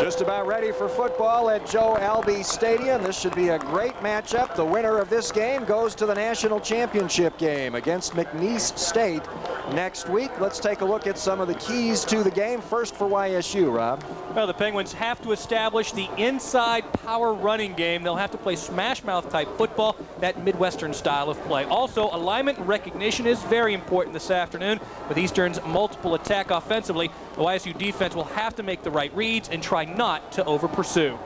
Just about ready for football at Joe Albee Stadium. This should be a great matchup. The winner of this game goes to the national championship game against McNeese State next week. Let's take a look at some of the keys to the game. First for YSU, Rob. Well, the Penguins have to establish the inside power running game. They'll have to play smash mouth type football, that Midwestern style of play. Also, alignment and recognition is very important this afternoon. With Eastern's multiple attack offensively, the YSU defense will have to make the right reads and try not to over-pursue.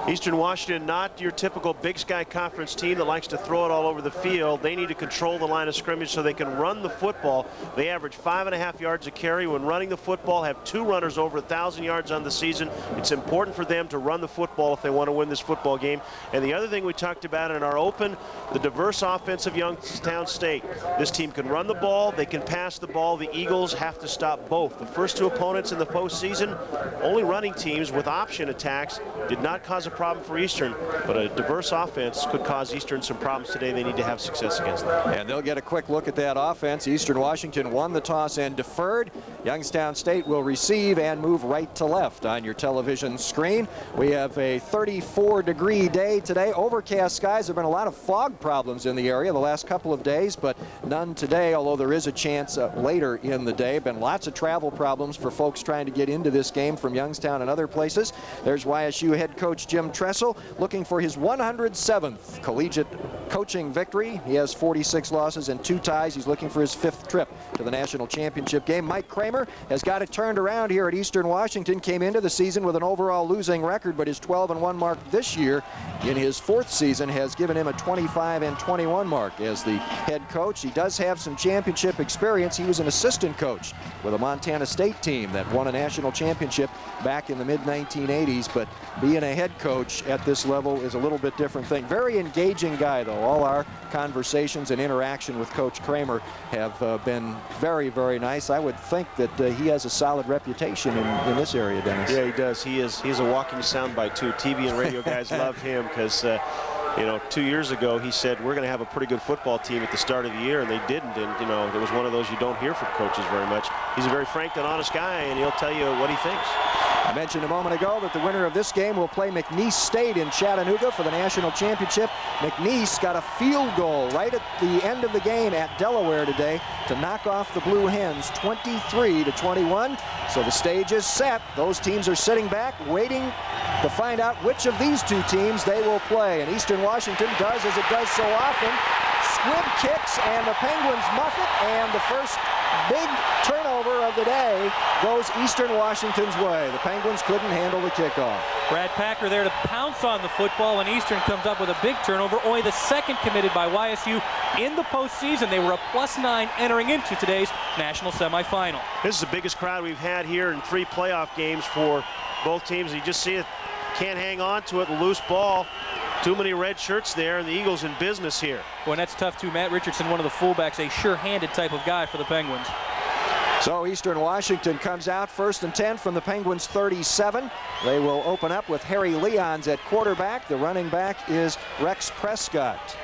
Eastern Washington, not your typical Big Sky Conference team that likes to throw it all over the field. They need to control the line of scrimmage so they can run the football. They average 5.5 yards a carry when running the football, have 2 runners over 1,000 yards on the season. It's important for them to run the football if they want to win this football game. And the other thing we talked about in our open, the diverse offense of Youngstown State. This team can run the ball, they can pass the ball. The Eagles have to stop both. The first 2 opponents in the postseason, only running teams with option attacks, did not cause a problem for Eastern, but a diverse offense could cause Eastern some problems today. They need to have success against them. And they'll get a quick look at that offense. Eastern Washington won the toss and deferred. Youngstown State will receive and move right to left on your television screen. We have a 34-degree day today. Overcast skies. There have been a lot of fog problems in the area the last couple of days, but none today, although there is a chance later in the day. Been lots of travel problems for folks trying to get into this game from Youngstown and other places. There's YSU head coach Jim Tressel looking for his 107th collegiate coaching victory. He has 46 losses and 2 ties. He's looking for his 5th trip to the national championship game. Mike Kramer has got it turned around here at Eastern Washington. Came into the season with an overall losing record, but his 12-1 mark this year in his 4th season has given him a 25-21 mark as the head coach. He does have some championship experience. He was an assistant coach with a Montana State team that won a national championship back in the mid-1980s, but being a head coach at this level is a little bit different thing. Very engaging guy, though. All our conversations and interaction with Coach Kramer have been very, very nice. I would think that he has a solid reputation in this area, Dennis. Yeah, he does. He's a walking soundbite, too. TV and radio guys love him because, you know, 2 years ago he said we're going to have a pretty good football team at the start of the year, and they didn't. And, you know, it was one of those you don't hear from coaches very much. He's a very frank and honest guy, and he'll tell you what he thinks. I mentioned a moment ago that the winner of this game will play McNeese State in Chattanooga for the national championship. McNeese got a field goal right at the end of the game at Delaware today to knock off the Blue Hens 23-21. So the stage is set. Those teams are sitting back waiting to find out which of these 2 teams they will play. And Eastern Washington does, as it does so often, squib kicks, and the Penguins muff it, and the first big turnover of the day goes Eastern Washington's way. The Penguins couldn't handle the kickoff. Brad Packer there to pounce on the football when Eastern comes up with a big turnover, only the 2nd committed by YSU in the postseason. They were a +9 entering into today's national semifinal. This is the biggest crowd we've had here in 3 playoff games for both teams. You just see it, can't hang on to it, loose ball. Too many red shirts there, and the Eagles in business here. Boy, and that's tough, too. Matt Richardson, one of the fullbacks, a sure-handed type of guy for the Penguins. So Eastern Washington comes out 1st and 10 from the Penguins' 37. They will open up with Harry Leons at quarterback. The running back is Rex Prescott.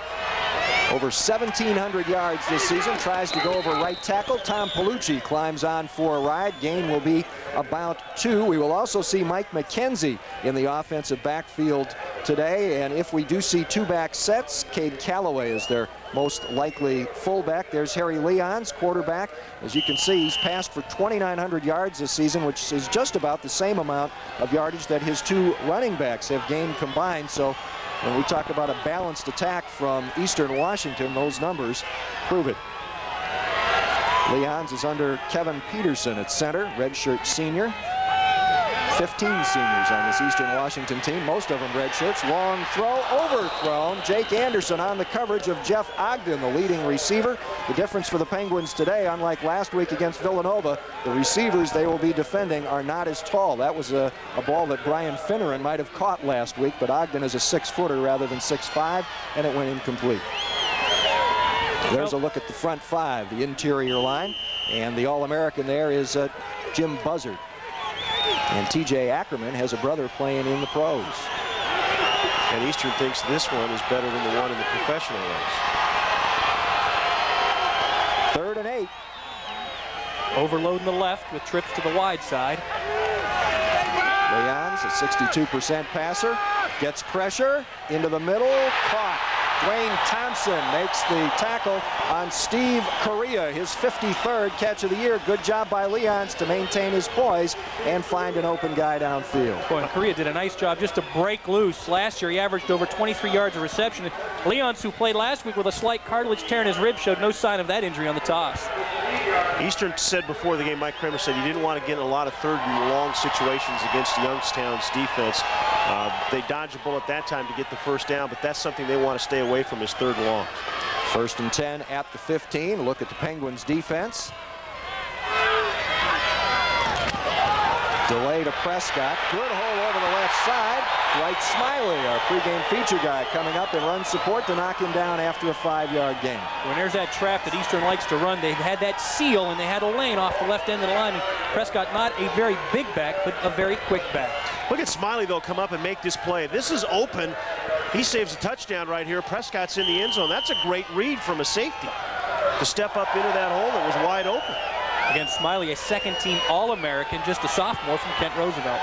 Over 1,700 yards this season. Tries to go over right tackle. Tom Palucci climbs on for a ride. Gain will be about 2. We will also see Mike McKenzie in the offensive backfield today. And if we do see 2-back sets, Cade Calloway is their most likely fullback. There's Harry Leons, quarterback. As you can see, he's passed for 2,900 yards this season, which is just about the same amount of yardage that his 2 running backs have gained combined. So when we talk about a balanced attack from Eastern Washington, those numbers prove it. Leons is under Kevin Peterson at center, redshirt senior. 15 seniors on this Eastern Washington team, most of them redshirts. Long throw, overthrown. Jake Anderson on the coverage of Jeff Ogden, the leading receiver. The difference for the Penguins today, unlike last week against Villanova, the receivers they will be defending are not as tall. That was a ball that Brian Finneran might have caught last week, but Ogden is a 6-footer rather than 6'5", and it went incomplete. There's a look at the front 5, the interior line, and the All-American there is Jim Buzzard. And TJ Ackerman has a brother playing in the pros. And Eastern thinks this one is better than the one in the professional ranks. 3rd and 8. Overloading the left with trips to the wide side. Leons a 62% passer. Gets pressure into the middle, caught. Dwayne Thompson makes the tackle on Steve Correa, his 53rd catch of the year. Good job by Leons to maintain his poise and find an open guy downfield. Boy, and Correa did a nice job just to break loose. Last year he averaged over 23 yards of reception. Leons, who played last week with a slight cartilage tear in his rib, showed no sign of that injury on the toss. Eastern said before the game, Mike Kramer said he didn't want to get in a lot of third and long situations against Youngstown's defense. They dodged a bullet that time to get the first down, but that's something they want to stay away from, is third and long. 1st and 10 at the 15. Look at the Penguins defense. Delay to Prescott. Good hole over the left side. Dwight Smiley, our pregame feature guy, coming up and run support to knock him down after a 5-yard gain. When there's that trap that Eastern likes to run, they had that seal and they had a lane off the left end of the line. And Prescott, not a very big back, but a very quick back. Look at Smiley, though, come up and make this play. This is open. He saves a touchdown right here. Prescott's in the end zone. That's a great read from a safety to step up into that hole that was wide open. Again, Smiley, a second-team All-American, just a sophomore from Kent Roosevelt.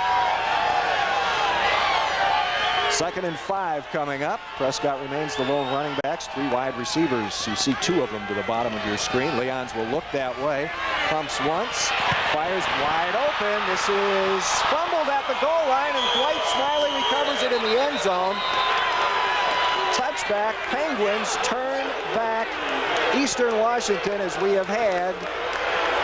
2nd and 5 coming up. Prescott remains the lone running backs. 3 wide receivers. You see 2 of them to the bottom of your screen. Leons will look that way. Pumps once. Fires wide open. This is fumbled at the goal line, and Dwight Smiley recovers it in the end zone. Touchback. Penguins turn back Eastern Washington, as we have had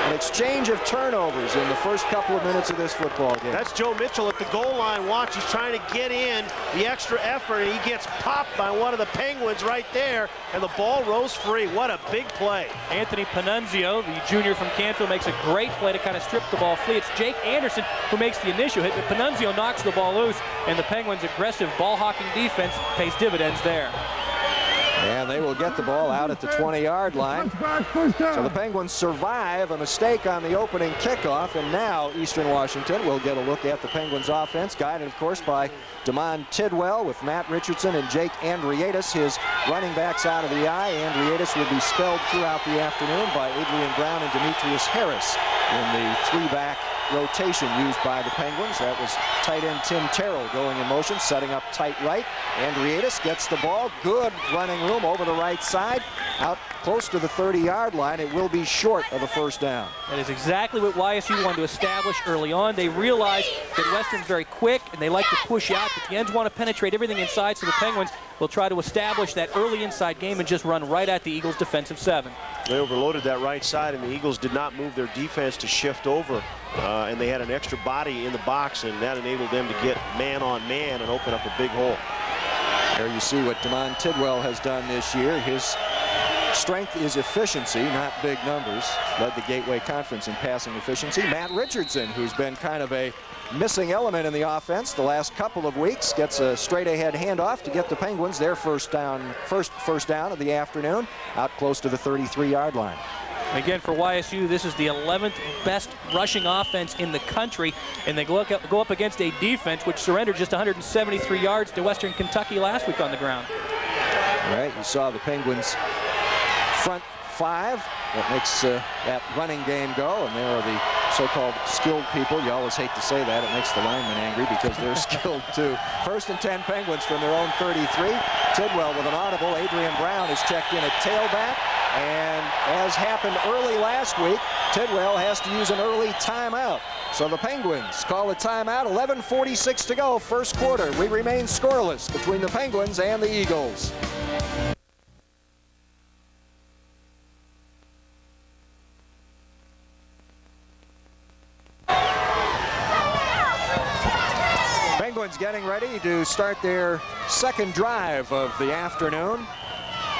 an exchange of turnovers in the first couple of minutes of this football game. That's Joe Mitchell at the goal line. Watch, he's trying to get in the extra effort, and he gets popped by one of the Penguins right there, and the ball rose free. What a big play. Anthony Panunzio, the junior from Canfield, makes a great play to kind of strip the ball free. It's Jake Anderson who makes the initial hit, but Panunzio knocks the ball loose, and the Penguins' aggressive ball-hawking defense pays dividends there. And they will get the ball out at the 20-yard line. So the Penguins survive a mistake on the opening kickoff, and now Eastern Washington will get a look at the Penguins' offense, guided, of course, by Damon Tidwell with Matt Richardson and Jake Andriadis, his running backs out of the eye. Andriadis will be spelled throughout the afternoon by Adrian Brown and Demetrius Harris in the 3-back rotation used by the Penguins. That was tight end Tim Terrell going in motion, setting up tight right. Andriadis gets the ball. Good running room over the right side. Out close to the 30-yard line. It will be short of a first down. That is exactly what YSU wanted to establish early on. They realized that Western's very quick and they like to push out, but the ends want to penetrate everything inside, so the Penguins will try to establish that early inside game and just run right at the Eagles' defensive 7. They overloaded that right side, and the Eagles did not move their defense to shift over, and they had an extra body in the box, and that enabled them to get man on man and open up a big hole. There you see what Damon Tidwell has done this year. His strength is efficiency, not big numbers. Led the Gateway Conference in passing efficiency. Matt Richardson, who's been kind of a missing element in the offense the last couple of weeks, gets a straight-ahead handoff to get the Penguins their first down of the afternoon, out close to the 33-yard line. Again, for YSU, this is the 11th best rushing offense in the country, and they go up against a defense which surrendered just 173 yards to Western Kentucky last week on the ground. All right, you saw the Penguins' front 5. That makes that running game go, and there are the so-called skilled people. You always hate to say that. It makes the linemen angry because they're skilled too. 1st and 10 Penguins from their own 33. Tidwell with an audible. Adrian Brown is checked in at tailback. And as happened early last week, Tidwell has to use an early timeout. So the Penguins call a timeout. 11:46 to go, first quarter. We remain scoreless between the Penguins and the Eagles. Penguins getting ready to start their second drive of the afternoon.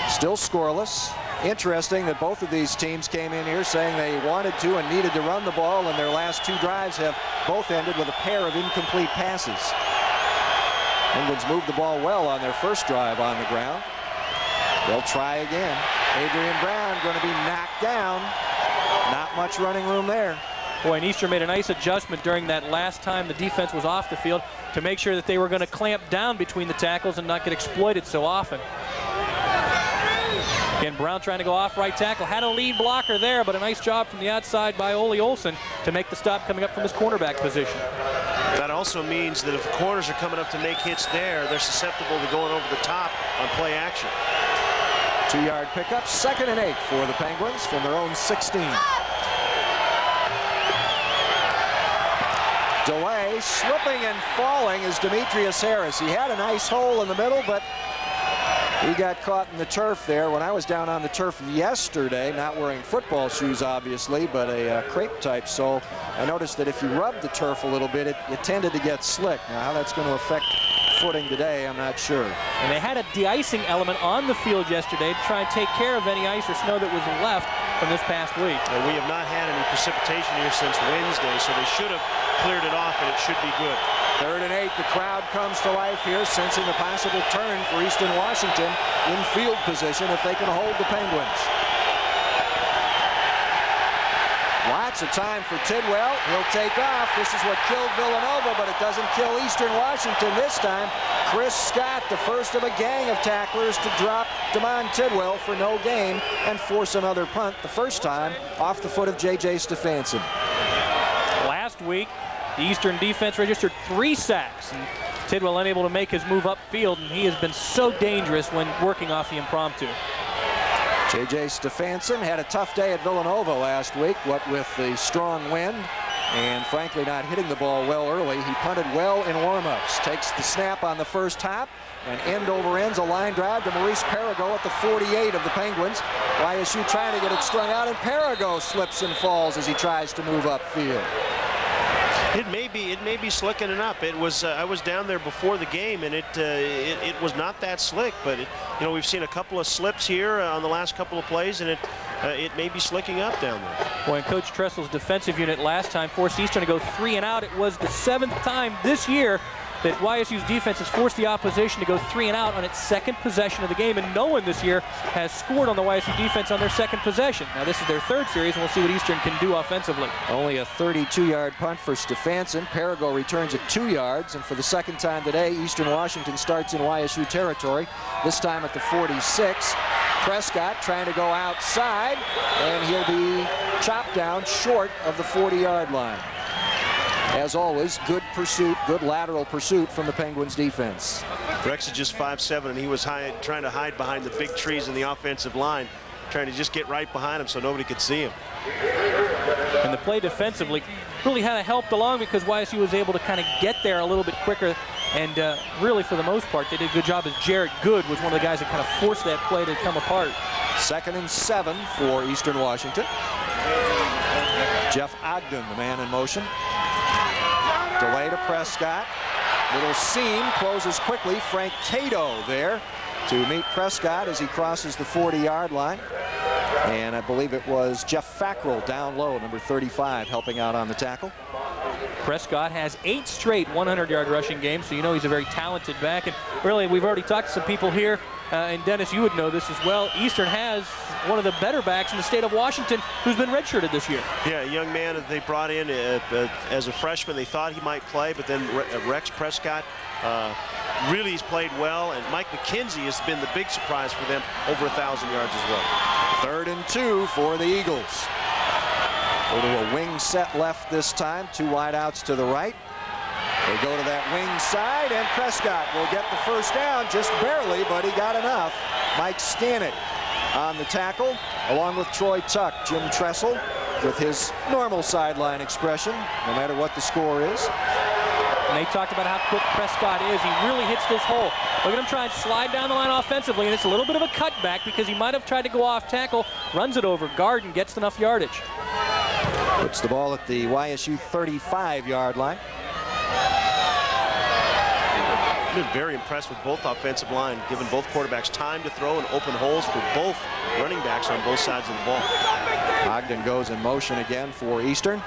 Still scoreless. Interesting that both of these teams came in here saying they wanted to and needed to run the ball, and their last 2 drives have both ended with a pair of incomplete passes. Penguins moved the ball well on their first drive on the ground. They'll try again. Adrian Brown going to be knocked down. Not much running room there. Boy, and Eastern made a nice adjustment during that last time the defense was off the field to make sure that they were going to clamp down between the tackles and not get exploited so often. Again, Brown trying to go off right tackle. Had a lead blocker there, but a nice job from the outside by Ole Olsen to make the stop coming up from his cornerback position. That also means that if the corners are coming up to make hits there, they're susceptible to going over the top on play action. 2-yard pickup, 2nd and 8 for the Penguins from their own 16. Delay, slipping and falling is Demetrius Harris. He had a nice hole in the middle, but he got caught in the turf there. When I was down on the turf yesterday, not wearing football shoes obviously, but a crepe type sole, I noticed that if you rub the turf a little bit, it tended to get slick. Now how that's going to affect footing today, I'm not sure. And they had a de-icing element on the field yesterday to try and take care of any ice or snow that was left from this past week. And we have not had any precipitation here since Wednesday, so they should have cleared it off and it should be good. 3rd and 8, the crowd comes to life here, sensing a possible turn for Eastern Washington in field position if they can hold the Penguins. Lots of time for Tidwell. He'll take off. This is what killed Villanova, but it doesn't kill Eastern Washington this time. Chris Scott, the first of a gang of tacklers to drop Damon Tidwell for no gain and force another punt, the first time off the foot of J.J. Stefanson. Last week, the Eastern defense registered 3 sacks, and Tidwell unable to make his move upfield, and he has been so dangerous when working off the impromptu. J.J. Stefanson had a tough day at Villanova last week, what with the strong wind and frankly not hitting the ball well early. He punted well in warm-ups, takes the snap on the first hop, and end over ends a line drive to Maurice Perigo at the 48 of the Penguins. YSU trying to get it strung out, and Perigo slips and falls as he tries to move upfield. It may be slicking it up. It was I was down there before the game, and it was not that slick. But we've seen a couple of slips here on the last couple of plays, and it may be slicking up down there. When Coach Tressel's defensive unit last time forced Eastern to go 3 and out, it was the 7th time this year that YSU's defense has forced the opposition to go 3 and out on its 2nd possession of the game, and no one this year has scored on the YSU defense on their 2nd possession. Now this is their 3rd series, and we'll see what Eastern can do offensively. Only a 32-yard punt for Stefanson. Perigo returns at 2 yards, and for the 2nd time today, Eastern Washington starts in YSU territory, this time at the 46. Prescott trying to go outside, and he'll be chopped down short of the 40-yard line. As always, good pursuit, good lateral pursuit from the Penguins defense. Rex is just 5'7", and he was trying to hide behind the big trees in the offensive line, trying to just get right behind him so nobody could see him. And the play defensively really had helped along because YSU was able to kind of get there a little bit quicker, and really for the most part they did a good job as Jarrett Good was one of the guys that kind of forced that play to come apart. 2nd and 7 for Eastern Washington. Jeff Ogden, the man in motion. Delay to Prescott. Little seam, closes quickly. Frank Cato there to meet Prescott as he crosses the 40-yard line. And I believe it was Jeff Fackrell down low, number 35, helping out on the tackle. Prescott has 8 straight 100-yard rushing games, so you know he's a very talented back. And really, we've already talked to some people here, and Dennis, you would know this as well. Eastern has one of the better backs in the state of Washington who's been redshirted this year. Yeah, a young man that they brought in as a freshman. They thought he might play, but then Rex Prescott really has played well, and Mike McKenzie has been the big surprise for them, over 1,000 yards as well. 3rd and 2 for the Eagles. Go to a wing set left this time, 2 wideouts to the right. They go to that wing side, and Prescott will get the first down, just barely, but he got enough. Mike Stanek on the tackle, along with Troy Tuck. Jim Tressel with his normal sideline expression, no matter what the score is. And they talked about how quick Prescott is. He really hits this hole. Look at him try and slide down the line offensively, and it's a little bit of a cutback because he might have tried to go off tackle, runs it over guard, and gets enough yardage. Puts the ball at the YSU 35-yard line. I've been very impressed with both offensive line, giving both quarterbacks time to throw and open holes for both running backs on both sides of the ball. Ogden goes in motion again for Eastern.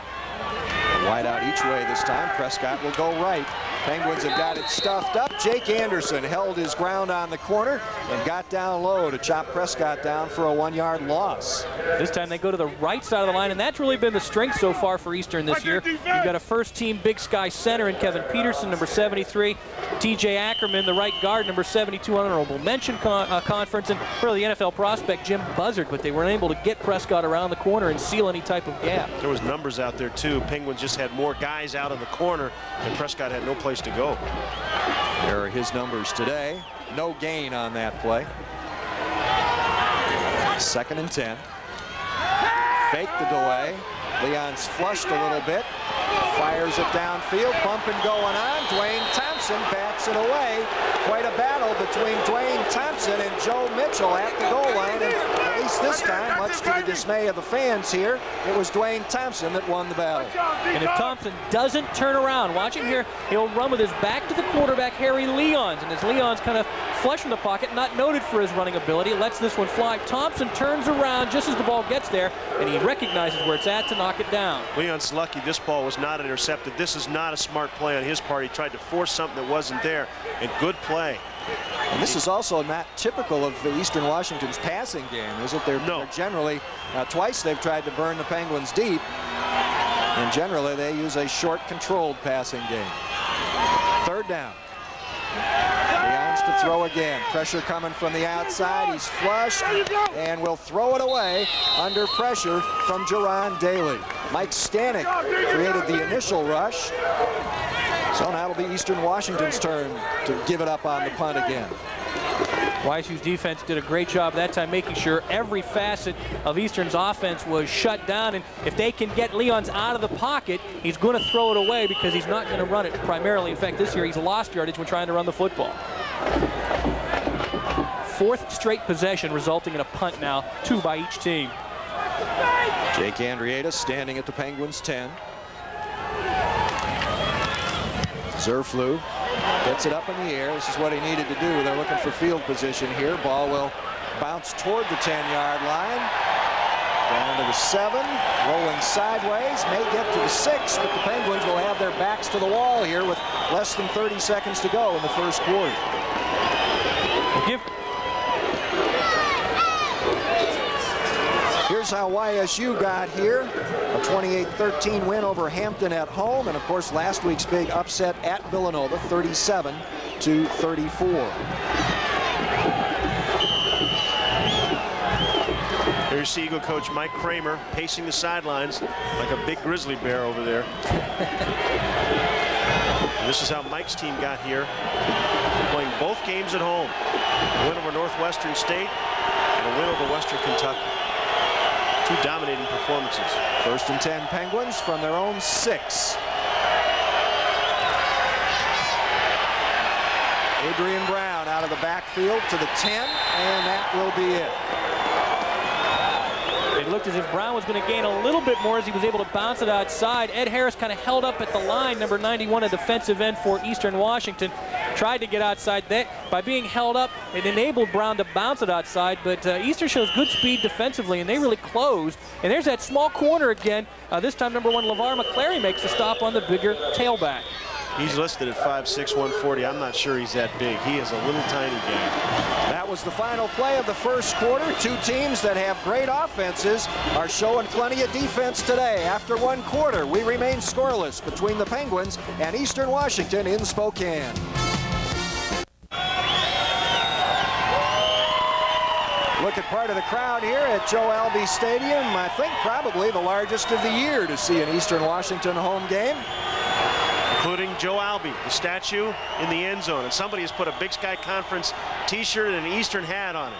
Wide out each way this time. Prescott will go right. Penguins have got it stuffed up. Jake Anderson held his ground on the corner and got down low to chop Prescott down for a 1-yard loss. This time they go to the right side of the line, and that's really been the strength so far for Eastern this year. You've got a first-team Big Sky center in Kevin Peterson, number 73. TJ Ackerman, the right guard, number 72, honorable mention conference, and really the NFL prospect Jim Buzzard, but they weren't able to get Prescott around the corner and seal any type of gap. There was numbers out there too. Penguins just had more guys out in the corner, and Prescott had no place to go. There are his numbers today. No gain on that play. 2nd and 10. Fake the delay. Leon's flushed a little bit. Fires it downfield. Bumping going on. Dwayne Thompson bats it away. Quite a battle between Dwayne Thompson and Joe Mitchell at the goal line. And at least this time, much to the dismay of the fans here, it was Dwayne Thompson that won the battle. And if Thompson doesn't turn around, watch him here, he'll run with his back to the quarterback, Harry Leons. And as Leons kind of flush from the pocket, not noted for his running ability, lets this one fly. Thompson turns around just as the ball gets there, and he recognizes where it's at to knock it down. Leon's lucky this ball was not intercepted. This is not a smart play on his part. He tried to force something that wasn't there, and good play. And this is also not typical of the Eastern Washington's passing game, is it? They're generally, twice they've tried to burn the Penguins deep, and generally they use a short, controlled passing game. 3rd down. Leons to throw again. Pressure coming from the outside. He's flushed and will throw it away under pressure from Jerron Daly. Mike Stanek created the initial rush. So now it'll be Eastern Washington's turn to give it up on the punt again. YSU's defense did a great job that time making sure every facet of Eastern's offense was shut down, and if they can get Leons out of the pocket, he's going to throw it away because he's not going to run it primarily. In fact, this year he's lost yardage when trying to run the football. 4th straight possession resulting in a punt now, 2 by each team. Jake Andrietta standing at the Penguins' 10. Zerflu gets it up in the air. This is what he needed to do. They're looking for field position here. Ball will bounce toward the 10-yard line. Down to the 7, rolling sideways, may get to the 6, but the Penguins will have their backs to the wall here with less than 30 seconds to go in the first quarter. Here's how YSU got here. A 28-13 win over Hampton at home, and of course last week's big upset at Villanova, 37-34. Here's Eagle coach Mike Kramer pacing the sidelines like a big grizzly bear over there. And this is how Mike's team got here, playing both games at home. A win over Northwestern State and a win over Western Kentucky. 2 dominating performances. 1st and 10 Penguins from their own 6. Adrian Brown out of the backfield to the 10, and that will be it. It looked as if Brown was going to gain a little bit more as he was able to bounce it outside. Ed Harris kind of held up at the line, number 91, a defensive end for Eastern Washington. Tried to get outside. That by being held up, it enabled Brown to bounce it outside, but Eastern shows good speed defensively, and they really closed. And there's that small corner again. This time, number 1, LeVar McClary makes the stop on the bigger tailback. He's listed at 5'6", 140. I'm not sure he's that big. He is a little tiny guy. That was the final play of the first quarter. 2 teams that have great offenses are showing plenty of defense today. After 1 quarter, we remain scoreless between the Penguins and Eastern Washington in Spokane. Look at part of the crowd here at Joe Albi Stadium. I think probably the largest of the year to see an Eastern Washington home game. Including Joe Albi, the statue in the end zone. And somebody has put a Big Sky Conference t-shirt and an Eastern hat on it.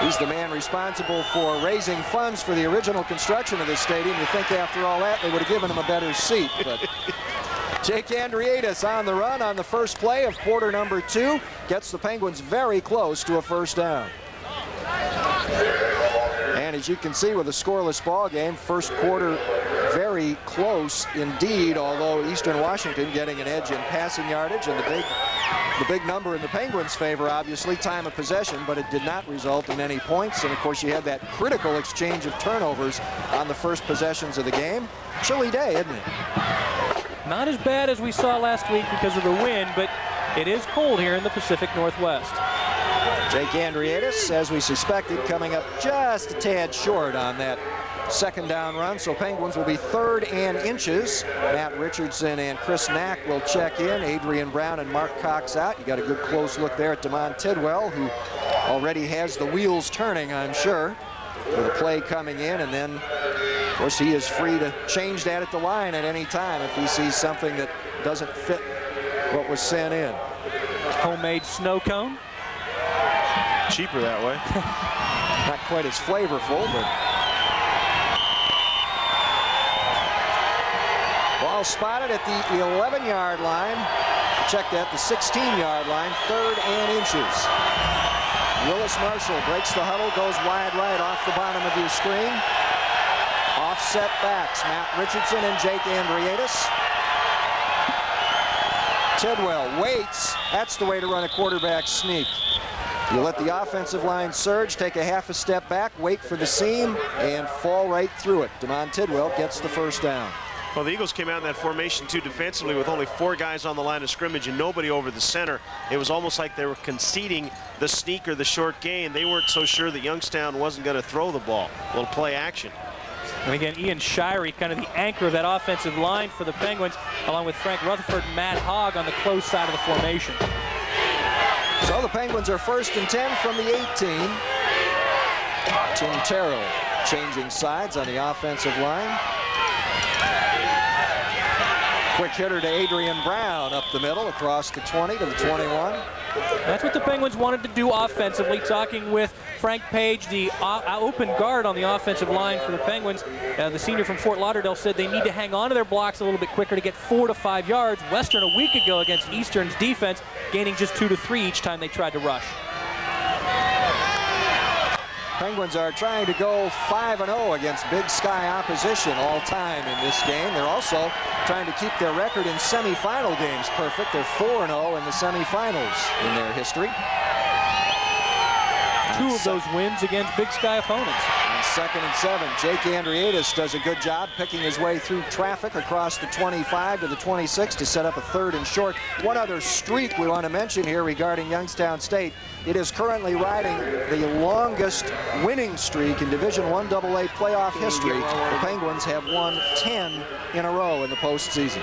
He's the man responsible for raising funds for the original construction of this stadium. You think after all that, they would have given him a better seat. But Jake Andriatis on the run on the first play of quarter number 2. Gets the Penguins very close to a 1st down. And as you can see with a scoreless ball game, first quarter very close indeed, although Eastern Washington getting an edge in passing yardage, and the big number in the Penguins' favor, obviously, time of possession, but it did not result in any points. And of course you had that critical exchange of turnovers on the first possessions of the game. Chilly day, isn't it? Not as bad as we saw last week because of the wind, but it is cold here in the Pacific Northwest. Jake Andriadis, as we suspected, coming up just a tad short on that second down run, so Penguins will be 3rd and inches. Matt Richardson and Chris Knack will check in. Adrian Brown and Mark Cox out. You got a good close look there at Damon Tidwell, who already has the wheels turning, I'm sure, with a play coming in, and then, of course, he is free to change that at the line at any time if he sees something that doesn't fit what was sent in. Homemade snow cone. Cheaper that way. Not quite as flavorful, but ball spotted at the 11-yard line. Check that, the 16-yard line, 3rd and inches. Willis Marshall breaks the huddle, goes wide right off the bottom of your screen. Offset backs, Matt Richardson and Jake Andriadis. Tidwell waits. That's the way to run a quarterback sneak. You let the offensive line surge, take a half a step back, wait for the seam, and fall right through it. Damon Tidwell gets the first down. Well, the Eagles came out in that formation too defensively with only 4 guys on the line of scrimmage and nobody over the center. It was almost like they were conceding the sneak or the short gain. They weren't so sure that Youngstown wasn't going to throw the ball. A little play action. And again, Ian Shirey, kind of the anchor of that offensive line for the Penguins, along with Frank Rutherford and Matt Hogg on the close side of the formation. So the Penguins are 1st and 10 from the 18. Tim Terrell changing sides on the offensive line. Quick hitter to Adrian Brown up the middle, across the 20 to the 21. That's what the Penguins wanted to do offensively. Talking with Frank Page, the open guard on the offensive line for the Penguins, the senior from Fort Lauderdale, said they need to hang on to their blocks a little bit quicker to get 4 to 5 yards. Western a week ago against Eastern's defense, gaining just 2 to 3 each time they tried to rush. Penguins are trying to go 5-0 against Big Sky opposition all time in this game. They're also trying to keep their record in semifinal games perfect. They're 4-0 in the semifinals in their history. 2 of those wins against Big Sky opponents. On 2nd and 7, Jake Andriadis does a good job picking his way through traffic across the 25 to the 26 to set up a 3rd and short. One other streak we want to mention here regarding Youngstown State. It is currently riding the longest winning streak in Division I AA playoff history. The Penguins have won 10 in a row in the postseason.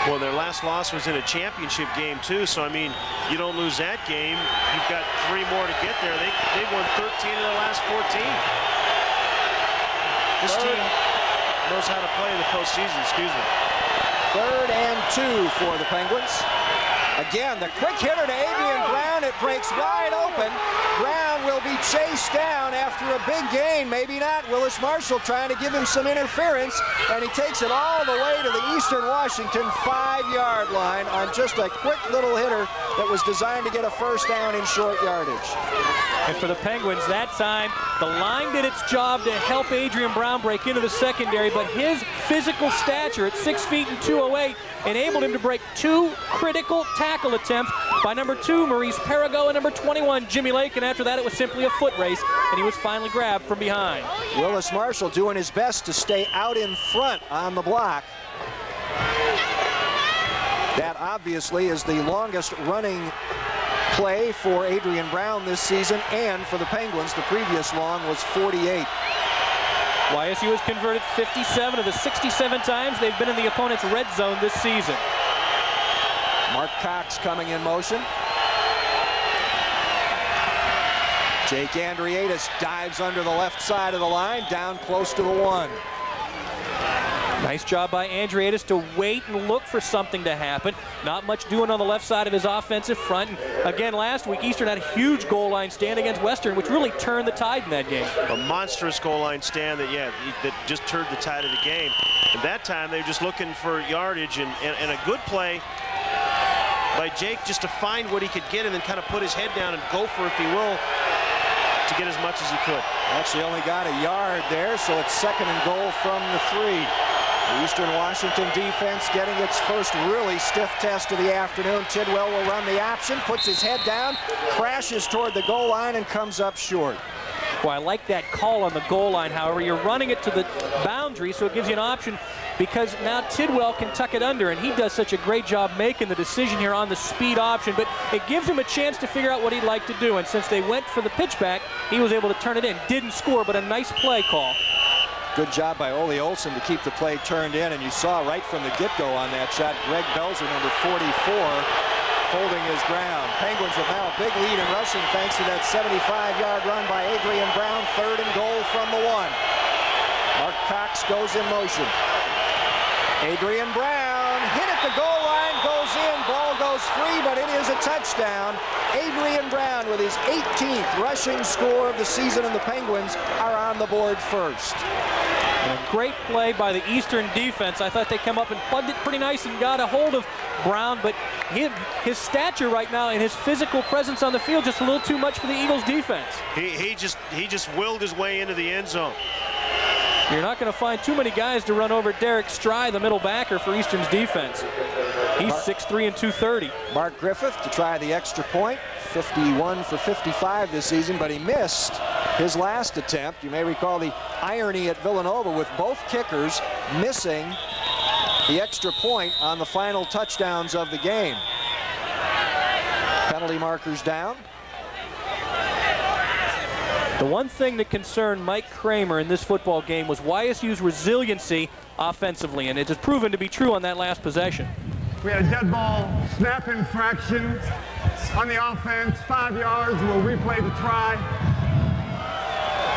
Well, their last loss was in a championship game too, so I mean, you don't lose that game, you've got 3 more to get there. They've won 13 of their last 14. This team knows how to play in the postseason, excuse me. 3rd and 2 for the Penguins. Again, the quick hitter to Adrian Brown. It breaks wide open. Brown will be chased down after a big gain. Maybe not. Willis Marshall trying to give him some interference, and he takes it all the way to the Eastern Washington 5-yard line on just a quick little hitter that was designed to get a first down in short yardage. And for the Penguins that time, the line did its job to help Adrian Brown break into the secondary, but his physical stature at 6 feet and 208 enabled him to break 2 critical tackle attempts by number 2, Maurice Perigo, and number 21, Jimmy Lake, and after that it was simply a foot race, and he was finally grabbed from behind. Willis Marshall doing his best to stay out in front on the block. That obviously is the longest running play for Adrian Brown this season, and for the Penguins, the previous long was 48. YSU has converted 57 of the 67 times they've been in the opponent's red zone this season. Mark Cox coming in motion. Jake Andriadis dives under the left side of the line, down close to the 1. Nice job by Andriadis to wait and look for something to happen. Not much doing on the left side of his offensive front. And again, last week, Eastern had a huge goal line stand against Western, which really turned the tide in that game. A monstrous goal line stand that just turned the tide of the game. At that time, they were just looking for yardage and a good play by Jake just to find what he could get and then kind of put his head down and go for, if he will, to get as much as he could. Actually only got a yard there, so it's 2nd and goal from the 3. The Eastern Washington defense getting its first really stiff test of the afternoon. Tidwell will run the option, puts his head down, crashes toward the goal line, and comes up short. Well, I like that call on the goal line. However, you're running it to the boundary, so it gives you an option because now Tidwell can tuck it under, and he does such a great job making the decision here on the speed option, but it gives him a chance to figure out what he'd like to do, and since they went for the pitchback, he was able to turn it in. Didn't score, but a nice play call. Good job by Ole Olsen to keep the play turned in, and you saw right from the get-go on that shot, Greg Belzer, number 44, holding his ground. Penguins with now a big lead in rushing thanks to that 75-yard run by Adrian Brown. 3rd and goal from the 1. Mark Cox goes in motion. Adrian Brown hit at the goal line, goes in, ball goes free, but it is a touchdown. Adrian Brown with his 18th rushing score of the season, and the Penguins are on the board first. And a great play by the Eastern defense. I thought they come up and plugged it pretty nice and got a hold of Brown, but his stature right now and his physical presence on the field just a little too much for the Eagles defense. He just willed his way into the end zone. You're not going to find too many guys to run over Derek Stry, the middle backer for Eastern's defense. He's 6'3" and 230. Mark Griffith to try the extra point. 51 for 55 this season, but he missed his last attempt. You may recall the irony at Villanova with both kickers missing the extra point on the final touchdowns of the game. Penalty markers down. The one thing that concerned Mike Kramer in this football game was YSU's resiliency offensively, and it has proven to be true on that last possession. We had a dead ball snap infraction on the offense, 5 yards. We'll replay the try.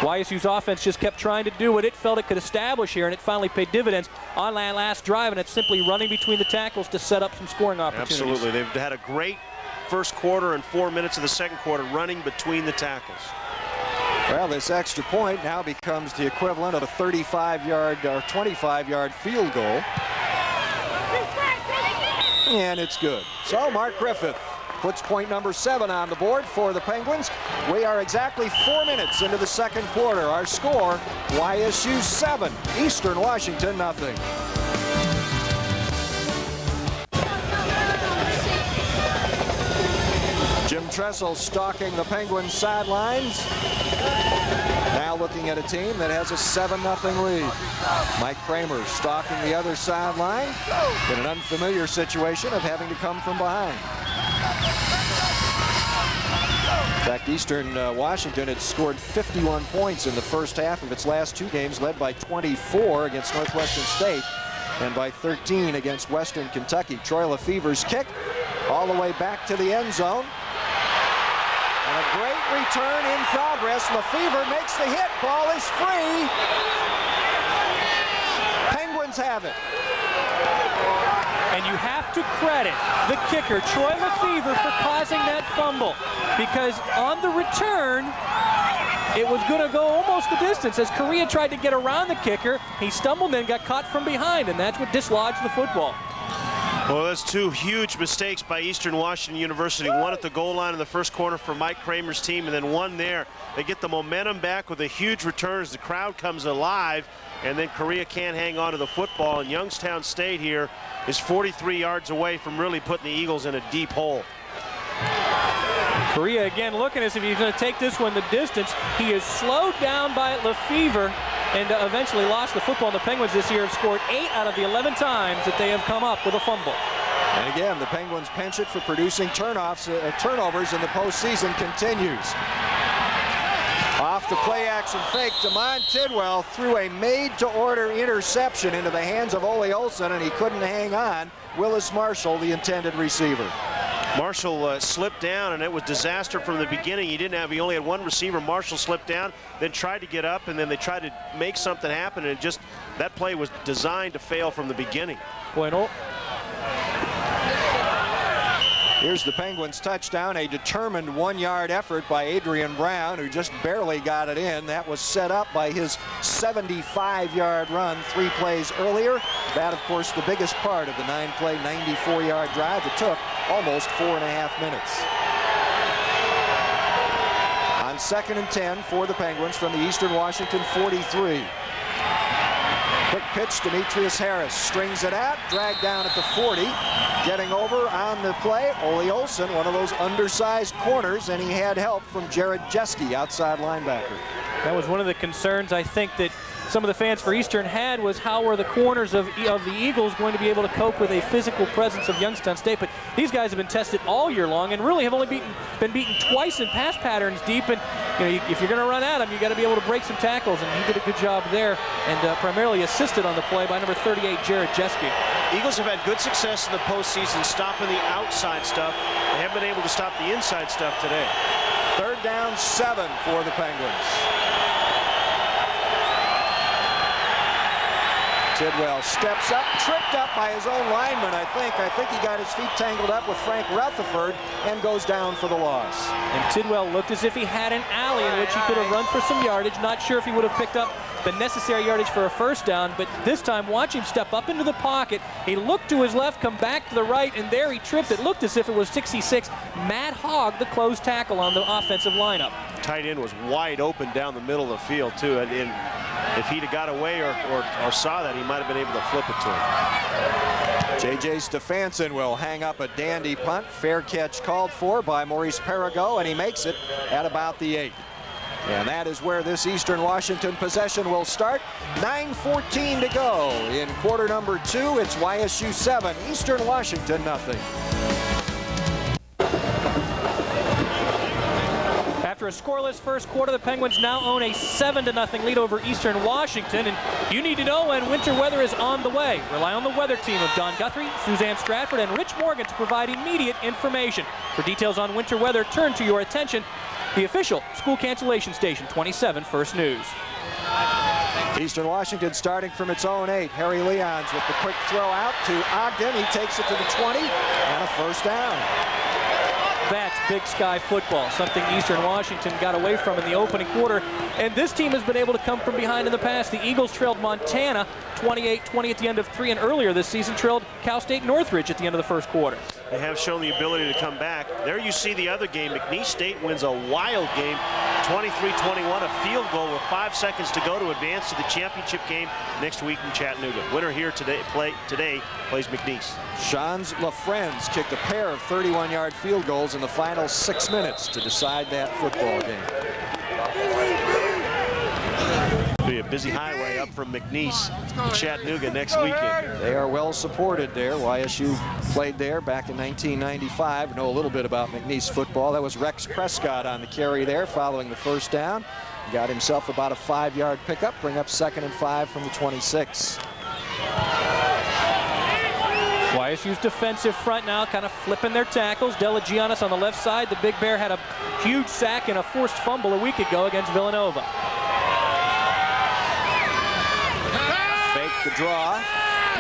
YSU's offense just kept trying to do what it felt it could establish here, and it finally paid dividends on that last drive, and it's simply running between the tackles to set up some scoring opportunities. Absolutely. They've had a great first quarter and 4 minutes of the second quarter running between the tackles. Well, this extra point now becomes the equivalent of a 35-yard or 25-yard field goal. And it's good. So Mark Griffith puts point number 7 on the board for the Penguins. We are exactly 4 minutes into the second quarter. Our score, YSU 7, Eastern Washington 0. Jim Tressel stalking the Penguins sidelines. Now looking at a team that has a 7-0 lead. Mike Kramer stalking the other sideline in an unfamiliar situation of having to come from behind. In fact, Eastern Washington had scored 51 points in the first half of its last 2 games, led by 24 against Northwestern State and by 13 against Western Kentucky. Troy Lefevre's kick all the way back to the end zone. And a great return in progress. Lefevre makes the hit. Ball is free. Penguins have it. And you have to credit the kicker, Troy Lefevre, for causing that fumble, because on the return, it was going to go almost the distance. As Correa tried to get around the kicker, he stumbled and got caught from behind, and that's what dislodged the football. Well, that's 2 huge mistakes by Eastern Washington University. One at the goal line in the first corner for Mike Kramer's team, and then one there. They get the momentum back with a huge return as the crowd comes alive, and then Correa can't hang on to the football. And Youngstown State here is 43 yards away from really putting the Eagles in a deep hole. Correa again looking as if he's going to take this one the distance. He is slowed down by Lefevre and eventually lost the football. The Penguins this year have scored 8 out of the 11 times that they have come up with a fumble. And again, the Penguins' penchant for producing turnovers in the postseason continues. Off the play-action fake, Damon Tidwell threw a made-to-order interception into the hands of Ole Olsen, and he couldn't hang on. Willis Marshall, the intended receiver. Marshall slipped down, and it was disaster from the beginning. He only had one receiver. Marshall slipped down, then tried to get up, and then they tried to make something happen, and that play was designed to fail from the beginning. Bueno. Here's the Penguins' touchdown, a determined 1-yard effort by Adrian Brown, who just barely got it in. That was set up by his 75-yard run 3 plays earlier. That, of course, the biggest part of the 9-play, 94-yard drive that took almost 4.5 minutes. On 2nd and 10 for the Penguins from the Eastern Washington 43. Quick pitch, Demetrius Harris strings it out, dragged down at the 40. Getting over on the play, Ole Olsen, one of those undersized corners, and he had help from Jared Jeske, outside linebacker. That was one of the concerns, I think, that some of the fans for Eastern had was how were the corners of the Eagles going to be able to cope with a physical presence of Youngstown State. But these guys have been tested all year long and really have only been beaten twice in pass patterns deep. And if you're going to run at them, you got to be able to break some tackles. And he did a good job there, and primarily assisted on the play by number 38, Jared Jeske. Eagles have had good success in the postseason stopping the outside stuff. They haven't been able to stop the inside stuff today. 3rd down 7 for the Penguins. Tidwell steps up, tripped up by his own lineman, I think. I think he got his feet tangled up with Frank Rutherford and goes down for the loss. And Tidwell looked as if he had an alley in which he could have run for some yardage. Not sure if he would have picked up the necessary yardage for a 1st down, but this time watch him step up into the pocket. He looked to his left, come back to the right, and there he tripped. It looked as if it was 66. Matt Hogg, the closed tackle on the offensive lineup. Tight end was wide open down the middle of the field, too. And if he'd have got away or saw that, he might have been able to flip it to him. J.J. Stefanson will hang up a dandy punt. Fair catch called for by Maurice Perigo, and he makes it at about the 8. And that is where this Eastern Washington possession will start. 9:14 to go in quarter number 2. It's YSU 7, Eastern Washington nothing. After a scoreless first quarter, the Penguins now own a 7-0 lead over Eastern Washington, and you need to know when winter weather is on the way. Rely on the weather team of Don Guthrie, Suzanne Stratford, and Rich Morgan to provide immediate information. For details on winter weather, turn to your attention the official school cancellation station, 27 First News. Eastern Washington starting from its own 8. Harry Leons with the quick throw out to Ogden. He takes it to the 20 and a 1st down. That's Big Sky football, something Eastern Washington got away from in the opening quarter. And this team has been able to come from behind in the past. The Eagles trailed Montana 28-20 at the end of 3, and earlier this season trailed Cal State Northridge at the end of the first quarter. They have shown the ability to come back. There you see the other game. McNeese State wins a wild game, 23-21, a field goal with 5 seconds to go to advance to the championship game next week in Chattanooga. Winner here today plays McNeese. Shans LaFrenz kicked a pair of 31-yard field goals in the final 6 minutes to decide that football game. Be a busy highway up from McNeese to Chattanooga next weekend. They are well supported there. YSU played there back in 1995. Know a little bit about McNeese football. That was Rex Prescott on the carry there following the 1st down. Got himself about a 5-yard pickup, bring up 2nd and 5 from the 26. YSU's defensive front now kind of flipping their tackles. Delagianis on the left side. The Big Bear had a huge sack and a forced fumble a week ago against Villanova. Fake the draw.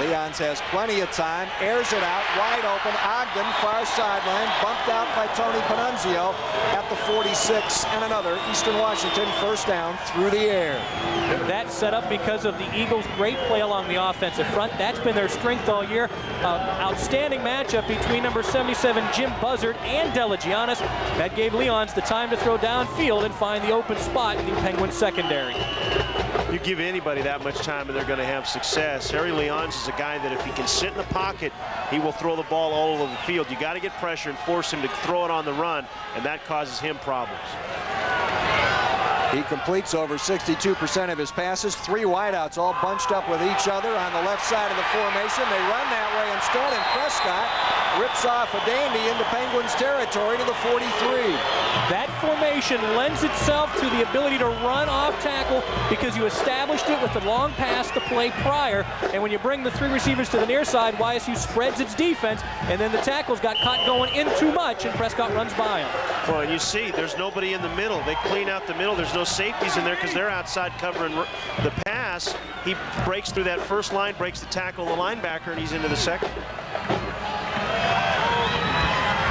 Leons has plenty of time, airs it out, wide open. Ogden, far sideline, bumped out by Tony Panunzio at the 46, and another Eastern Washington 1st down through the air. That set up because of the Eagles' great play along the offensive front. That's been their strength all year. Outstanding matchup between number 77, Jim Buzzard, and Delagianis. That gave Leons the time to throw downfield and find the open spot in the Penguins secondary. You give anybody that much time and they're going to have success. Harry Leons is a guy that if he can sit in the pocket, he will throw the ball all over the field. You got to get pressure and force him to throw it on the run, and that causes him problems. He completes over 62% of his passes. 3 wideouts all bunched up with each other on the left side of the formation. They run that way instead, and Prescott rips off a dandy into Penguins territory to the 43. That formation lends itself to the ability to run off tackle because you established it with the long pass the play prior, and when you bring the 3 receivers to the near side, YSU spreads its defense, and then the tackles got caught going in too much, and Prescott runs by him. Well, and you see, there's nobody in the middle. They clean out the middle. There's no safeties in there because they're outside covering the pass. He breaks through that first line, breaks the tackle, the linebacker, and he's into the second.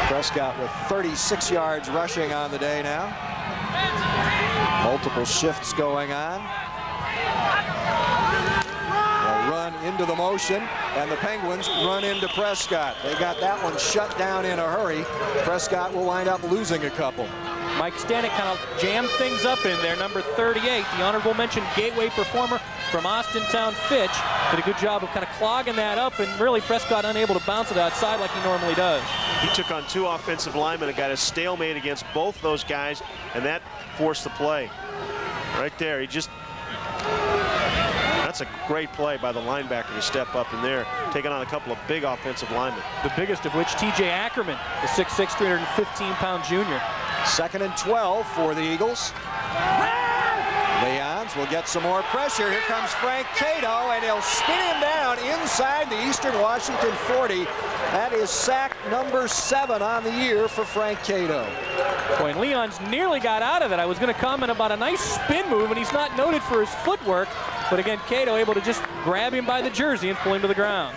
Prescott with 36 yards rushing on the day now. Multiple shifts going on. They'll run into the motion, and the Penguins run into Prescott. They got that one shut down in a hurry. Prescott will wind up losing a couple. Mike Stanek kind of jammed things up in there. Number 38, the honorable mention gateway performer from Austintown Fitch, did a good job of kind of clogging that up, and really Prescott unable to bounce it outside like he normally does. He took on 2 offensive linemen and got a stalemate against both those guys, and that forced the play. Right there, he just That's a great play by the linebacker to step up in there, taking on a couple of big offensive linemen. The biggest of which, T.J. Ackerman, the 6'6", 315-pound junior. 2nd and 12 for the Eagles. Leons will get some more pressure. Here comes Frank Cato, and he'll spin him down inside the Eastern Washington 40. That is sack number 7 on the year for Frank Cato. Boy, and Leons nearly got out of it. I was going to comment about a nice spin move, and he's not noted for his footwork. But again, Cato able to just grab him by the jersey and pull him to the ground.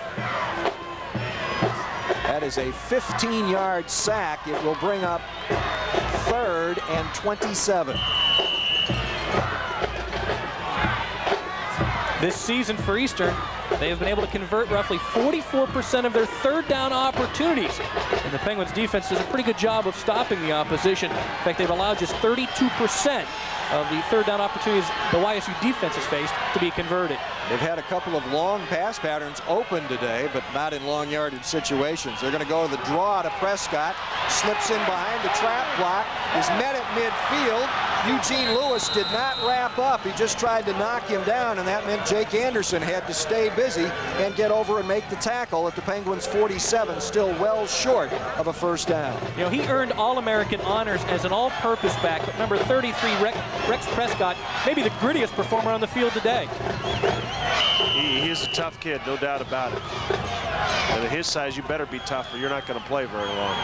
That is a 15-yard sack. It will bring up 3rd and 27. This season for Eastern, they have been able to convert roughly 44% of their 3rd down opportunities. And the Penguins defense does a pretty good job of stopping the opposition. In fact, they've allowed just 32% of the 3rd down opportunities the YSU defense has faced to be converted. They've had a couple of long pass patterns open today, but not in long yardage situations. They're going to go to the draw to Prescott. Slips in behind the trap block. Is met at midfield. Eugene Lewis did not wrap up. He just tried to knock him down, and that meant Jake Anderson had to stay busy and get over and make the tackle at the Penguins' 47, still well short of a 1st down. You know, he earned All-American honors as an all-purpose back, but number 33, Rex Prescott, maybe the grittiest performer on the field today. He is a tough kid, no doubt about it. And at his size, you better be tough or you're not going to play very long.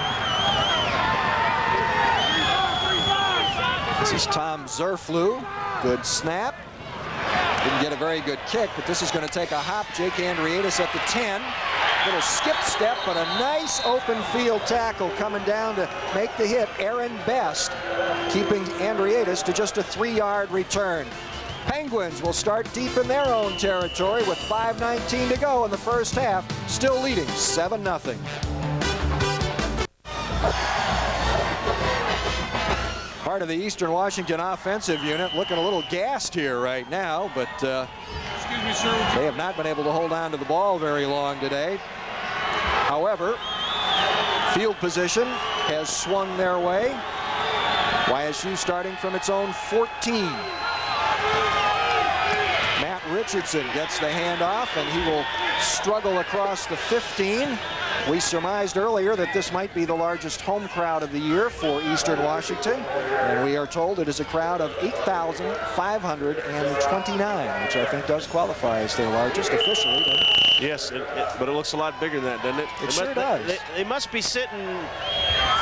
This is Tom Zerflew. Good snap. Didn't get a very good kick, but this is going to take a hop. Jake Andriadis at the 10. Little skip step, but a nice open field tackle coming down to make the hit. Aaron Best keeping Andriadis to just a 3-yard return. Penguins will start deep in their own territory with 5:19 to go in the 1st half, still leading 7-0. Part of the Eastern Washington offensive unit looking a little gassed here right now, but Excuse me, sir. they have not been able to hold on to the ball very long today. However, field position has swung their way. YSU starting from its own 14. Matt Richardson gets the handoff, and he will struggle across the 15. We surmised earlier that this might be the largest home crowd of the year for Eastern Washington, and we are told it is a crowd of 8,529, which I think does qualify as their largest officially. Yes, but it looks a lot bigger than that, doesn't it? It sure does. They must be sitting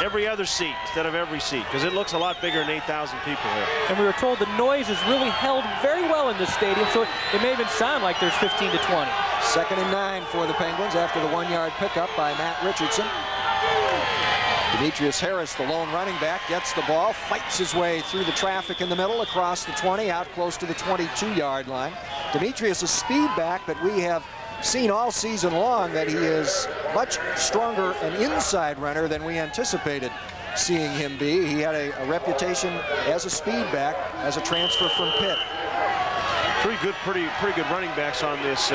every other seat instead of every seat, because it looks a lot bigger than 8,000 people here. And we were told the noise is really held very well in this stadium, so it may even sound like there's 15 to 20. 2nd and 9 for the Penguins after the 1-yard pickup by Matt Richardson. Demetrius Harris, the lone running back, gets the ball, fights his way through the traffic in the middle, across the 20, out close to the 22-yard line. Demetrius, a speed back, but we have seen all season long that he is much stronger an inside runner than we anticipated seeing him be. He had a reputation as a speed back as a transfer from Pitt. Pretty good running backs on this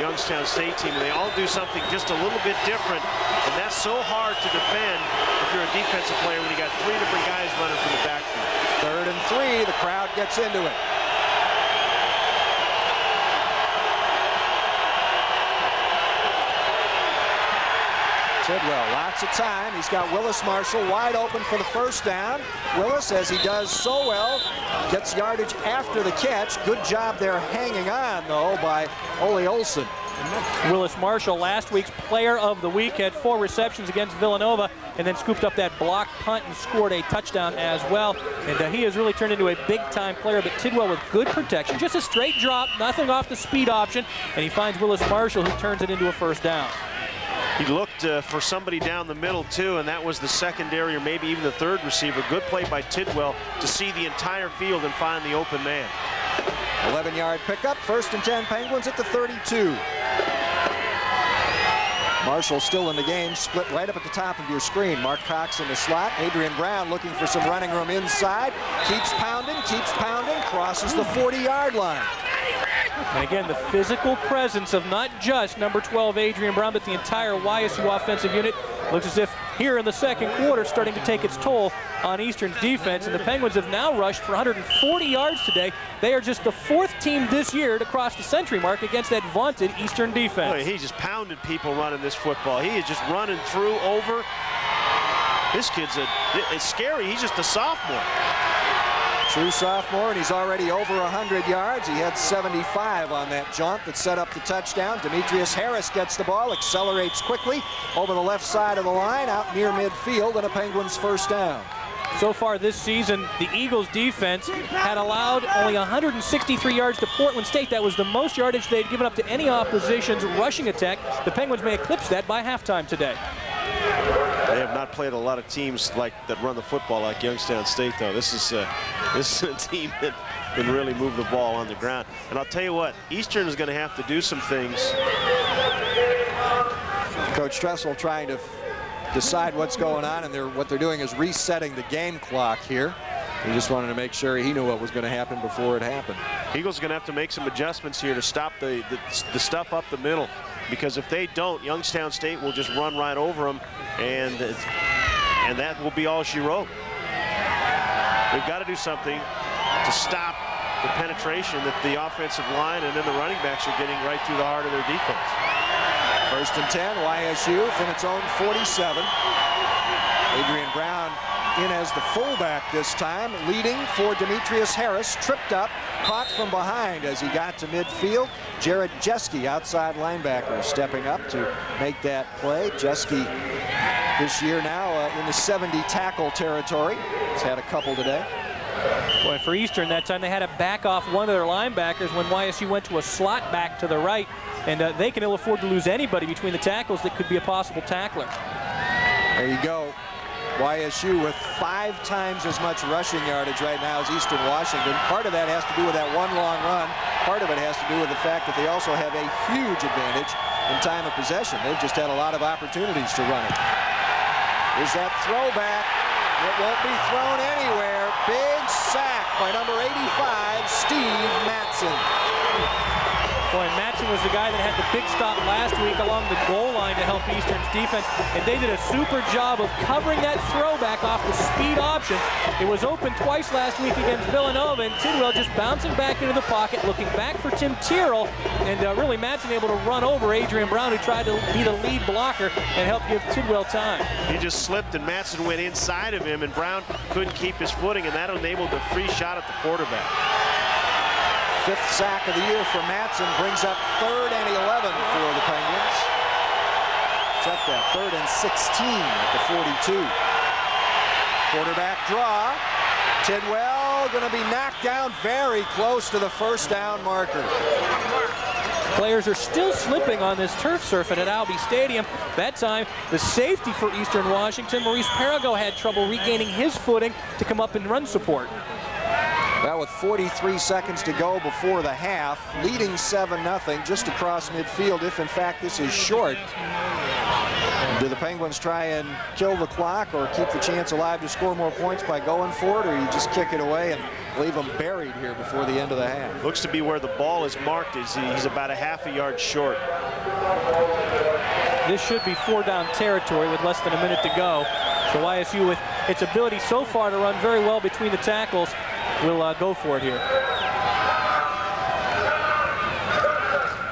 Youngstown State team, and they all do something just a little bit different, and that's so hard to defend if you're a defensive player when you got 3 different guys running from the backfield. 3rd and 3, the crowd gets into it. Tidwell, lots of time. He's got Willis Marshall wide open for the 1st down. Willis, as he does so well, gets yardage after the catch. Good job there hanging on, though, by Ole Olsen. Willis Marshall, last week's player of the week, had 4 receptions against Villanova and then scooped up that block punt and scored a touchdown as well. And he has really turned into a big-time player, but Tidwell with good protection, just a straight drop, nothing off the speed option, and he finds Willis Marshall, who turns it into a 1st down. He looked for somebody down the middle, too, and that was the secondary or maybe even the 3rd receiver. Good play by Tidwell to see the entire field and find the open man. 11-yard pickup, 1st and 10 Penguins at the 32. Marshall still in the game, split right up at the top of your screen. Mark Cox in the slot. Adrian Brown looking for some running room inside. Keeps pounding, crosses the 40-yard line. And again, the physical presence of not just number 12 Adrian Brown, but the entire YSU offensive unit looks as if here in the 2nd quarter starting to take its toll on Eastern's defense. And the Penguins have now rushed for 140 yards today. They are just the 4th team team this year to cross the century mark against that vaunted Eastern defense. Boy, he just pounded people running this football. He is just running through, over. This kid's it's scary. He's just a sophomore. True sophomore, and he's already over 100 yards. He had 75 on that jaunt that set up the touchdown. Demetrius Harris gets the ball, accelerates quickly over the left side of the line, out near midfield, and a Penguins first down. So far this season, the Eagles defense had allowed only 163 yards to Portland State. That was the most yardage they'd given up to any opposition's rushing attack. The Penguins may eclipse that by halftime today. They have not played a lot of teams that run the football like Youngstown State, though. This is a team that can really move the ball on the ground. And I'll tell you what, Eastern is going to have to do some things. Coach Tressel trying to decide what's going on, and what they're doing is resetting the game clock here. He just wanted to make sure he knew what was going to happen before it happened. Eagles are going to have to make some adjustments here to stop the stuff up the middle, because if they don't, Youngstown State will just run right over them, and that will be all she wrote. They've got to do something to stop the penetration that the offensive line and then the running backs are getting right through the heart of their defense. First and 10, YSU from its own 47. Adrian Brown in as the fullback this time, leading for Demetrius Harris, tripped up, caught from behind as he got to midfield. Jared Jeske, outside linebacker, stepping up to make that play. Jeske this year now in the 70 tackle territory. He's had a couple today. Boy, for Eastern that time, they had to back off one of their linebackers when YSU went to a slot back to the right, and they can ill afford to lose anybody between the tackles that could be a possible tackler. There you go. YSU with 5 times as much rushing yardage right now as Eastern Washington. Part of that has to do with that one long run. Part of it has to do with the fact that they also have a huge advantage in time of possession. They've just had a lot of opportunities to run it. Here's that throwback. It won't be thrown anywhere. Big sack by number 85, Steve Matson. Boy, Matson was the guy that had the big stop last week along the goal line to help Eastern's defense, and they did a super job of covering that throwback off the speed option. It was open twice last week against Villanova, and Tidwell just bouncing back into the pocket, looking back for Tim Tyrrell, and really Matson able to run over Adrian Brown, who tried to be the lead blocker and help give Tidwell time. He just slipped, and Matson went inside of him, and Brown couldn't keep his footing, and that enabled the free shot at the quarterback. 5th sack of the year for Matson, brings up 3rd and 11 for the Penguins. Check that, 3rd and 16 at the 42. Quarterback draw. Tidwell going to be knocked down very close to the first down marker. Players are still slipping on this turf surface at Albee Stadium. That time, the safety for Eastern Washington, Maurice Perigo, had trouble regaining his footing to come up and run support. Well, with 43 seconds to go before the half, leading 7-0 just across midfield, if in fact this is short. Do the Penguins try and kill the clock or keep the chance alive to score more points by going for it, or you just kick it away and leave them buried here before the end of the half? Looks to be where the ball is marked. He's about a half a yard short. This should be 4-down territory with less than a minute to go. So YSU, with its ability so far to run very well between the tackles, will go for it here.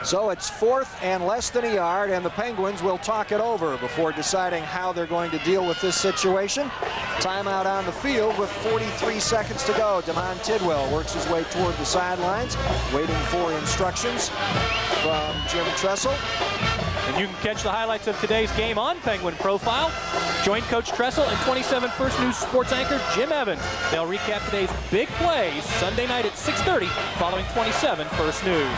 So it's 4th and less than a yard, and the Penguins will talk it over before deciding how they're going to deal with this situation. Timeout on the field with 43 seconds to go. Damon Tidwell works his way toward the sidelines, waiting for instructions from Jim Tressel. And you can catch the highlights of today's game on Penguin Profile. Join Coach Tressel and 27 First News sports anchor Jim Evans. They'll recap today's big plays Sunday night at 6:30 following 27 First News.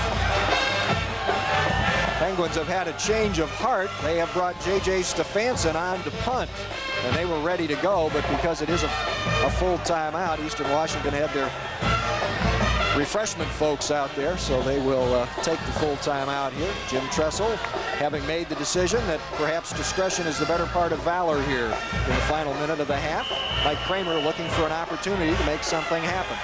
Penguins have had a change of heart. They have brought J.J. Stefanson on to punt, and they were ready to go, but because it is a full timeout, Eastern Washington had their refreshment folks out there, so they will take the full timeout here. Jim Tressel having made the decision that perhaps discretion is the better part of valor here in the final minute of the half. Mike Kramer looking for an opportunity to make something happen.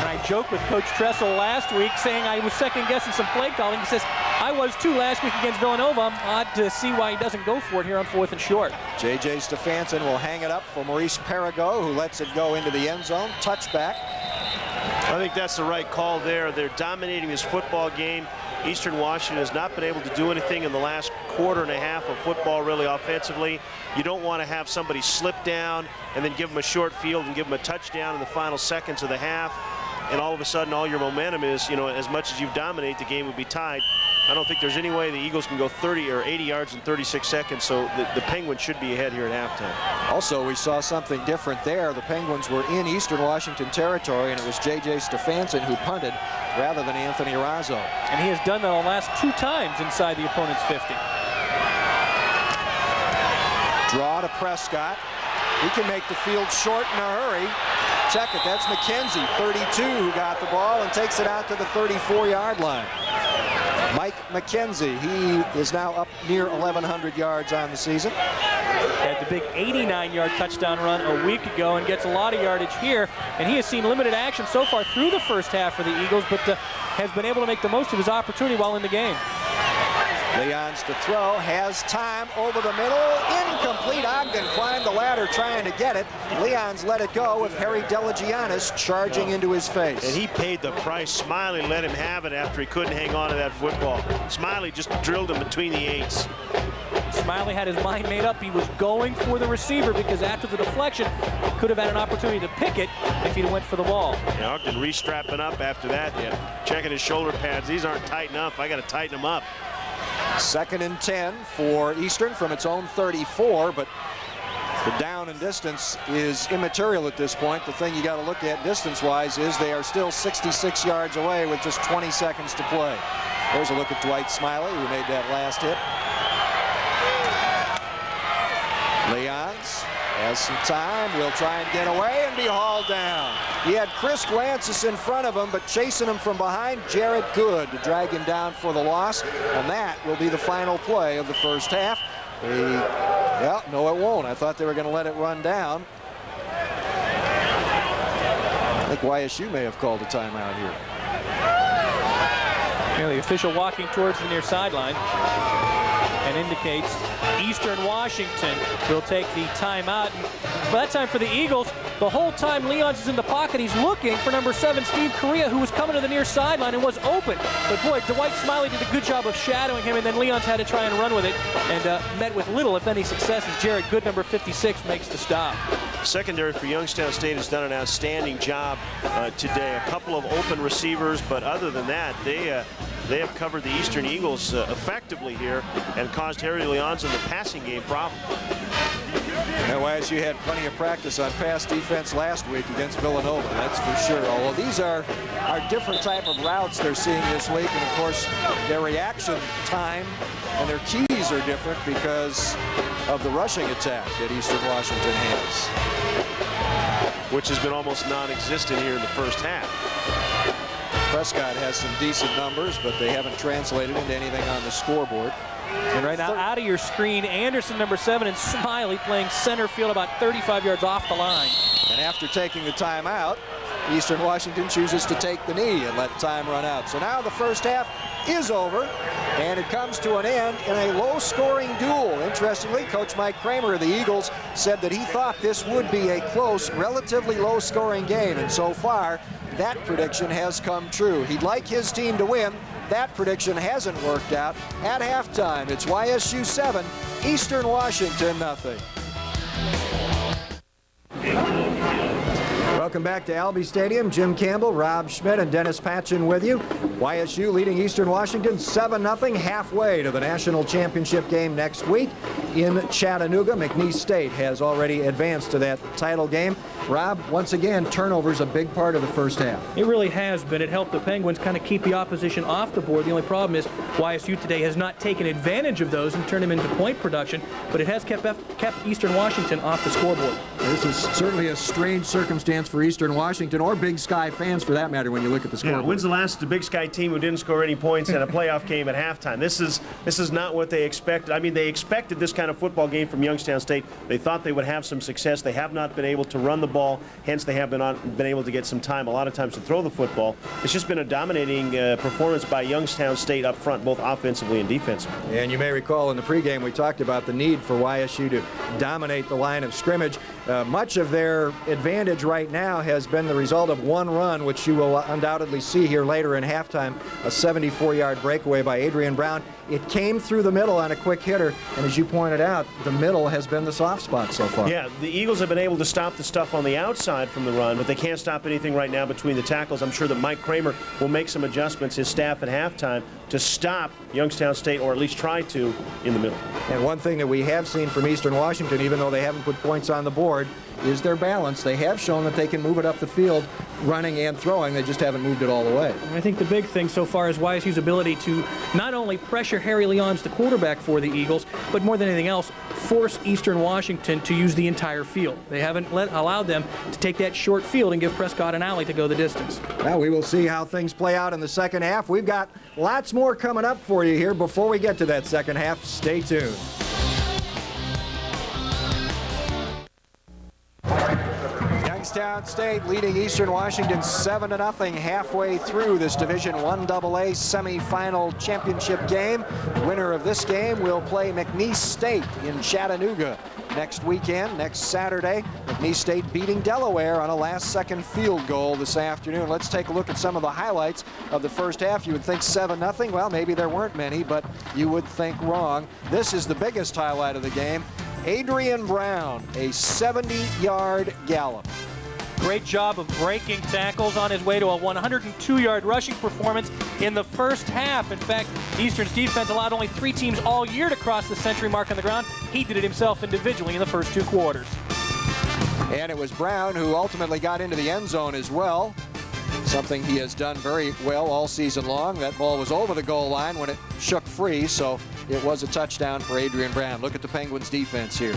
And I joked with Coach Tressel last week saying I was second-guessing some play calling. He says, I was too last week against Villanova. I'm odd to see why he doesn't go for it here on 4th and short. J.J. Stefanson will hang it up for Maurice Perigo, who lets it go into the end zone. Touchback. I think that's the right call there. They're dominating this football game. Eastern Washington has not been able to do anything in the last quarter and a half of football really offensively. You don't want to have somebody slip down and then give them a short field and give them a touchdown in the final seconds of the half. And all of a sudden, all your momentum is, as much as you've dominated, the game would be tied. I don't think there's any way the Eagles can go 30 or 80 yards in 36 seconds, so the Penguins should be ahead here at halftime. Also, we saw something different there. The Penguins were in Eastern Washington territory, and it was J.J. Stefanson who punted rather than Anthony Razzo. And he has done that the last 2 times inside the opponent's 50. Draw to Prescott. He can make the field short in a hurry. Check it, that's McKenzie, 32, who got the ball and takes it out to the 34-yard line. Mike McKenzie, he is now up near 1,100 yards on the season. Had the big 89-yard touchdown run a week ago and gets a lot of yardage here. And he has seen limited action so far through the first half for the Eagles, but has been able to make the most of his opportunity while in the game. Leon's to throw, has time over the middle, incomplete. Ogden climbed the ladder trying to get it. Leon's let it go with Harry Delagianis charging into his face. And he paid the price. Smiley let him have it after he couldn't hang on to that football. Smiley just drilled him between the 8s. Smiley had his mind made up. He was going for the receiver because after the deflection, he could have had an opportunity to pick it if he'd went for the ball. Yeah, Ogden re-strapping up after that. Yeah, checking his shoulder pads. These aren't tight enough. I got to tighten them up. 2nd and 10 for Eastern from its own 34, but the down and distance is immaterial at this point. The thing you got to look at distance-wise is they are still 66 yards away with just 20 seconds to play. There's a look at Dwight Smiley, who made that last hit. Leons has some time, will try and get away and be hauled down. He had Chris Glancis in front of him, but chasing him from behind, Jared Good to drag him down for the loss, and that will be the final play of the first half. Well, no, it won't. I thought they were going to let it run down. I think YSU may have called a timeout here. You know, the official walking towards the near sideline and indicates Eastern Washington will take the timeout. And by that time for the Eagles, the whole time Leons is in the pocket, he's looking for number 7, Steve Correa, who was coming to the near sideline and was open. But boy, Dwight Smiley did a good job of shadowing him, and then Leons had to try and run with it and met with little, if any, success as Jared Good, number 56, makes the stop. Secondary for Youngstown State has done an outstanding job today. A couple of open receivers, but other than that, they have covered the Eastern Eagles effectively here and caused Harry Leons in the passing game problem. Now, YSU had plenty of practice on pass defense last week against Villanova, that's for sure. Although these are different type of routes they're seeing this week, and of course their reaction time and their keys are different because of the rushing attack that Eastern Washington has, which has been almost non-existent here in the first half. Prescott has some decent numbers, but they haven't translated into anything on the scoreboard. And right now, out of your screen, Anderson, number 7, and Smiley playing center field about 35 yards off the line. And after taking the timeout, Eastern Washington chooses to take the knee and let time run out. So now the first half is over, and it comes to an end in a low-scoring duel. Interestingly, Coach Mike Kramer of the Eagles said that he thought this would be a close, relatively low-scoring game, and so far, that prediction has come true. He'd like his team to win. That prediction hasn't worked out. At halftime, it's YSU 7, Eastern Washington nothing. Welcome back to Albee Stadium. Jim Campbell, Rob Schmidt, and Dennis Patchen with you. YSU leading Eastern Washington 7-0, halfway to the national championship game next week in Chattanooga. McNeese State has already advanced to that title game. Rob, once again, turnovers a big part of the first half. It really has been. It helped the Penguins kind of keep the opposition off the board. The only problem is YSU today has not taken advantage of those and turned them into point production, but it has kept Eastern Washington off the scoreboard. This is certainly a strange circumstance for Eastern Washington, or Big Sky fans for that matter, when you look at the scoreboard. Yeah, when's the last Big Sky team who didn't score any points in a playoff game at halftime? This is not what they expected. I mean, they expected this kind of football game from Youngstown State. They thought they would have some success. They have not been able to run the ball, hence they have been able to get some time a lot of times to throw the football. It's just been a dominating performance by Youngstown State up front, both offensively and defensively. And you may recall in the pregame we talked about the need for YSU to dominate the line of scrimmage. Much of their advantage right now has been the result of one run, which you will undoubtedly see here later in halftime, a 74-yard breakaway by Adrian Brown. It came through the middle on a quick hitter, and as you pointed out, the middle has been the soft spot so far. Yeah, the Eagles have been able to stop the stuff on the outside from the run, but they can't stop anything right now between the tackles. I'm sure that Mike Kramer will make some adjustments, his staff at halftime, to stop Youngstown State, or at least try to, in the middle. And one thing that we have seen from Eastern Washington, even though they haven't put points on the board, is their balance. They have shown that they can move it up the field, running and throwing. They just haven't moved it all the way. I think the big thing so far is YSU's ability to not only pressure Harry Leons, the quarterback for the Eagles, but more than anything else, force Eastern Washington to use the entire field. They haven't allowed them to take that short field and give Prescott an alley to go the distance. Well, we will see how things play out in the second half. We've got lots more coming up for you here. Before we get to that second half, stay tuned. Youngstown State leading Eastern Washington 7-0 halfway through this Division I AA semifinal championship game. The winner of this game will play McNeese State in Chattanooga next weekend, next Saturday. McNeese State beating Delaware on a last-second field goal this afternoon. Let's take a look at some of the highlights of the first half. You would think 7-0. Well, maybe there weren't many, but you would think wrong. This is the biggest highlight of the game. Adrian Brown, a 70-yard gallop. Great job of breaking tackles on his way to a 102-yard rushing performance in the first half. In fact, Eastern's defense allowed only 3 teams all year to cross the century mark on the ground. He did it himself individually in the first 2 quarters. And it was Brown who ultimately got into the end zone as well. Something he has done very well all season long. That ball was over the goal line when it shook free, so it was a touchdown for Adrian Brown. Look at the Penguins' defense here.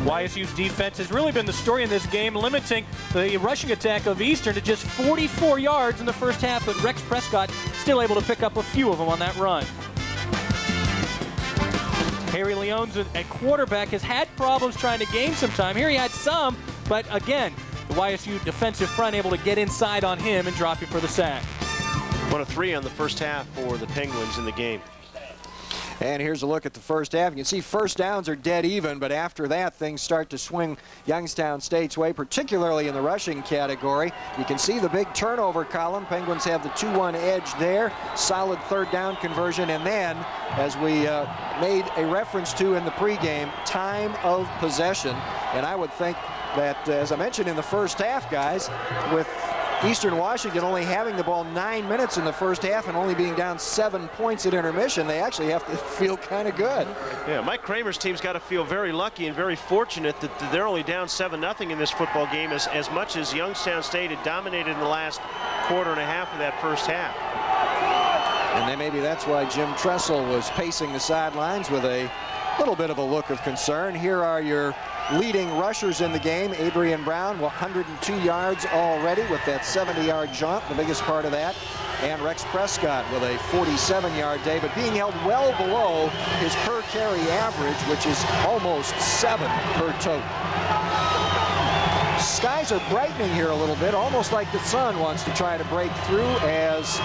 YSU's defense has really been the story in this game, limiting the rushing attack of Eastern to just 44 yards in the first half, but Rex Prescott still able to pick up a few of them on that run. Harry Leons at quarterback has had problems trying to gain some time. Here he had some, but again, the YSU defensive front able to get inside on him and drop him for the sack. 1 of 3 on the first half for the Penguins in the game. And here's a look at the first half. You can see first downs are dead even, but after that, things start to swing Youngstown State's way, particularly in the rushing category. You can see the big turnover column. Penguins have the 2-1 edge there. Solid third down conversion. And then, as we made a reference to in the pregame, time of possession. And I would think that, as I mentioned in the first half, guys, with Eastern Washington only having the ball 9 minutes in the first half and only being down 7 points at intermission, they actually have to feel kind of good. Yeah, Mike Kramer's team's got to feel very lucky and very fortunate that they're only down 7-0 in this football game, as much as Youngstown State had dominated in the last quarter and a half of that first half. And then maybe that's why Jim Tressel was pacing the sidelines with a little bit of a look of concern. Here are your leading rushers in the game. Adrian Brown, 102 yards already with that 70-yard jaunt, the biggest part of that. And Rex Prescott with a 47-yard day, but being held well below his per carry average, which is almost 7 per tote. Skies are brightening here a little bit, almost like the sun wants to try to break through as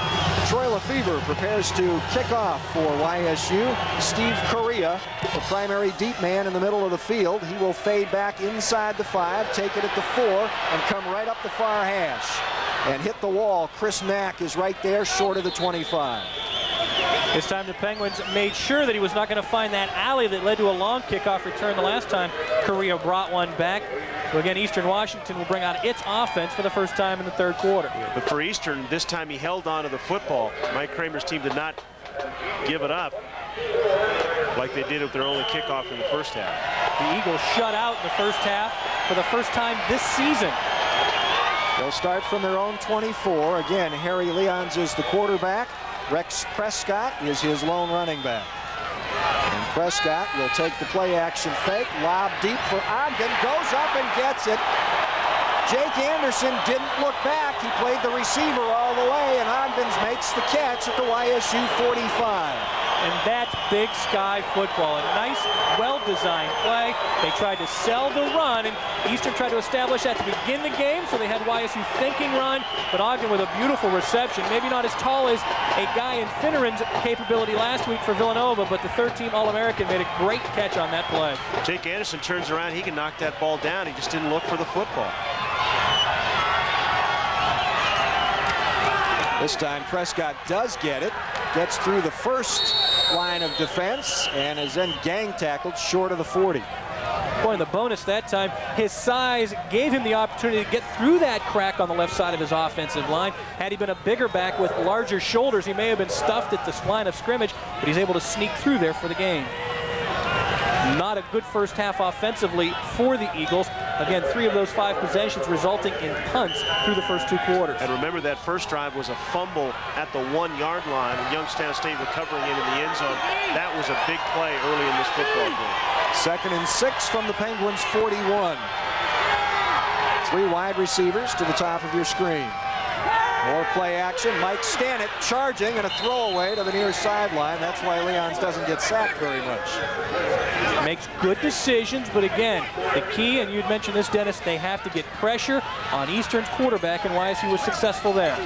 Troy Lefevre prepares to kick off for YSU. Steve Correa, the primary deep man in the middle of the field. He will fade back inside the 5, take it at the 4, and come right up the far hash and hit the wall. Chris Mack is right there, short of the 25. This time the Penguins made sure that he was not going to find that alley that led to a long kickoff return the last time Correa brought one back. So again, Eastern Washington will bring out its offense for the first time in the third quarter. Yeah, but for Eastern, this time he held on to the football. Mike Kramer's team did not give it up like they did with their only kickoff in the first half. The Eagles shut out in the first half for the first time this season. They'll start from their own 24. Again, Harry Leons is the quarterback. Rex Prescott is his lone running back. And Prescott will take the play action fake, lob deep for Ogden, goes up and gets it. Jake Anderson didn't look back. He played the receiver all the way, and Ogden makes the catch at the YSU 45. And that's Big Sky football. A nice, well-designed play. They tried to sell the run, and Eastern tried to establish that to begin the game, so they had YSU thinking run, but Ogden with a beautiful reception. Maybe not as tall as a guy in Finneran's capability last week for Villanova, but the third-team All-American made a great catch on that play. Jake Anderson turns around. He can knock that ball down. He just didn't look for the football. This time Prescott does get it, gets through the first line of defense, and is then gang tackled short of the 40. Boy, and the bonus that time, his size gave him the opportunity to get through that crack on the left side of his offensive line. Had he been a bigger back with larger shoulders, he may have been stuffed at this line of scrimmage, but he's able to sneak through there for the gain. Not a good first half offensively for the Eagles. Again, 3 of those 5 possessions resulting in punts through the first 2 quarters. And remember, that first drive was a fumble at the 1-yard line, and Youngstown State recovering into the end zone. That was a big play early in this football game. 2nd and 6 from the Penguins' 41. 3 wide receivers to the top of your screen. More play action. Mike Stanek charging, and a throwaway to the near sideline. That's why Leons doesn't get sacked very much. Makes good decisions, but again, the key, and you'd mentioned this, Dennis, they have to get pressure on Eastern's quarterback, and YSU was successful there.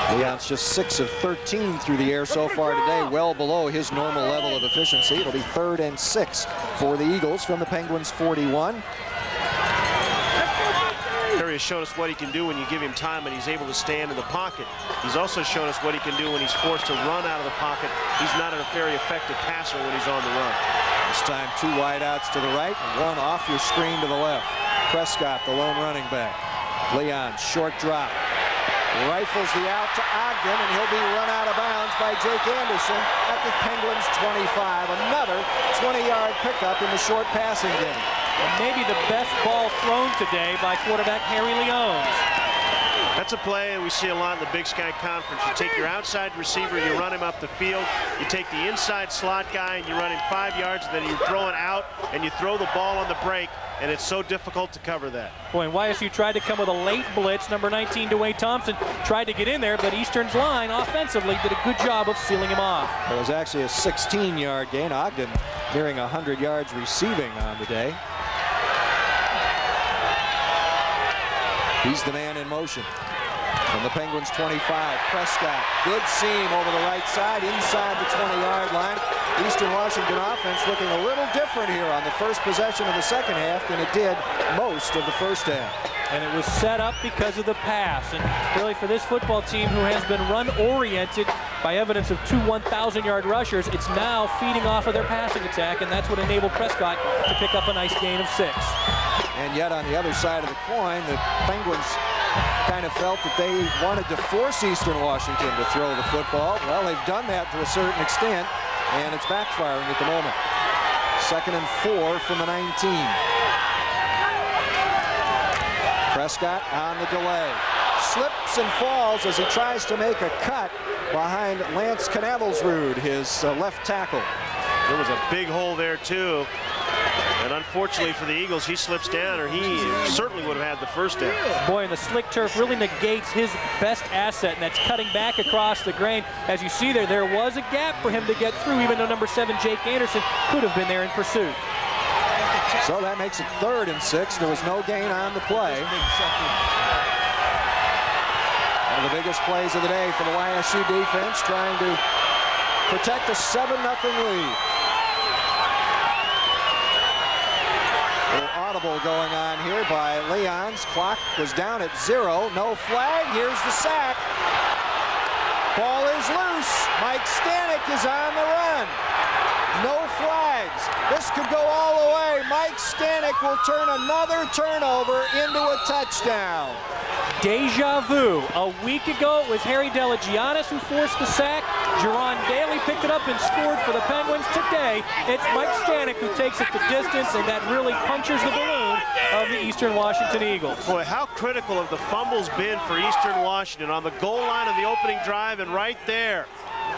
Leons just 6 of 13 through the air so far today, well below his normal level of efficiency. It'll be 3rd and 6 for the Eagles from the Penguins' 41. Harry has shown us what he can do when you give him time and he's able to stand in the pocket. He's also shown us what he can do when he's forced to run out of the pocket. He's not a very effective passer when he's on the run. This time 2 wideouts to the right and 1 off your screen to the left. Prescott, the lone running back. Leon, short drop. Rifles the out to Ogden, and he'll be run out of bounds by Jake Anderson at the Penguins' 25. Another 20-yard pickup in the short passing game. And maybe the best ball thrown today by quarterback Harry Leons. That's a play we see a lot in the Big Sky Conference. You take your outside receiver, you run him up the field. You take the inside slot guy and you run him 5 yards, and then you throw it out and you throw the ball on the break, and it's so difficult to cover that. Boy, and YSU tried to come with a late blitz. Number 19, DeWayne Thompson, tried to get in there, but Eastern's line offensively did a good job of sealing him off. It was actually a 16-yard gain. Ogden nearing 100 yards receiving on the day. He's the man in motion. From the Penguins' 25, Prescott, good seam over the right side, inside the 20-yard line. Eastern Washington offense looking a little different here on the first possession of the second half than it did most of the first half. And it was set up because of the pass. And really, for this football team who has been run-oriented by evidence of 2 1,000-yard rushers, it's now feeding off of their passing attack, and that's what enabled Prescott to pick up a nice gain of 6. And yet on the other side of the coin, the Penguins kind of felt that they wanted to force Eastern Washington to throw the football. Well, they've done that to a certain extent, and it's backfiring at the moment. 2nd and 4 from the 19. Prescott on the delay. Slips and falls as he tries to make a cut behind Lance Knavelsrud, his left tackle. There was a big hole there, too. And unfortunately for the Eagles, he slips down, or he certainly would have had the first down. Boy, and the slick turf really negates his best asset, and that's cutting back across the grain. As you see there, there was a gap for him to get through, even though number 7, Jake Anderson, could have been there in pursuit. So that makes it 3rd and 6. There was no gain on the play. One of the biggest plays of the day for the YSU defense, trying to protect a 7-0 lead. Audible going on here by Leons. Clock was down at 0. No flag. Here's the sack. Ball is loose. Mike Stanek is on the run. No flags. This could go all the way. Mike Stanek will turn another turnover into a touchdown. Deja vu. A week ago, it was Harry Delagiannis who forced the sack. Jerron Daly picked it up and scored for the Penguins. Today, it's Mike Stanek who takes it the distance, and that really punctures the balloon of the Eastern Washington Eagles. Boy, how critical have the fumbles been for Eastern Washington on the goal line of the opening drive, and right there,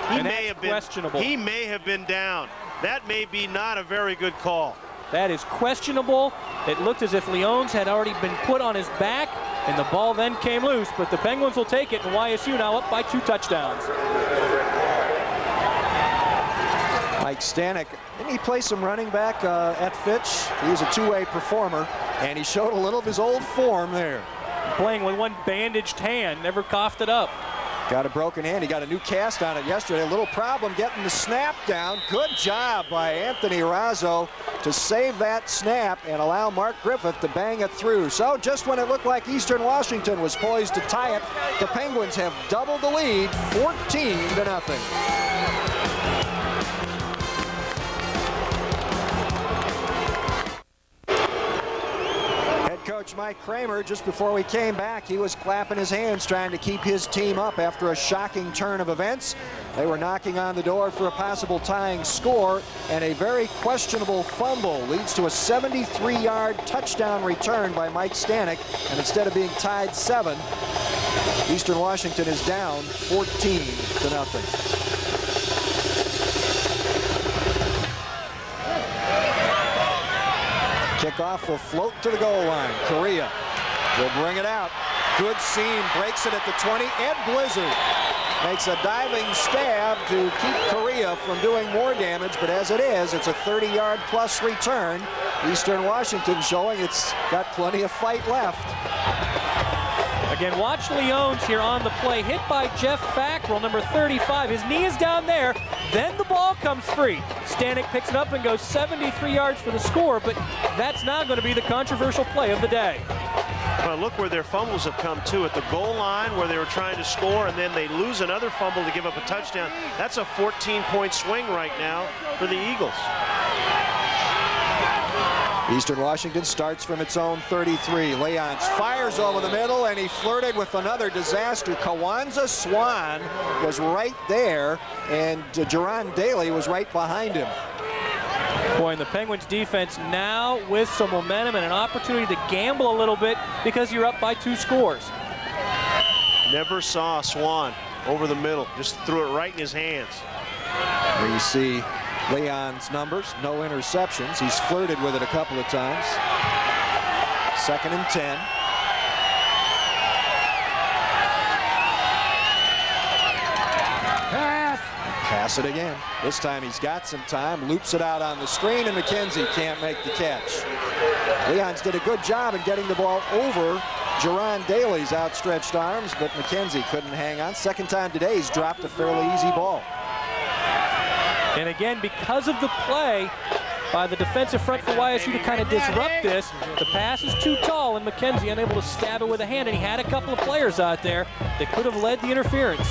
he may have been down. That may be not a very good call. That is questionable. It looked as if Leons had already been put on his back, and the ball then came loose, but the Penguins will take it, and YSU now up by 2 touchdowns. Mike Stanek. Didn't he play some running back at Fitch? He was a two-way performer, and he showed a little of his old form there. Playing with one bandaged hand, never coughed it up. Got a broken hand. He got a new cast on it yesterday. A little problem getting the snap down. Good job by Anthony Razzo to save that snap and allow Mark Griffith to bang it through. So just when it looked like Eastern Washington was poised to tie it, the Penguins have doubled the lead, 14-0. Coach Mike Kramer, just before we came back, he was clapping his hands trying to keep his team up after a shocking turn of events. They were knocking on the door for a possible tying score, and a very questionable fumble leads to a 73-yard touchdown return by Mike Stanek, and instead of being tied 7, Eastern Washington is down 14-0. Kickoff will float to the goal line. Correa will bring it out. Good seam, breaks it at the 20. Ed Blizzard makes a diving stab to keep Correa from doing more damage, but as it is, it's a 30-yard plus return. Eastern Washington showing it's got plenty of fight left. Again, watch Leones here on the play. Hit by Jeff Fackrell, number 35. His knee is down there. Then the ball comes free. Stanek picks it up and goes 73 yards for the score, but that's not going to be the controversial play of the day. Well, look where their fumbles have come to. At the goal line where they were trying to score, and then they lose another fumble to give up a touchdown. That's a 14-point swing right now for the Eagles. Eastern Washington starts from its own 33. Leons fires over the middle, and he flirted with another disaster. Kawanza Swan was right there, and Jerron Daly was right behind him. Boy, and the Penguins defense now with some momentum and an opportunity to gamble a little bit because you're up by 2 scores. Never saw Swan over the middle. Just threw it right in his hands. There you see Leon's numbers, no interceptions. He's flirted with it a couple of times. 2nd and 10. Pass it again. This time he's got some time, loops it out on the screen, and McKenzie can't make the catch. Leons did a good job in getting the ball over Jerron Daly's outstretched arms, but McKenzie couldn't hang on. Second time today he's dropped a fairly easy ball. And again, because of the play by the defensive front for YSU to kind of disrupt this, the pass is too tall, and McKenzie unable to stab it with a hand, and he had a couple of players out there that could have led the interference.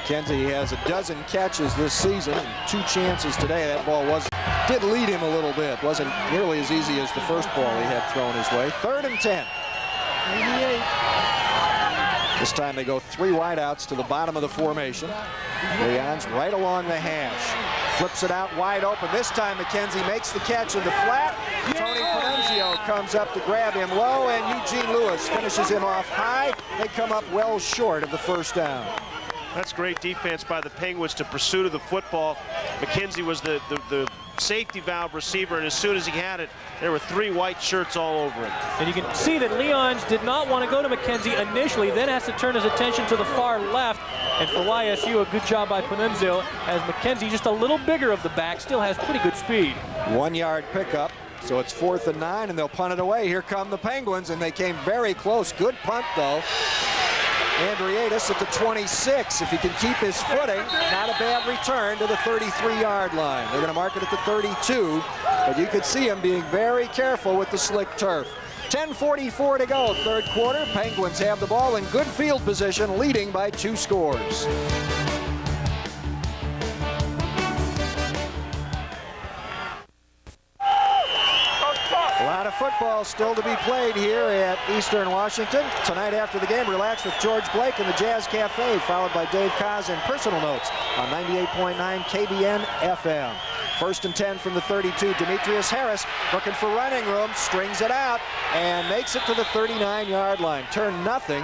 McKenzie has a dozen catches this season and 2 chances today. That ball did lead him a little bit. Wasn't nearly as easy as the first ball he had thrown his way. 3rd and 10. 88. This time they go 3 wideouts to the bottom of the formation. Leons right along the hash. Flips it out wide open. This time McKenzie makes the catch in the flat. Tony Panunzio comes up to grab him low, and Eugene Lewis finishes him off high. They come up well short of the first down. That's great defense by the Penguins to pursuit of the football. McKenzie was the safety valve receiver, and as soon as he had it, there were 3 white shirts all over him. And you can see that Leons did not want to go to McKenzie initially, then has to turn his attention to the far left. And for YSU, a good job by Panunzio, as McKenzie, just a little bigger of the back, still has pretty good speed. 1-yard pickup, so it's 4th and 9, and they'll punt it away. Here come the Penguins, and they came very close. Good punt, though. Andriadis at the 26. If he can keep his footing, not a bad return to the 33-yard line. They're going to mark it at the 32, but you could see him being very careful with the slick turf. 10:44 to go, 3rd quarter. Penguins have the ball in good field position, leading by 2 scores. A lot of football still to be played here at Eastern Washington. Tonight after the game, relax with George Blake in the Jazz Cafe, followed by Dave Kaz and Personal Notes on 98.9 KBN FM. 1st and 10 from the 32. Demetrius Harris looking for running room, strings it out, and makes it to the 39-yard line. Turn nothing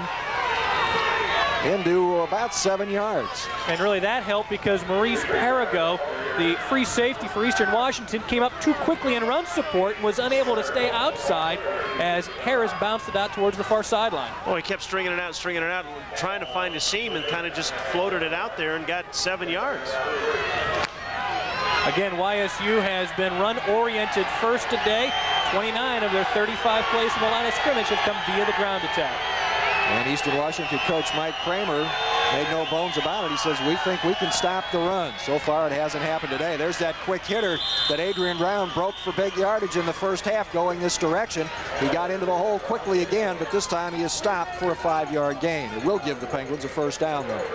into about 7 yards. And really that helped because Maurice Perigo, the free safety for Eastern Washington, came up too quickly in run support and was unable to stay outside as Harris bounced it out towards the far sideline. Oh, he kept stringing it out, trying to find a seam, and kind of just floated it out there and got 7 yards. Again, YSU has been run-oriented first today. 29 of their 35 plays from the line of scrimmage have come via the ground attack. And Eastern Washington coach Mike Kramer made no bones about it. He says, we think we can stop the run. So far, it hasn't happened today. There's that quick hitter that Adrian Brown broke for big yardage in the first half going this direction. He got into the hole quickly again, but this time he is stopped for a 5-yard gain. It will give the Penguins a first down, though.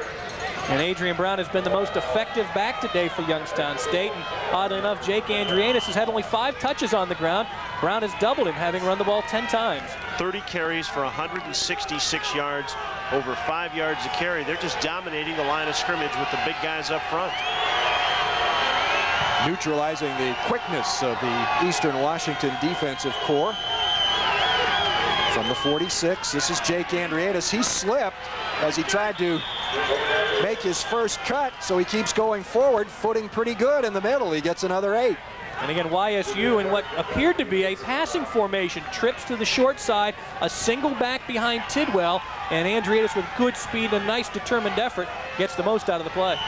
And Adrian Brown has been the most effective back today for Youngstown State. And oddly enough, Jake Andrianis has had only 5 touches on the ground. Brown has doubled him, having run the ball 10 times. 30 carries for 166 yards, over 5 yards a carry. They're just dominating the line of scrimmage with the big guys up front. Neutralizing the quickness of the Eastern Washington defensive core. From the 46, this is Jake Andriatis. He slipped as he tried to make his first cut, so he keeps going forward, footing pretty good in the middle. He gets another 8. And again, YSU in what appeared to be a passing formation, trips to the short side, a single back behind Tidwell, and Andriatis with good speed and nice determined effort gets the most out of the play.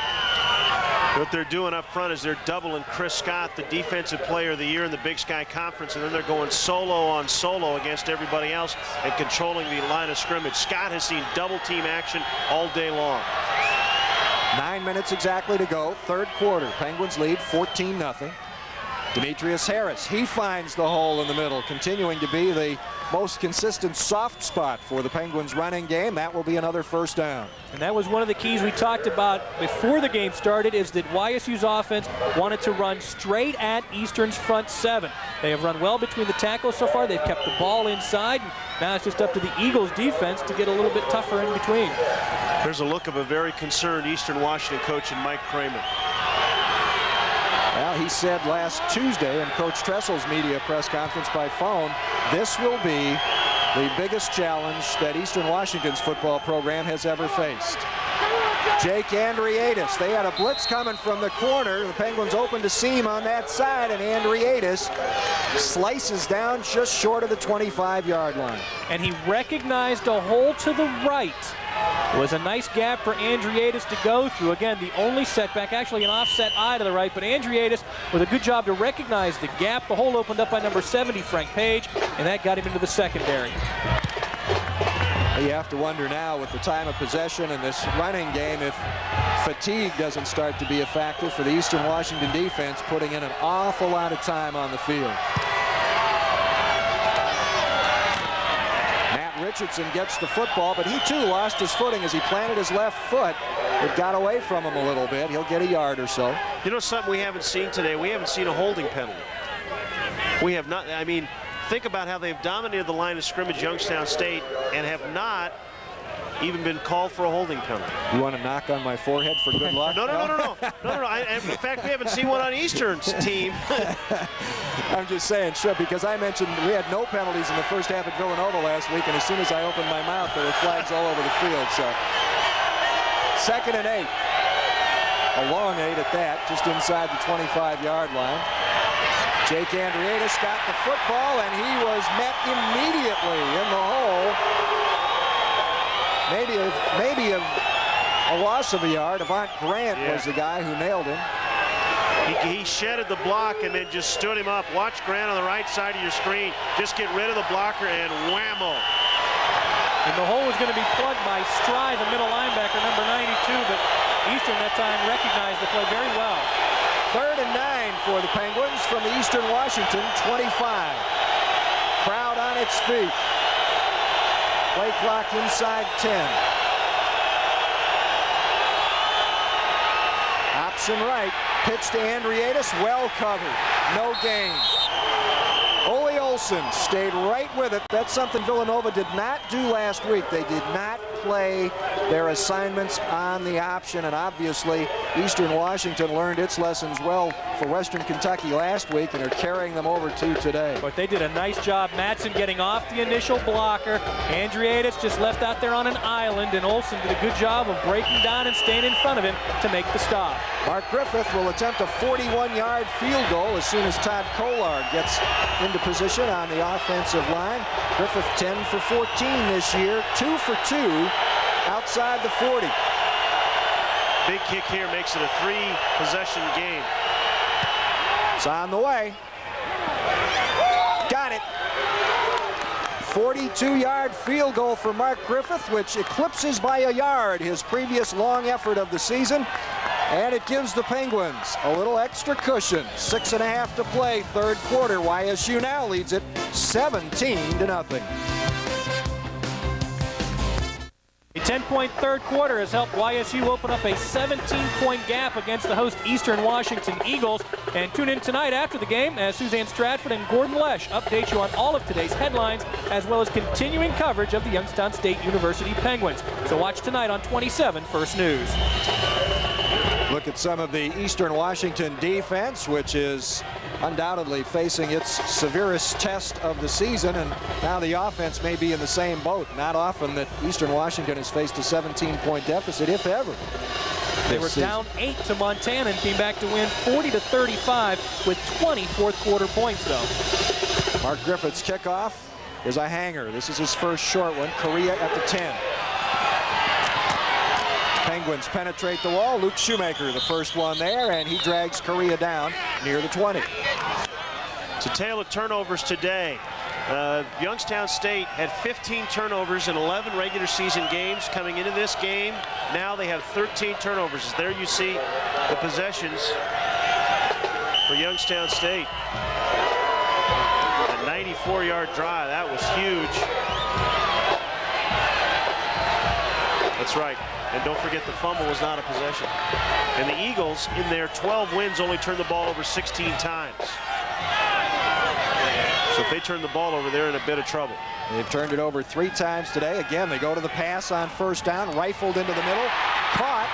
What they're doing up front is they're doubling Chris Scott, the defensive player of the year in the Big Sky Conference, and then they're going solo on solo against everybody else and controlling the line of scrimmage. Scott has seen double team action all day long. 9 minutes exactly to go, third quarter. Penguins lead 14-0. Demetrius Harris, he finds the hole in the middle, continuing to be the most consistent soft spot for the Penguins running game. That will be another first down. And that was one of the keys we talked about before the game started, is that YSU's offense wanted to run straight at Eastern's front 7. They have run well between the tackles so far. They've kept the ball inside. And now it's just up to the Eagles defense to get a little bit tougher in between. There's a look of a very concerned Eastern Washington coach in Mike Kramer. Well, he said last Tuesday in Coach Tressel's media press conference by phone, this will be the biggest challenge that Eastern Washington's football program has ever faced. Jake Andriatis, they had a blitz coming from the corner. The Penguins opened a seam on that side, and Andriatis slices down just short of the 25-yard line. And he recognized a hole to the right. It was a nice gap for Andriatis to go through. Again, the only setback, actually an offset eye to the right, but Andriatis with a good job to recognize the gap. The hole opened up by number 70, Frank Page, and that got him into the secondary. You have to wonder now with the time of possession and this running game if fatigue doesn't start to be a factor for the Eastern Washington defense, putting in an awful lot of time on the field. Richardson gets the football, but he too lost his footing as he planted his left foot. It got away from him a little bit. He'll get a yard or so. You know something we haven't seen today? We haven't seen a holding penalty. We have not. I mean, think about how they've dominated the line of scrimmage, Youngstown State, and have not even been called for a holding penalty. You want to knock on my forehead for good luck? No. In fact, we haven't seen one on Eastern's team. I'm just saying, sure, because I mentioned we had no penalties in the first half at Villanova last week, and as soon as I opened my mouth, there were flags all over the field. So, 2nd and 8. A long 8 at that, just inside the 25-yard line. Jake Andriatis got the football, and he was met immediately in the hole. Maybe a loss of a yard. Avant Grant was the guy who nailed him. He shedded the block and then just stood him up. Watch Grant on the right side of your screen. Just get rid of the blocker and whammo. And the hole was going to be plugged by Stride, the middle linebacker, number 92, but Eastern that time recognized the play very well. 3rd and 9 for the Penguins from the Eastern Washington 25. Crowd on its feet. Play clock inside 10. Option right. Pitch to Andriatis. Well covered. No gain. Ole Olsen stayed right with it. That's something Villanova did not do last week. They did not play their assignments on the option, and obviously Eastern Washington learned its lessons well for Western Kentucky last week and are carrying them over to today. But they did a nice job. Madsen getting off the initial blocker. Andriatis just left out there on an island, and Olsen did a good job of breaking down and staying in front of him to make the stop. Mark Griffith will attempt a 41-yard field goal as soon as Todd Kolar gets into position on the offensive line. Griffith 10 for 14 this year, 2 for 2 outside the 40. Big kick here makes it a 3-possession game. It's on the way. Got it. 42-yard field goal for Mark Griffith, which eclipses by a yard his previous long effort of the season. And it gives the Penguins a little extra cushion. 6.5 to play, third quarter. YSU now leads it 17-0. A 10-point third quarter has helped YSU open up a 17-point gap against the host Eastern Washington Eagles. And tune in tonight after the game as Suzanne Stratford and Gordon Lesh update you on all of today's headlines, as well as continuing coverage of the Youngstown State University Penguins. So watch tonight on 27 First News. Look at some of the Eastern Washington defense, which is undoubtedly facing its severest test of the season, and now the offense may be in the same boat. Not often that Eastern Washington has faced a 17-point deficit, if ever. They were down 8 to Montana and came back to win 40-35 with 20 fourth-quarter points, though. Mark Griffith's kickoff is a hanger. This is his first short one. Correa at the 10. Penguins penetrate the wall. Luke Shoemaker, the first one there, and he drags Correa down near the 20. It's a tale of turnovers today. Youngstown State had 15 turnovers in 11 regular season games coming into this game. Now they have 13 turnovers. There you see the possessions for Youngstown State. A 94-yard drive. That was huge. That's right. And don't forget, the fumble was not a possession. And the Eagles, in their 12 wins, only turned the ball over 16 times. So if they turn the ball over, they're in a bit of trouble. They've turned it over 3 times today. Again, they go to the pass on first down, rifled into the middle, caught.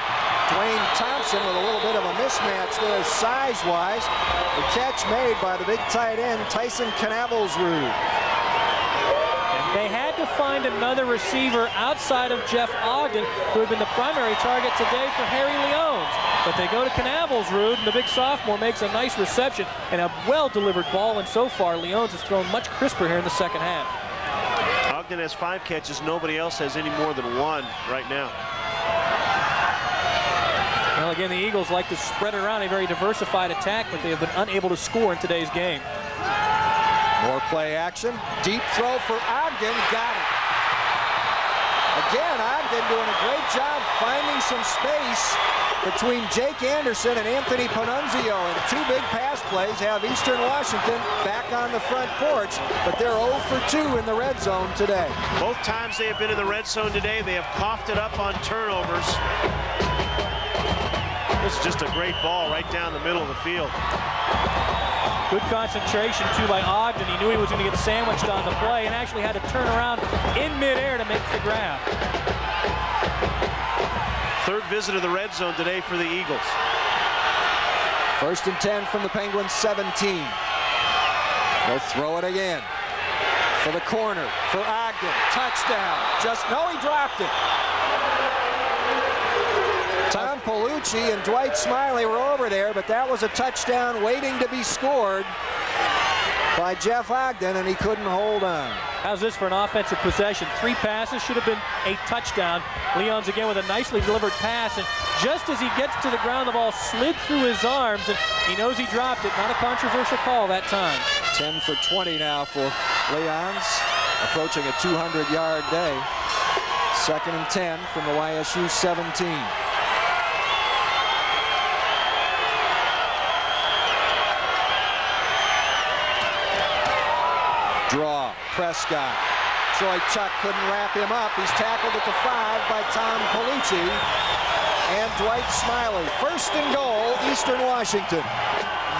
Dwayne Thompson with a little bit of a mismatch there size-wise. The catch made by the big tight end, Tyson Canavelsrud. They had to find another receiver outside of Jeff Ogden, who had been the primary target today for Harry Leones. But they go to Canavelsrud, and the big sophomore makes a nice reception and a well-delivered ball. And so far, Leones has thrown much crisper here in the second half. Ogden has 5 catches. Nobody else has any more than 1 right now. Well, again, the Eagles like to spread around a very diversified attack, but they have been unable to score in today's game. More play action. Deep throw for Ogden. Got it. Again, Ogden doing a great job finding some space between Jake Anderson and Anthony Panunzio. And 2 big pass plays have Eastern Washington back on the front porch, but they're 0 for 2 in the red zone today. Both times they have been in the red zone today, they have coughed it up on turnovers. This is just a great ball right down the middle of the field. Good concentration, too, by Ogden. He knew he was going to get sandwiched on the play and actually had to turn around in midair to make the grab. Third visit of the red zone today for the Eagles. 1st and 10 from the Penguins' 17. They'll throw it again. For the corner, for Ogden. Touchdown. He dropped it. Tom Palucci and Dwight Smiley were over there, but that was a touchdown waiting to be scored by Jeff Ogden, and he couldn't hold on. How's this for an offensive possession? 3 passes, should have been a touchdown. Leones again with a nicely delivered pass, and just as he gets to the ground, the ball slid through his arms, and he knows he dropped it. Not a controversial call that time. 10 for 20 now for Leones, approaching a 200-yard day. 2nd and 10 from the YSU 17. Draw, Prescott. Troy Tuck couldn't wrap him up. He's tackled at the 5 by Tom Palucci and Dwight Smiley. 1st and goal, Eastern Washington.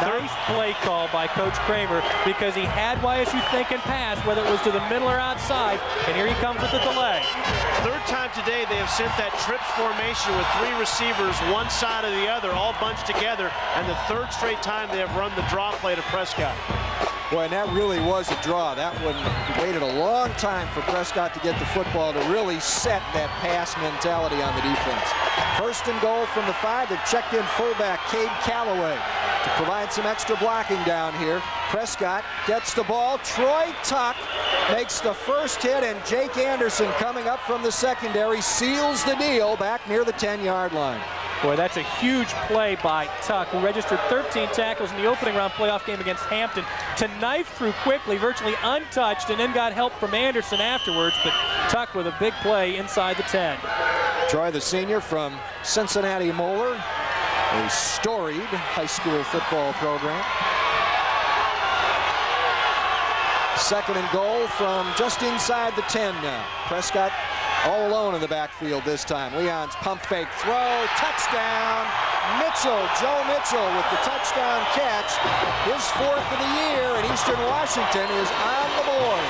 Nice play call by Coach Kramer, because he had YSU thinking pass, whether it was to the middle or outside, and here he comes with the delay. 3rd time today they have sent that trips formation with 3 receivers, one side or the other, all bunched together, and the 3rd straight time they have run the draw play to Prescott. Boy, and that really was a draw. That one waited a long time for Prescott to get the football to really set that pass mentality on the defense. 1st and goal from the 5. They've checked in fullback Cade Calloway to provide some extra blocking down here. Prescott gets the ball. Troy Tuck makes the first hit, and Jake Anderson coming up from the secondary seals the deal back near the 10-yard line. Boy, that's a huge play by Tuck, who registered 13 tackles in the opening round playoff game against Hampton, to knife through quickly, virtually untouched, and then got help from Anderson afterwards. But Tuck with a big play inside the 10. Troy, the senior from Cincinnati Moeller, a storied high school football program. Second and goal from just inside the 10 now. Prescott all alone in the backfield this time. Leon's pump fake throw, touchdown. Joe Mitchell with the touchdown catch. His 4th of the year, and Eastern Washington is on the board.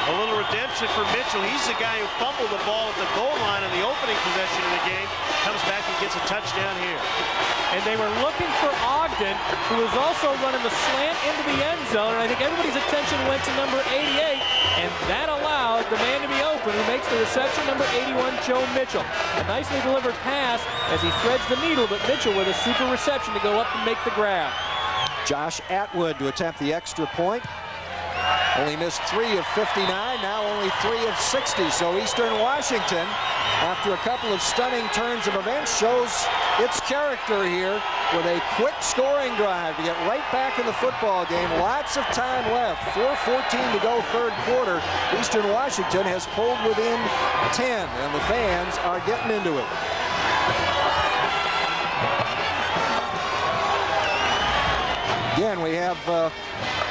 A little redemption for Mitchell. He's the guy who fumbled the ball at the goal line on the opening possession of the game. Comes back and gets a touchdown here. And they were looking for Ogden, who was also running the slant into the end zone. And I think everybody's attention went to number 88. And that allowed the man to be open, who makes the reception, number 81, Joe Mitchell. A nicely delivered pass as he threads the needle, but Mitchell with a super reception to go up and make the grab. Josh Atwood to attempt the extra point. Only missed 3 of 59, now only 3 of 60. So Eastern Washington, after a couple of stunning turns of events, shows its character here with a quick scoring drive to get right back in the football game. Lots of time left, 4:14 to go, third quarter. Eastern Washington has pulled within 10, and the fans are getting into it. Again, we have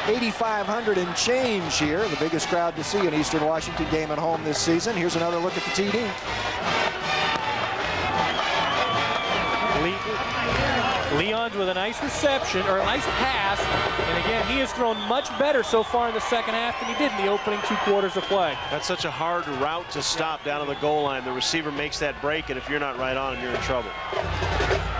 8,500 and change here, the biggest crowd to see an Eastern Washington game at home this season. Here's another look at the TD. Leon's with a nice reception, or a nice pass, and again, he has thrown much better so far in the second half than he did in the opening 2 quarters of play. That's such a hard route to stop down on the goal line. The receiver makes that break, and if you're not right on, you're in trouble.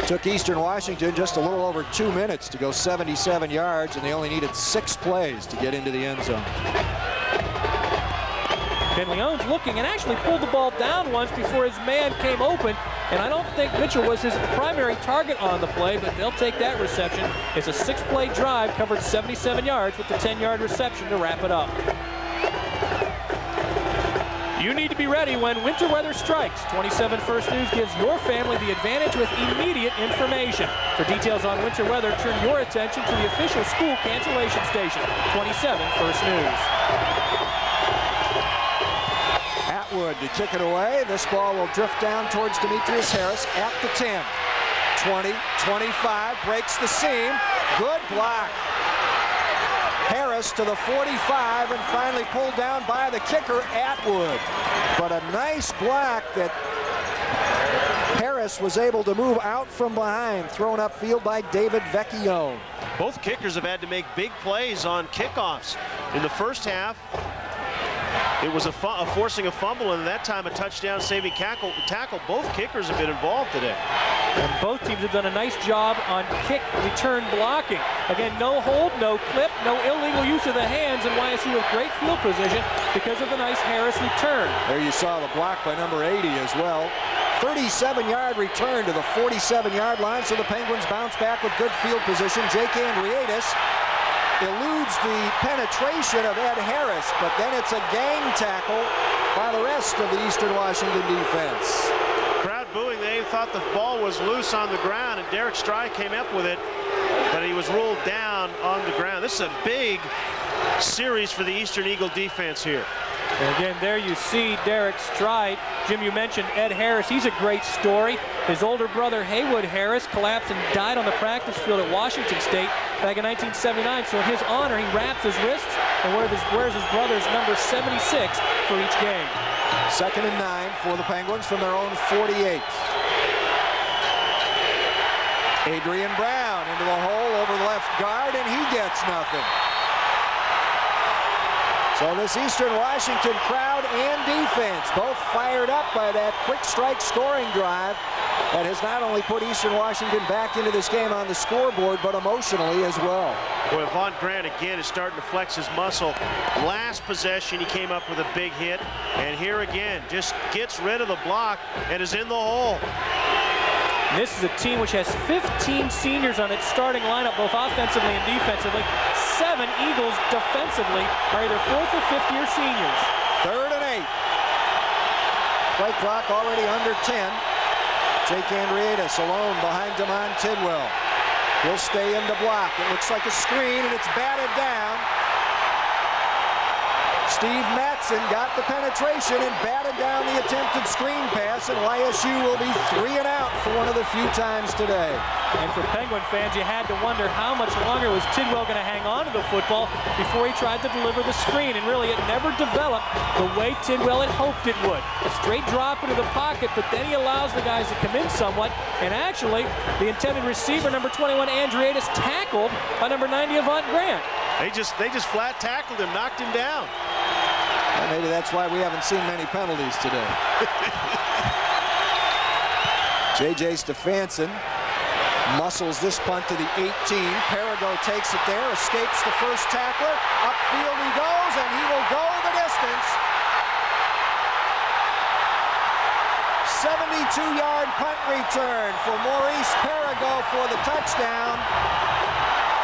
Took Eastern Washington just a little over 2 minutes to go 77 yards, and they only needed 6 plays to get into the end zone. Ben Leon's looking and actually pulled the ball down once before his man came open, and I don't think Mitchell was his primary target on the play, but they'll take that reception. It's a 6-play drive, covered 77 yards with the 10-yard reception to wrap it up. You need to be ready when winter weather strikes. 27 First News gives your family the advantage with immediate information. For details on winter weather, turn your attention to the official school cancellation station, 27 First News. Atwood to kick it away. This ball will drift down towards Demetrius Harris at the 10. 20, 25, breaks the seam. Good block. Harris to the 45 and finally pulled down by the kicker, Atwood. But a nice block that Harris was able to move out from behind, thrown upfield by David Vecchione. Both kickers have had to make big plays on kickoffs. In the first half, it was a forcing a fumble, and that time a touchdown saving tackle. Both kickers have been involved today. And both teams have done a nice job on kick return blocking. Again, no hold, no clip, no illegal use of the hands, and YSU with great field position because of the nice Harris return. There you saw the block by number 80 as well. 37-yard return to the 47-yard line, so the Penguins bounce back with good field position. Jake Andriadis eludes the penetration of Ed Harris, but then it's a gang tackle by the rest of the Eastern Washington defense. Crowd booing. They thought the ball was loose on the ground, and Derek Strye came up with it, but he was ruled down on the ground. This is a big series for the Eastern Eagle defense here. And again, there you see Derek Stride. Jim, you mentioned Ed Harris. He's a great story. His older brother, Haywood Harris, collapsed and died on the practice field at Washington State back in 1979. So in his honor, he wraps his wrists and wears his brother's number 76 for each game. 2nd and 9 for the Penguins from their own 48. Adrian Brown into the hole over the left guard, and he gets nothing. So this Eastern Washington crowd and defense both fired up by that quick strike scoring drive that has not only put Eastern Washington back into this game on the scoreboard, but emotionally as well. Boy, Von Grant again is starting to flex his muscle. Last possession, he came up with a big hit, and here again, just gets rid of the block and is in the hole. This is a team which has 15 seniors on its starting lineup, both offensively and defensively. 7 Eagles defensively are either 4th or 5th year seniors. 3rd and 8. Play clock already under 10. Jake Andrietas alone behind Damon Tidwell. He'll stay in the block. It looks like a screen, and it's batted down. Steve Mattson got the penetration and batted down the attempted screen pass, and YSU will be 3 and out for one of the few times today. And for Penguin fans, you had to wonder how much longer was Tidwell going to hang on to the football before he tried to deliver the screen. And really, it never developed the way Tidwell had hoped it would. A straight drop into the pocket, but then he allows the guys to come in somewhat. And actually, the intended receiver, number 21, Andrietas, tackled by number 90, Avant Grant. They just flat tackled him, knocked him down. Well, maybe that's why we haven't seen many penalties today. J.J. Stefanson muscles this punt to the 18. Perigo takes it there, escapes the first tackler. Upfield he goes, and he will go the distance. 72-yard punt return for Maurice Perigo for the touchdown.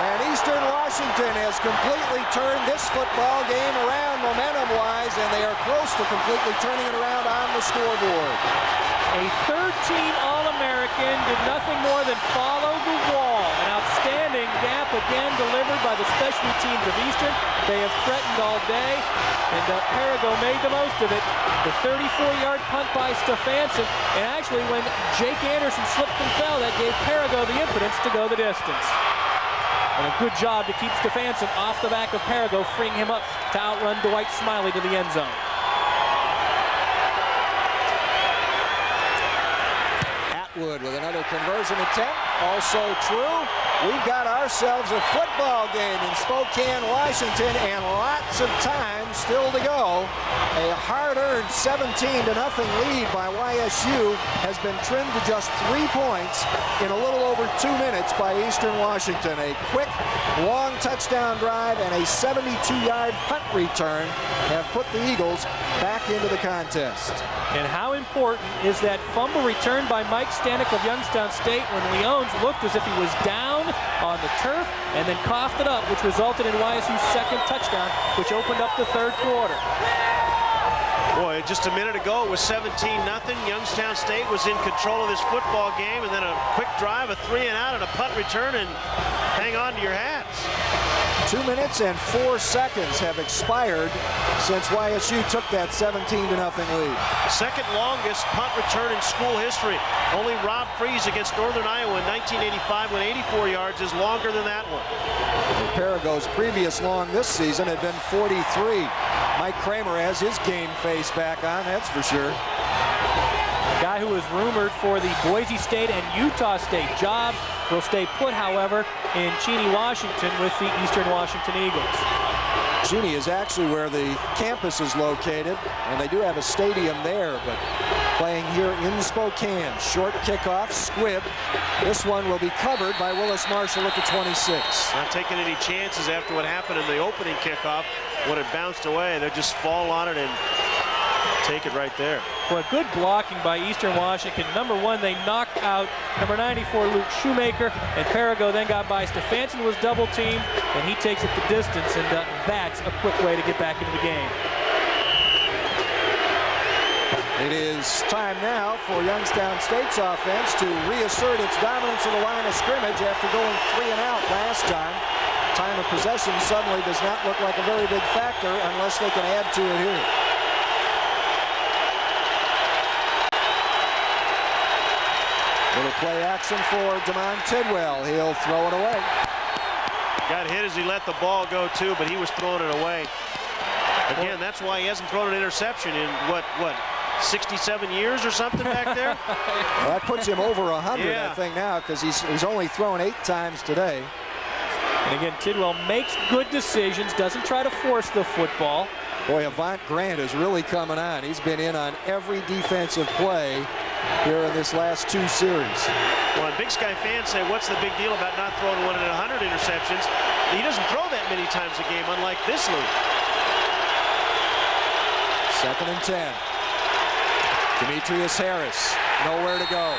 And Eastern Washington has completely turned this football game around momentum-wise, and they are close to completely turning it around on the scoreboard. A third-team All-American did nothing more than follow the wall. An outstanding gap again delivered by the specialty teams of Eastern. They have threatened all day, and Perigo made the most of it. The 34-yard punt by Stefanson, and actually when Jake Anderson slipped and fell, that gave Perigo the impotence to go the distance. And a good job to keep Stefanson off the back of Perigo, freeing him up to outrun Dwight Smiley to the end zone. Atwood with another conversion attempt. Also true. We've got ourselves a football game in Spokane, Washington, and lots of time still to go. A hard-earned 17-0 lead by YSU has been trimmed to just 3 points in a little over 2 minutes by Eastern Washington. A quick, long touchdown drive and a 72-yard punt return have put the Eagles back into the contest. And how important is that fumble return by Mike Stanek of Youngstown State when Leones looked as if he was down on the turf and then coughed it up, which resulted in YSU's second touchdown, which opened up the third quarter. Boy, just a minute ago it was 17-0. Youngstown State was in control of this football game, and then a quick drive, a 3 and out, and a punt return, and hang on to your hats. 2 minutes and 4 seconds have expired since YSU took that 17-0 lead. Second longest punt return in school history. Only Rob Freese against Northern Iowa in 1985 when 84 yards is longer than that one. Perigo's previous long this season had been 43. Mike Kramer has his game face back on, that's for sure. A guy who was rumored for the Boise State and Utah State jobs will stay put, however, in Cheney, Washington with the Eastern Washington Eagles. Cheney is actually where the campus is located, and they do have a stadium there, but playing here in Spokane. Short kickoff, squib. This one will be covered by Willis Marshall at the 26. Not taking any chances after what happened in the opening kickoff when it bounced away. They'll just fall on it and take it right there. Well, good blocking by Eastern Washington. Number one, they knocked out number 94, Luke Shoemaker, and Perigo then got by. Stefanson was double teamed, and he takes it the distance, and that's a quick way to get back into the game. It is time now for Youngstown State's offense to reassert its dominance of the line of scrimmage after going 3 and out last time. Time of possession suddenly does not look like a very big factor unless they can add to it here. Little play action for Damon Tidwell. He'll throw it away. Got hit as he let the ball go too, but he was throwing it away. Again, that's why he hasn't thrown an interception in what 67 years or something back there? Well, that puts him over 100, yeah. I think, now, because he's only thrown 8 times today. And again, Tidwell makes good decisions, doesn't try to force the football. Boy, Avant Grant is really coming on. He's been in on every defensive play here in this last 2 series. Well, and Big Sky fans say, what's the big deal about not throwing 1 in 100 interceptions? He doesn't throw that many times a game, unlike this league. 2nd and 10. Demetrius Harris, nowhere to go.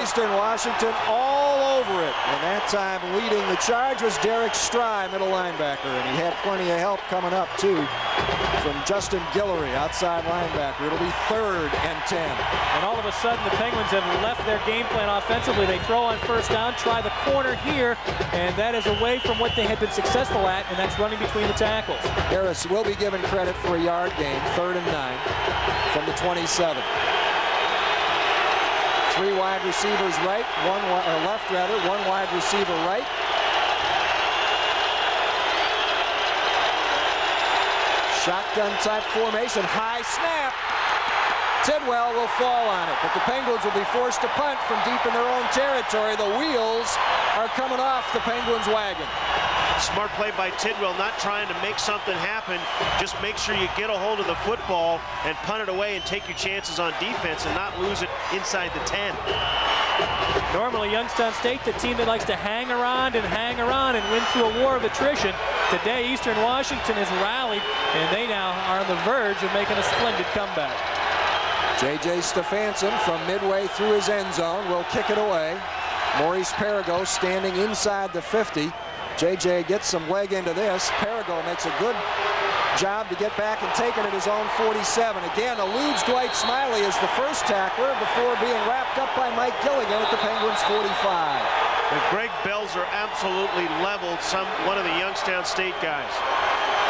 Eastern Washington all over it. And that time leading the charge was Derek Stry, middle linebacker. And he had plenty of help coming up, too, from Justin Guillory, outside linebacker. It'll be 3rd and 10. And all of a sudden, the Penguins have left their game plan offensively. They throw on first down, try the corner here, and that is away from what they had been successful at, and that's running between the tackles. Harris will be given credit for a yard gain, 3rd and 9 from the 27. 3 wide receivers right, left rather, 1 wide receiver right. Shotgun type formation, high snap. Tidwell will fall on it, but the Penguins will be forced to punt from deep in their own territory. The wheels are coming off the Penguins' wagon. Smart play by Tidwell, not trying to make something happen. Just make sure you get a hold of the football and punt it away and take your chances on defense and not lose it inside the 10. Normally, Youngstown State, the team that likes to hang around and win through a war of attrition. Today, Eastern Washington has rallied, and they now are on the verge of making a splendid comeback. J.J. Stefanson from midway through his end zone will kick it away. Maurice Perigo standing inside the 50. J.J. gets some leg into this. Perigo makes a good job to get back and take it at his own 47. Again, eludes Dwight Smiley as the first tackler before being wrapped up by Mike Gilligan at the Penguins' 45. And Greg Belzer absolutely leveled one of the Youngstown State guys.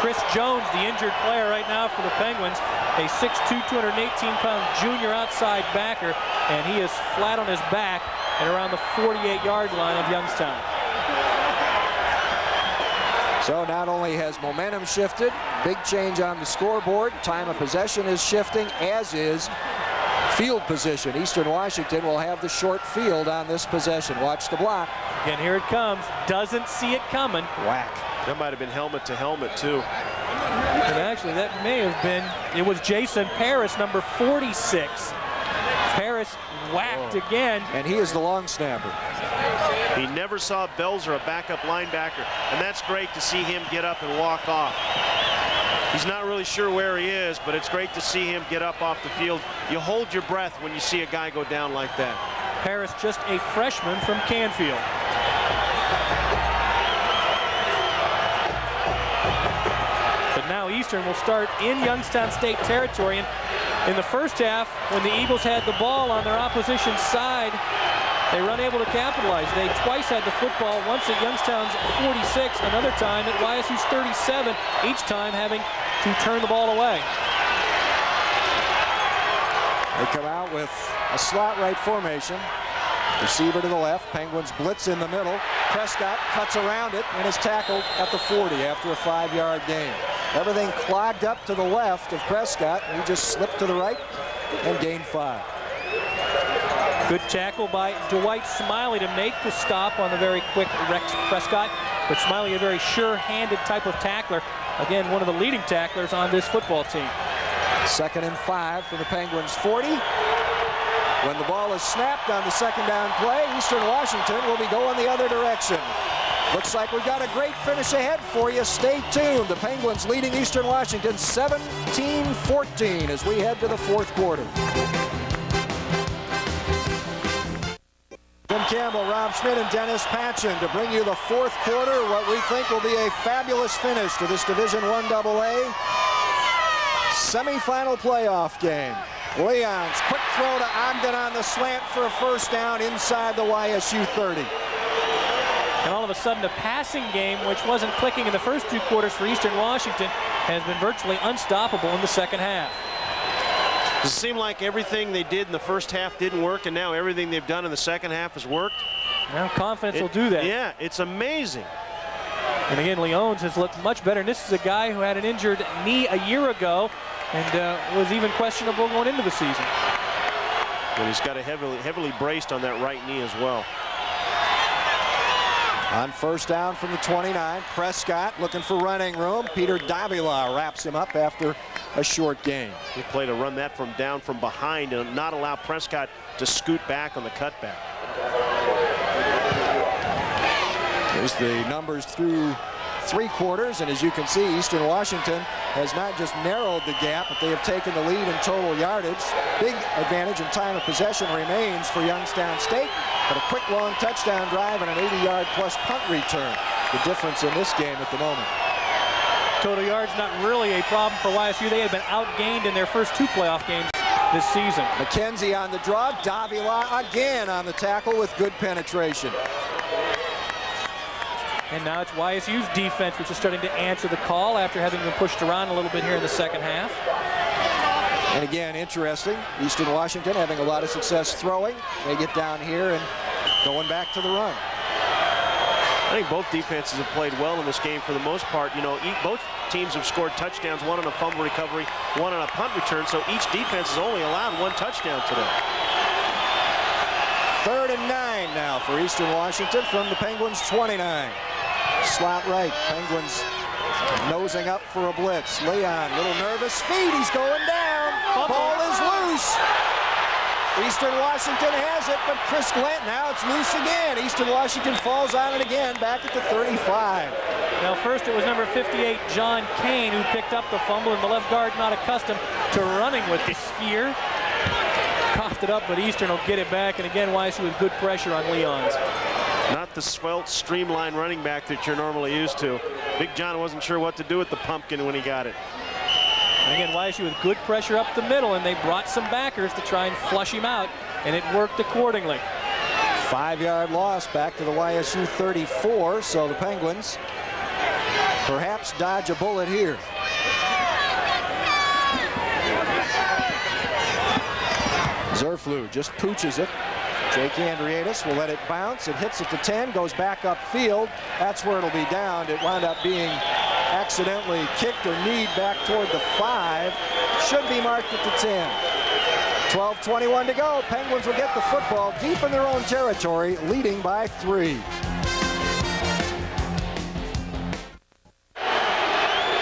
Chris Jones, the injured player right now for the Penguins, a 6'2", 218-pound junior outside backer, and he is flat on his back at around the 48-yard line of Youngstown. So not only has momentum shifted, big change on the scoreboard, time of possession is shifting, as is field position. Eastern Washington will have the short field on this possession. Watch the block. Again, here it comes. Doesn't see it coming. Whack. That might have been helmet to helmet, too. And actually, that may have been, it was Jason Paris, number 46. Paris whacked again. And he is the long snapper. He never saw Belzer, a backup linebacker, and that's great to see him get up and walk off. He's not really sure where he is, but it's great to see him get up off the field. You hold your breath when you see a guy go down like that. Paris, just a freshman from Canfield. But now Eastern will start in Youngstown State territory. And in the first half, when the Eagles had the ball on their opposition side, they were unable to capitalize. They twice had the football, once at Youngstown's 46, another time at YSU's 37, each time having to turn the ball away. They come out with a slot right formation. Receiver to the left, Penguins blitz in the middle. Prescott cuts around it and is tackled at the 40 after a 5-yard gain. Everything clogged up to the left of Prescott. He just slipped to the right and gained 5. Good tackle by Dwight Smiley to make the stop on the very quick Rex Prescott. But Smiley, a very sure-handed type of tackler. Again, one of the leading tacklers on this football team. 2nd and 5 for the Penguins' 40. When the ball is snapped on the second down play, Eastern Washington will be going the other direction. Looks like we've got a great finish ahead for you. Stay tuned. The Penguins leading Eastern Washington 17-14 as we head to the 4th quarter. Jim Campbell, Rob Schmidt, and Dennis Patchen to bring you the 4th quarter, what we think will be a fabulous finish to this Division I AA semifinal playoff game. Leon's quick throw to Ogden on the slant for a first down inside the YSU 30. And all of a sudden, a passing game, which wasn't clicking in the first 2 quarters for Eastern Washington, has been virtually unstoppable in the second half. Does it seem like everything they did in the first half didn't work, and now everything they've done in the second half has worked? Now confidence will do that. Yeah, it's amazing. And again, Leones has looked much better. And this is a guy who had an injured knee a year ago and was even questionable going into the season. And he's got a heavily braced on that right knee as well. On first down from the 29, Prescott looking for running room. Peter Davila wraps him up after a short gain. Good play to run that from down from behind and not allow Prescott to scoot back on the cutback. There's the numbers through 3 quarters, and as you can see, Eastern Washington has not just narrowed the gap, but they have taken the lead in total yardage. Big advantage in time of possession remains for Youngstown State, but a quick long touchdown drive and an 80-yard plus punt return. The difference in this game at the moment. Total yards not really a problem for YSU. They had been outgained in their first 2 playoff games this season. McKenzie on the draw. Davila again on the tackle with good penetration. And now it's YSU's defense, which is starting to answer the call after having been pushed around a little bit here in the second half. And again, interesting, Eastern Washington having a lot of success throwing. They get down here and going back to the run. I think both defenses have played well in this game for the most part. You know, both teams have scored touchdowns, one on a fumble recovery, one on a punt return, so each defense has only allowed 1 touchdown today. 3rd and 9 now for Eastern Washington from the Penguins' 29. Slot right, Penguins nosing up for a blitz. Leon, little nervous feet, he's going down. Ball is loose. Eastern Washington has it, but Chris Glent, now it's loose again. Eastern Washington falls on it again, back at the 35. Now first it was number 58, John Kane, who picked up the fumble, and the left guard not accustomed to running with the sphere. Coughed it up, but Eastern will get it back, and again YSU with good pressure on Leon's. Not the svelte, streamlined running back that you're normally used to. Big John wasn't sure what to do with the pumpkin when he got it. And again, YSU with good pressure up the middle, and they brought some backers to try and flush him out, and it worked accordingly. 5-yard loss back to the YSU 34, so the Penguins perhaps dodge a bullet here. Zerflu just pooches it. Jake Andriadis will let it bounce. It hits at the 10, goes back upfield. That's where it'll be downed. It wound up being accidentally kicked or kneed back toward the 5. Should be marked at the 10. 12:21 to go. Penguins will get the football deep in their own territory, leading by 3.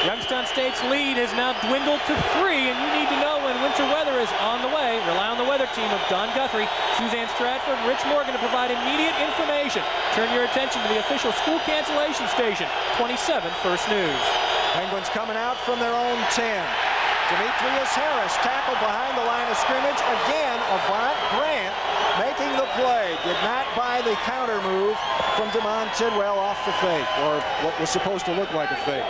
Youngstown State's lead has now dwindled to 3, and you need to know when winter weather is on the way. Rely on the weather team of Don Guthrie, Suzanne Stratford, and Rich Morgan to provide immediate information. Turn your attention to the official school cancellation station, 27 First News. Penguins coming out from their own 10. Demetrius Harris tackled behind the line of scrimmage. Again, Avant Grant making the play. Did not buy the counter move from DeMond Tidwell off the fake, or what was supposed to look like a fake.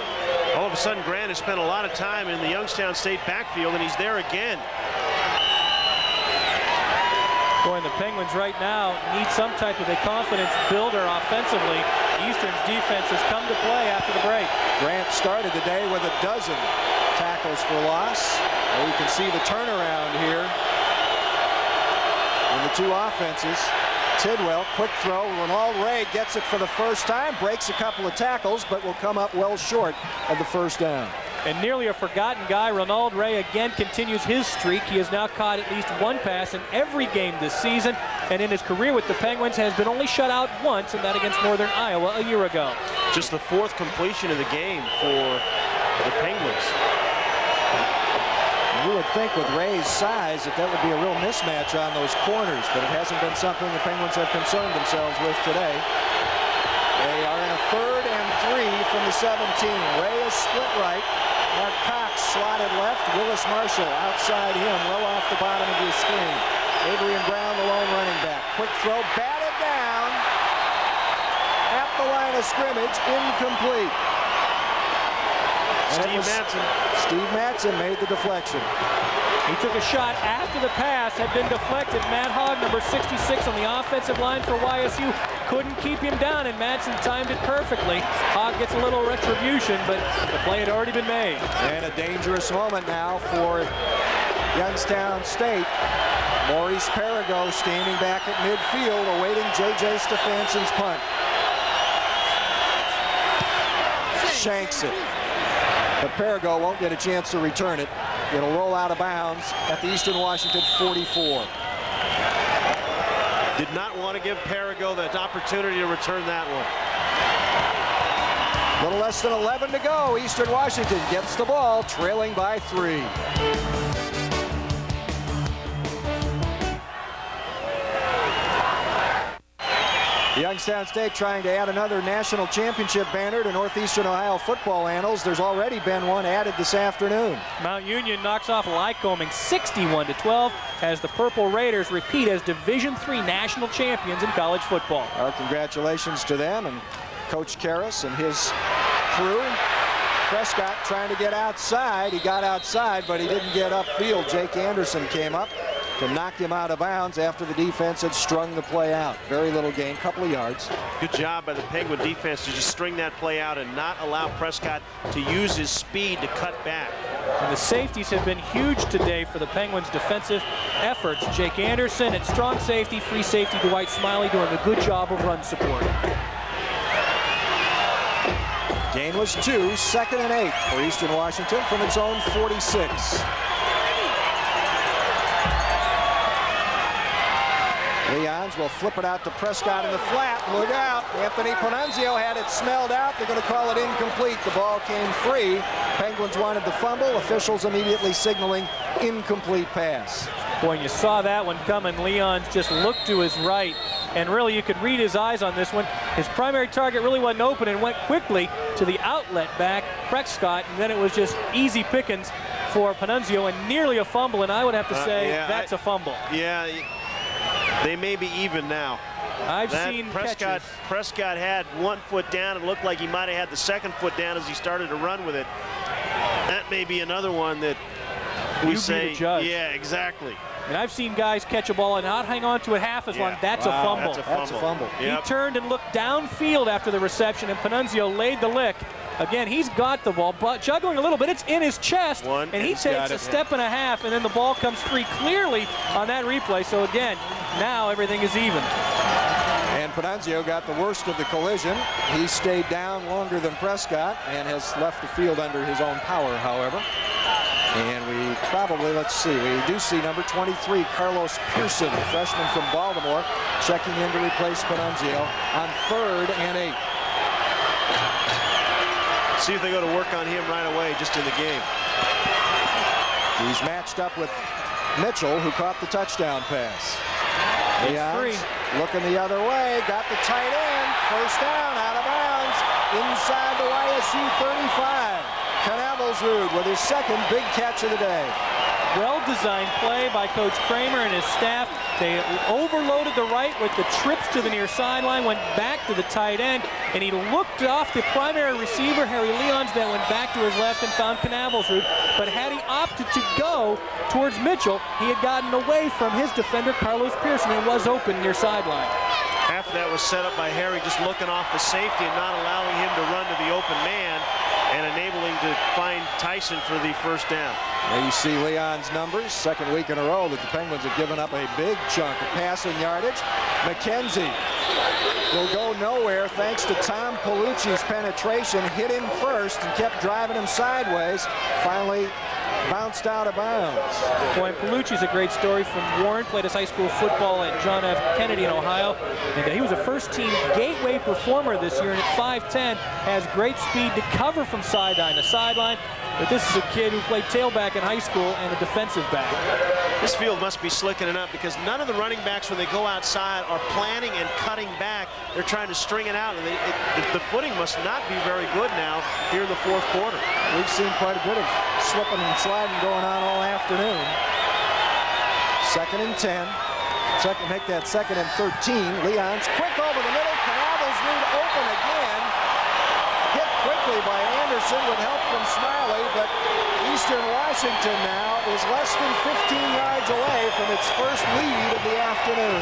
All of a sudden, Grant has spent a lot of time in the Youngstown State backfield, and he's there again. Boy, and the Penguins right now need some type of a confidence builder offensively. Eastern's defense has come to play after the break. Grant started the day with a dozen tackles for loss. Well, you can see the turnaround here in the 2 offenses. Tidwell, quick throw. Ronald Ray gets it for the first time, breaks a couple of tackles, but will come up well short of the first down. And nearly a forgotten guy, Ronald Ray again continues his streak. He has now caught at least 1 pass in every game this season, and in his career with the Penguins has been only shut out once, and that against Northern Iowa a year ago. Just the 4th completion of the game for the Penguins. You would think with Ray's size that would be a real mismatch on those corners, but it hasn't been something the Penguins have concerned themselves with today. They are in a 3rd and 3 from the 17. Ray is split right. Mark Cox slotted left. Willis Marshall outside him, well off the bottom of your screen. Adrian Brown, the lone running back. Quick throw, batted down at the line of scrimmage, incomplete. Steve Mattson made the deflection. He took a shot after the pass had been deflected. Matt Hogg, number 66 on the offensive line for YSU, couldn't keep him down, and Mattson timed it perfectly. Hogg gets a little retribution, but the play had already been made. And a dangerous moment now for Youngstown State. Maurice Perigo standing back at midfield, awaiting J.J. Stefansson's punt. Shanks it. But Perigo won't get a chance to return it. It'll roll out of bounds at the Eastern Washington 44. Did not want to give Perigo that opportunity to return that one. A little less than 11 to go. Eastern Washington gets the ball, trailing by 3. Youngstown State trying to add another national championship banner to Northeastern Ohio football annals. There's already been one added this afternoon. Mount Union knocks off Lycoming 61-12 as the Purple Raiders repeat as Division III national champions in college football. Our congratulations to them and Coach Karras and his crew. Prescott trying to get outside. He got outside, but he didn't get upfield. Jake Anderson came up to knock him out of bounds after the defense had strung the play out. Very little gain, couple of yards. Good job by the Penguin defense to just string that play out and not allow Prescott to use his speed to cut back. And the safeties have been huge today for the Penguins' defensive efforts. Jake Anderson at strong safety, free safety Dwight Smiley doing a good job of run support. Gain was 2, 2nd and 8 for Eastern Washington from its own 46. Leons will flip it out to Prescott in the flat. Look out. Anthony Panunzio had it smelled out. They're going to call it incomplete. The ball came free. Penguins wanted the fumble. Officials immediately signaling incomplete pass. Boy, you saw that one coming. Leons just looked to his right, and really you could read his eyes on this one. His primary target really wasn't open and went quickly to the outlet back, Prescott, and then it was just easy pickings for Panunzio and nearly a fumble, and I would have to say that's a fumble. Yeah, they may be even now. I've seen Prescott had 1 foot down and looked like he might have had the 2nd foot down as he started to run with it. That may be another one that we say, yeah, exactly. And I've seen guys catch a ball and not hang on to it half as long. That's a fumble. That's a fumble. Yep. He turned and looked downfield after the reception, and Panunzio laid the lick. Again, he's got the ball, but juggling a little bit. It's in his chest, and he takes a step and a half, and then the ball comes free clearly on that replay. So again, now everything is even. And Panunzio got the worst of the collision. He stayed down longer than Prescott and has left the field under his own power, however. And we probably, let's see, we do see number 23, Carlos Pearson, a freshman from Baltimore, checking in to replace Panunzio on 3rd and 8. See if they go to work on him right away, just in the game. He's matched up with Mitchell, who caught the touchdown pass. Leons looking the other way, got the tight end, first down, out of bounds, inside the YSU 35. Knavel's with his 2nd big catch of the day. Well-designed play by Coach Kramer and his staff. They overloaded the right with the trips to the near sideline, went back to the tight end, and he looked off the primary receiver, Harry Leons, then went back to his left and found Knavel's. But had he opted to go towards Mitchell, he had gotten away from his defender, Carlos Pearson, and was open near sideline. Half of that was set up by Harry just looking off the safety and not allowing him to run to the open man and enabling to find Tyson for the first down. There you see Leon's numbers. 2nd week in a row that the Penguins have given up a big chunk of passing yardage. McKenzie will go nowhere thanks to Tom Palucci's penetration. Hit him first and kept driving him sideways. Finally bounced out of bounds. Boy, Palucci's a great story from Warren. Played his high school football at John F. Kennedy in Ohio. And he was a first-team Gateway performer this year, and at 5'10", has great speed to cover from sideline to sideline. But this is a kid who played tailback in high school and a defensive back. This field must be slicking it up because none of the running backs, when they go outside, are planning and cutting back. They're trying to string it out, and the footing must not be very good now here in the 4th quarter. We've seen quite a bit of slipping and sliding going on all afternoon. 2nd and 10. Make that 2nd and 13. Leons quick over the middle. Knavel's open again. Hit quickly by Anderson with help from Smiley, but Eastern Washington now is less than 15 yards away from its first lead of the afternoon.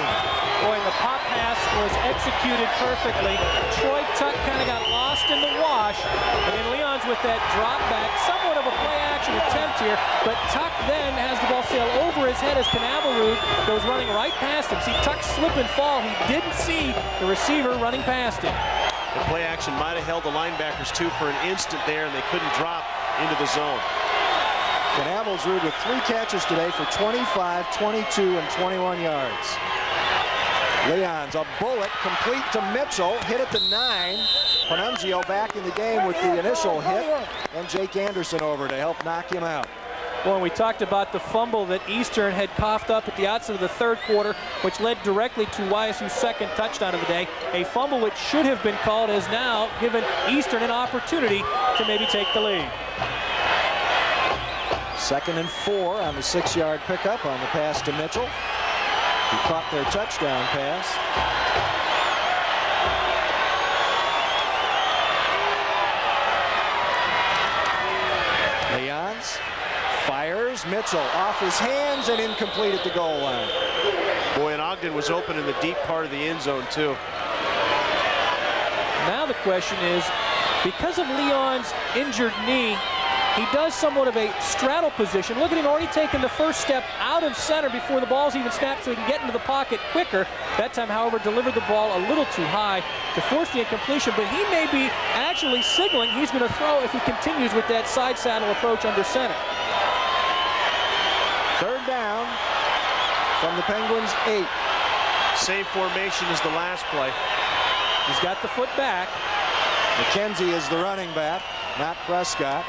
Boy, the pop pass was executed perfectly. Troy Tuck kind of got lost in the wash, and then Leons with that drop back, somewhat of a play action attempt here, but Tuck then has the ball sail over his head as Knavel's goes running right past him. See, Tuck slip and fall. He didn't see the receiver running past him. The play action might have held the linebackers too for an instant there, and they couldn't drop into the zone. Knavel's with 3 catches today for 25, 22, and 21 yards. Leons, a bullet complete to Mitchell, hit at the 9. Panunzio back in the game with the initial hit, and Jake Anderson over to help knock him out. Well, we talked about the fumble that Eastern had coughed up at the outset of the 3rd quarter, which led directly to YSU's 2nd touchdown of the day. A fumble which should have been called has now given Eastern an opportunity to maybe take the lead. 2nd and 4 on the 6-yard pickup on the pass to Mitchell, who caught their touchdown pass. Here's Mitchell off his hands and incomplete at the goal line. Boy, and Ogden was open in the deep part of the end zone, too. Now the question is, because of Leon's injured knee, he does somewhat of a straddle position. Look at him already taking the first step out of center before the ball's even snapped so he can get into the pocket quicker. That time, however, delivered the ball a little too high to force the incompletion, but he may be actually signaling he's going to throw if he continues with that side saddle approach under center. Third down from the Penguins 8. Same formation as the last play. He's got the foot back. McKenzie is the running back, not Prescott.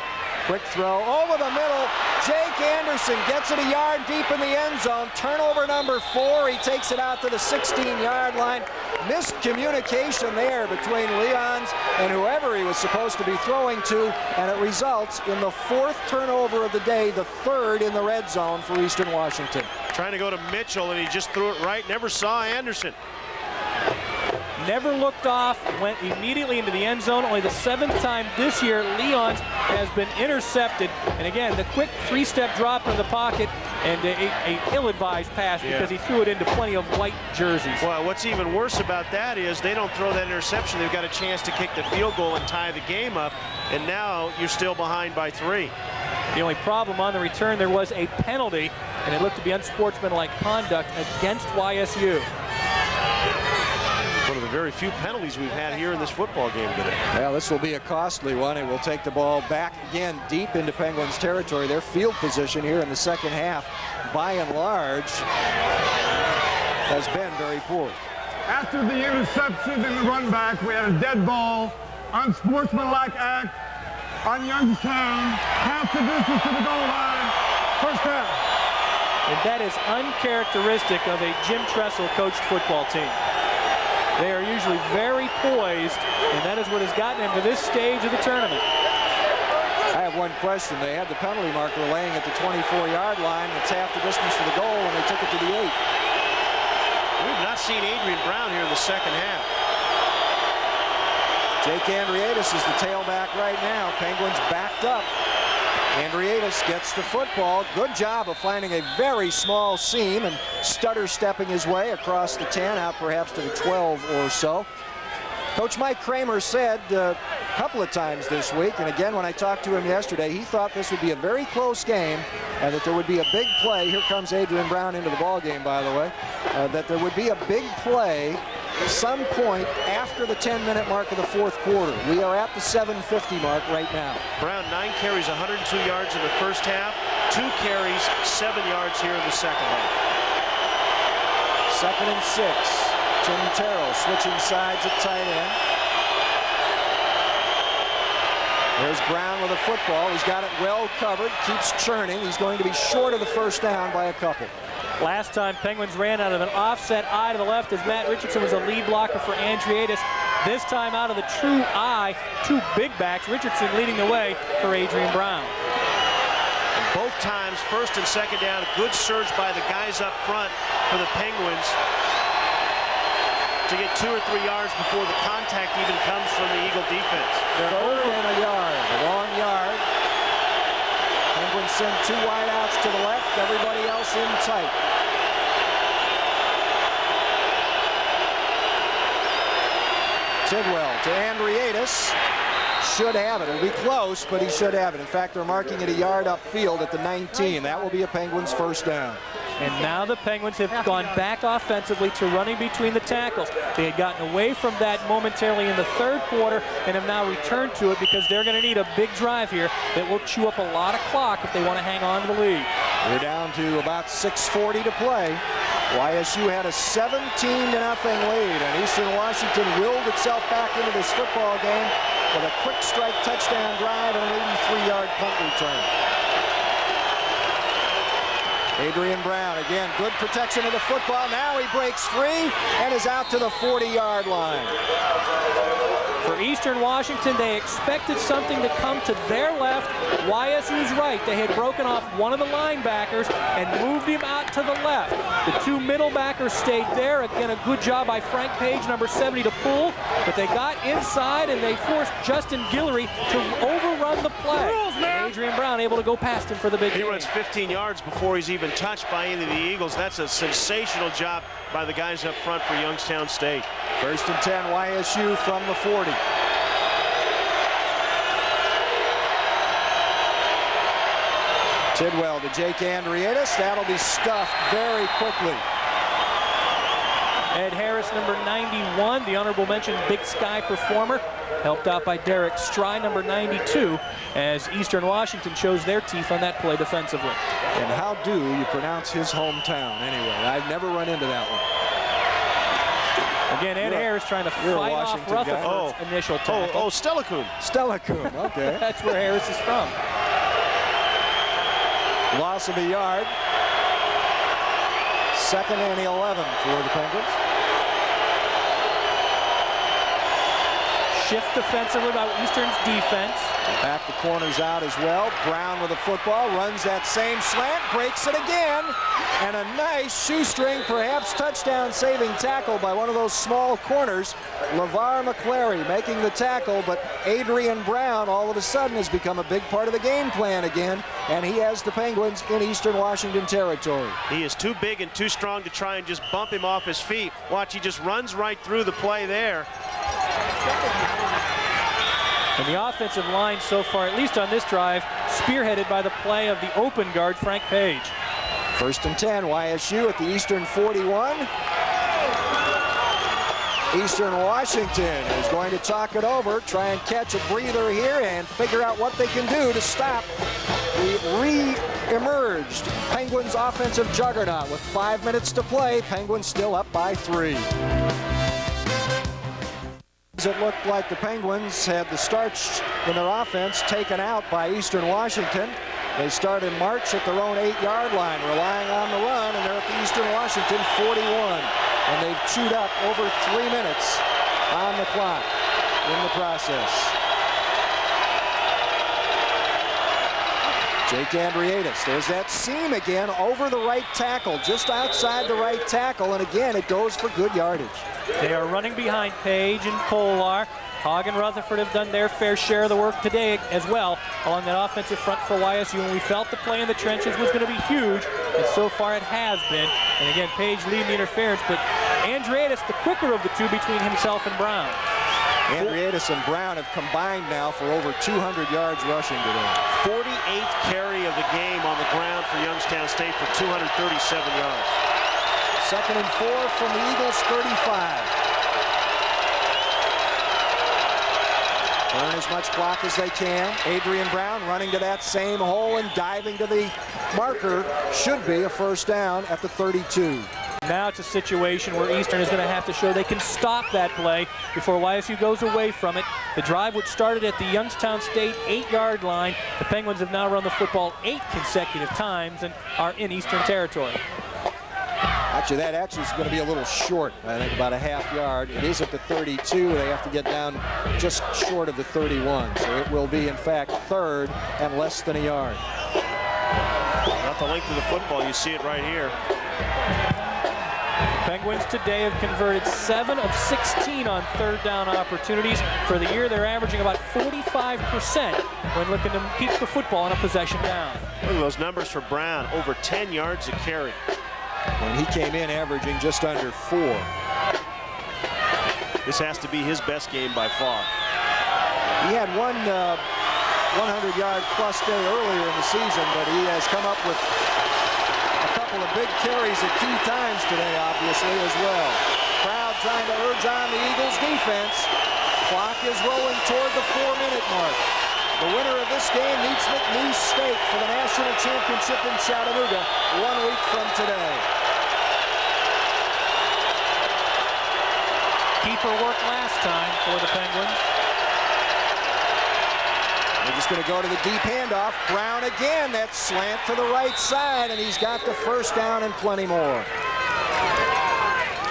Quick throw over the middle. Jake Anderson gets it a yard deep in the end zone. Turnover number 4. He takes it out to the 16-yard line. Miscommunication there between Leons and whoever he was supposed to be throwing to, and it results in the 4th turnover of the day, the 3rd in the red zone for Eastern Washington. Trying to go to Mitchell, and he just threw it right. Never saw Anderson. Never looked off, went immediately into the end zone. Only the 7th time this year Leon's has been intercepted. And again, the quick 3-step drop into the pocket and a ill-advised pass because he threw it into plenty of white jerseys. Well, what's even worse about that is they don't throw that interception. They've got a chance to kick the field goal and tie the game up. And now you're still behind by 3. The only problem on the return, there was a penalty, and it looked to be unsportsmanlike conduct against YSU. One of the very few penalties we've had here in this football game today. Well, this will be a costly one. It will take the ball back again deep into Penguins territory. Their field position here in the second half, by and large, has been very poor. After the interception and the run back, we had a dead ball, unsportsmanlike act on Youngstown, half the distance to the goal line, first down. And that is uncharacteristic of a Jim Tressel coached football team. They are usually very poised, and that is what has gotten them to this stage of the tournament. I have one question. They had the penalty marker laying at the 24-yard line. It's half the distance to the goal, and they took it to the 8. We've not seen Adrian Brown here in the second half. Jake Andriadis is the tailback right now. Penguins backed up. Andriadis gets the football. Good job of finding a very small seam and stutter stepping his way across the 10, out perhaps to the 12 or so. Coach Mike Kramer said a couple of times this week, and again when I talked to him yesterday, he thought this would be a very close game and that there would be a big play. Here comes Adrian Brown into the ball game, by the way. That there would be a big play some point after the 10-minute mark of the 4th quarter. We are at the 7:50 mark right now. Brown, 9 carries, 102 yards in the first half, 2 carries, 7 yards here in the second half. 2nd and 6. Tim Terrell switching sides at tight end. There's Brown with a football. He's got it well covered, keeps churning. He's going to be short of the first down by a couple. Last time, Penguins ran out of an offset eye to the left as Matt Richardson was a lead blocker for Andriadis. This time out of the true eye, 2 big backs, Richardson leading the way for Adrian Brown. And both times, first and second down, a good surge by the guys up front for the Penguins to get 2 or 3 yards before the contact even comes from the Eagle defense. They're over in a yard, a long yard. Penguins send 2 wideouts to the left, everybody else in tight. Tidwell to Andriadis. Should have it. It'll be close, but he should have it. In fact, they're marking it a yard upfield at the 19. That will be a Penguins first down. And now the Penguins have gone back offensively to running between the tackles. They had gotten away from that momentarily in the 3rd quarter and have now returned to it because they're going to need a big drive here that will chew up a lot of clock if they want to hang on to the lead. We're down to about 6:40 to play. YSU had a 17-0 lead, and Eastern Washington willed itself back into this football game with a quick strike touchdown drive and an 83-yard punt return. Adrian Brown, again, good protection of the football. Now he breaks free and is out to the 40-yard line. For Eastern Washington, they expected something to come to their left. YSU's right. They had broken off one of the linebackers and moved him out to the left. The 2 middle backers stayed there. Again, a good job by Frank Page, number 70, to pull. But they got inside and they forced Justin Guillory to overrun run the play. And Adrian Brown able to go past him for the big He gain. runs 15 yards before he's even touched by any of the Eagles. That's a sensational job by the guys up front for Youngstown State. 1st and 10, YSU from the 40. Tidwell to Jake Andrietis. That'll be stuffed very quickly. Ed Harris, number 91, the honorable mention Big Sky performer, helped out by Derek Stry, number 92, as Eastern Washington shows their teeth on that play defensively. And how do you pronounce his hometown anyway? I've never run into that one. Again, Ed Harris trying to fight off Washington Rutherford's initial tackle. Oh, Stellacune. Stellacune, okay. That's where Harris is from. Loss of a yard. 2nd and 11 for the Penguins. Shift defensively by Eastern's defense. Back the corners out as well. Brown with the football, runs that same slant, breaks it again. And a nice shoestring, perhaps touchdown-saving tackle by one of those small corners. LeVar McClary making the tackle, but Adrian Brown all of a sudden has become a big part of the game plan again, and he has the Penguins in Eastern Washington territory. He is too big and too strong to try and just bump him off his feet. Watch, he just runs right through the play there. And the offensive line so far, at least on this drive, spearheaded by the play of the open guard, Frank Page. 1st and 10, YSU at the Eastern 41. Eastern Washington is going to talk it over, try and catch a breather here and figure out what they can do to stop the re-emerged Penguins offensive juggernaut. With 5 minutes to play, Penguins still up by 3. It looked like the Penguins had the starch in their offense taken out by Eastern Washington. They start in March at their own 8-yard line, relying on the run, and they're at the Eastern Washington 41. And they've chewed up over 3 minutes on the clock in the process. Jake Andrietis, there's that seam again over the right tackle, just outside the right tackle, and again it goes for good yardage. They are running behind Page and Kolar. Hogg and Rutherford have done their fair share of the work today as well along that offensive front for YSU, and we felt the play in the trenches was going to be huge, and so far it has been. And again, Page leading the interference, but Andrietis the quicker of the two between himself and Brown. Andrietis and Brown have combined now for over 200 yards rushing today. 48th carry of the game on the ground for Youngstown State for 237 yards. 2nd and 4 from the Eagles 35. Burn as much clock as they can. Adrian Brown running to that same hole and diving to the marker. Should be a 1st down at the 32. Now it's a situation where Eastern is going to have to show they can stop that play before YSU goes away from it. The drive, which started at the Youngstown State 8-yard line, the Penguins have now run the football 8 consecutive times and are in Eastern territory. Actually, that actually is going to be a little short. I think about a half yard. It is at the 32. They have to get down just short of the 31. So it will be, in fact, 3rd and less than a yard. Not the length of the football. You see it right here. Penguins today have converted 7 of 16 on 3rd down opportunities. For the year, they're averaging about 45% when looking to keep the football on a possession down. Look at those numbers for Brown. Over 10 yards a carry. When he came in averaging just under 4. This has to be his best game by far. He had one 100-yard plus day earlier in the season, but he has come up with a couple of big carries at key times today, obviously, as well. Crowd trying to urge on the Eagles defense. Clock is rolling toward the 4-minute mark. The winner of this game meets McNeese State for the national championship in Chattanooga 1 week from today. Keeper work last time for the Penguins. They're just going to go to the deep handoff. Brown again, that slant to the right side, and he's got the 1st down and plenty more.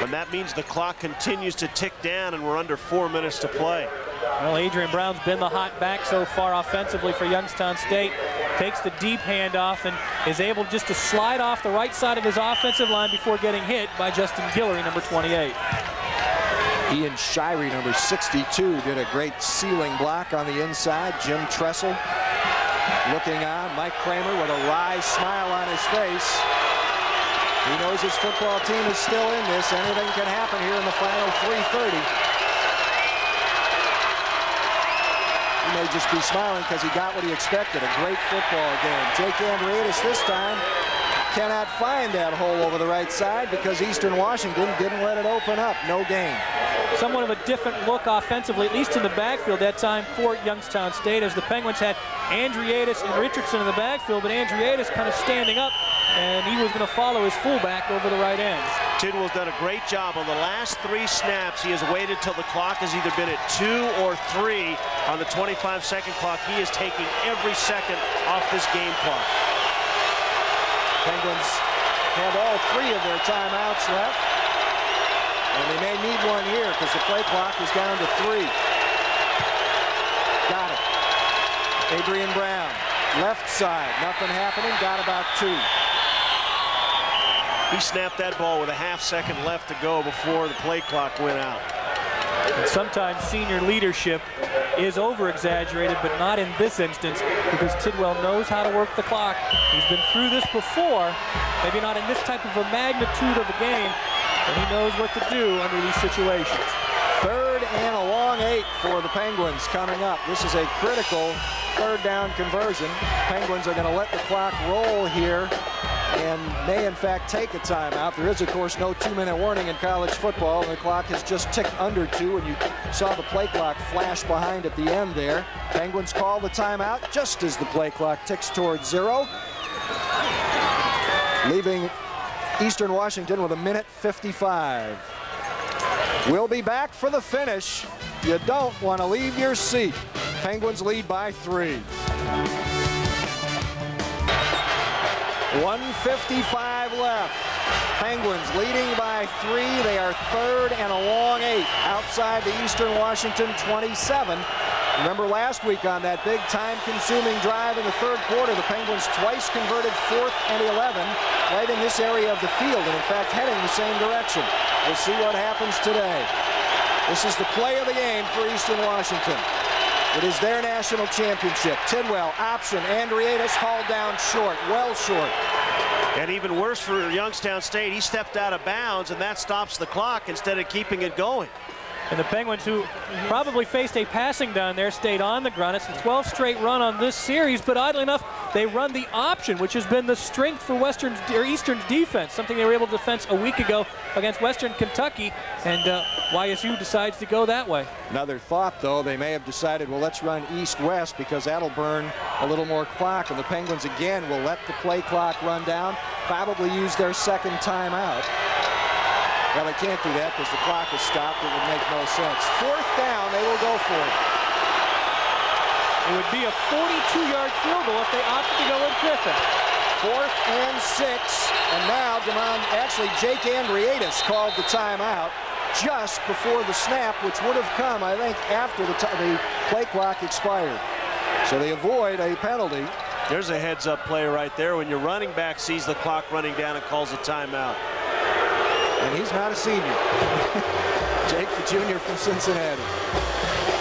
And that means the clock continues to tick down, and we're under 4 minutes to play. Well, Adrian Brown's been the hot back so far offensively for Youngstown State. Takes the deep handoff and is able just to slide off the right side of his offensive line before getting hit by Justin Guillory, number 28. Ian Shirey, number 62, did a great ceiling block on the inside. Jim Tressel looking on. Mike Kramer with a wry smile on his face. He knows his football team is still in this. Anything can happen here in the final 3:30. He may just be smiling because he got what he expected, a great football game. Jake Andreadis this time cannot find that hole over the right side because Eastern Washington didn't let it open up. No gain. Somewhat of a different look offensively, at least in the backfield that time for Youngstown State, as the Penguins had Andreadis and Richardson in the backfield, but Andreadis kind of standing up, and he was going to follow his fullback over the right end. Tidwell's done a great job on the last 3 snaps. He has waited till the clock has either been at 2 or 3 on the 25-second clock. He is taking every second off this game clock. Penguins have all 3 of their timeouts left. And they may need one here because the play clock is down to 3. Got it. Adrian Brown, left side. Nothing happening. Got about 2. He snapped that ball with a half-second left to go before the play clock went out. And sometimes senior leadership is over-exaggerated, but not in this instance, because Tidwell knows how to work the clock. He's been through this before, maybe not in this type of a magnitude of a game, but he knows what to do under these situations. 3rd and a long 8 for the Penguins coming up. This is a critical 3rd down conversion. Penguins are going to let the clock roll here and may in fact take a timeout. There is, of course, no 2-minute warning in college football, and the clock has just ticked under 2, and you saw the play clock flash behind at the end there. Penguins call the timeout just as the play clock ticks towards 0, leaving Eastern Washington with 1:55. We'll be back for the finish. You don't want to leave your seat. Penguins lead by 3. 1:55 left. Penguins leading by 3. They are 3rd and a long 8 outside the Eastern Washington 27. Remember last week on that big time-consuming drive in the 3rd quarter, the Penguins twice converted 4th and 11 right in this area of the field, and in fact heading the same direction. We'll see what happens today. This is the play of the game for Eastern Washington. It is their national championship. Tidwell, option, Andreadis hauled down short, well short. And even worse for Youngstown State, he stepped out of bounds, and that stops the clock instead of keeping it going. And the Penguins, who probably faced a passing down there, stayed on the ground. It's the 12th straight run on this series, but oddly enough, they run the option, which has been the strength for Eastern's defense, something they were able to defense a week ago against Western Kentucky, and YSU decides to go that way. Another thought, though, they may have decided, well, let's run east-west because that'll burn a little more clock, and the Penguins again will let the play clock run down, probably use their 2nd timeout. Well, they can't do that because the clock is stopped. It would make no sense. 4th down, they will go for it. It would be a 42-yard field goal if they opted to go with Griffin. 4th and 6, and now Jake Andreadis called the timeout just before the snap, which would have come, I think, after the play clock expired. So they avoid a penalty. There's a heads-up play right there when your running back sees the clock running down and calls a timeout. And he's not a senior. Jake, the junior from Cincinnati.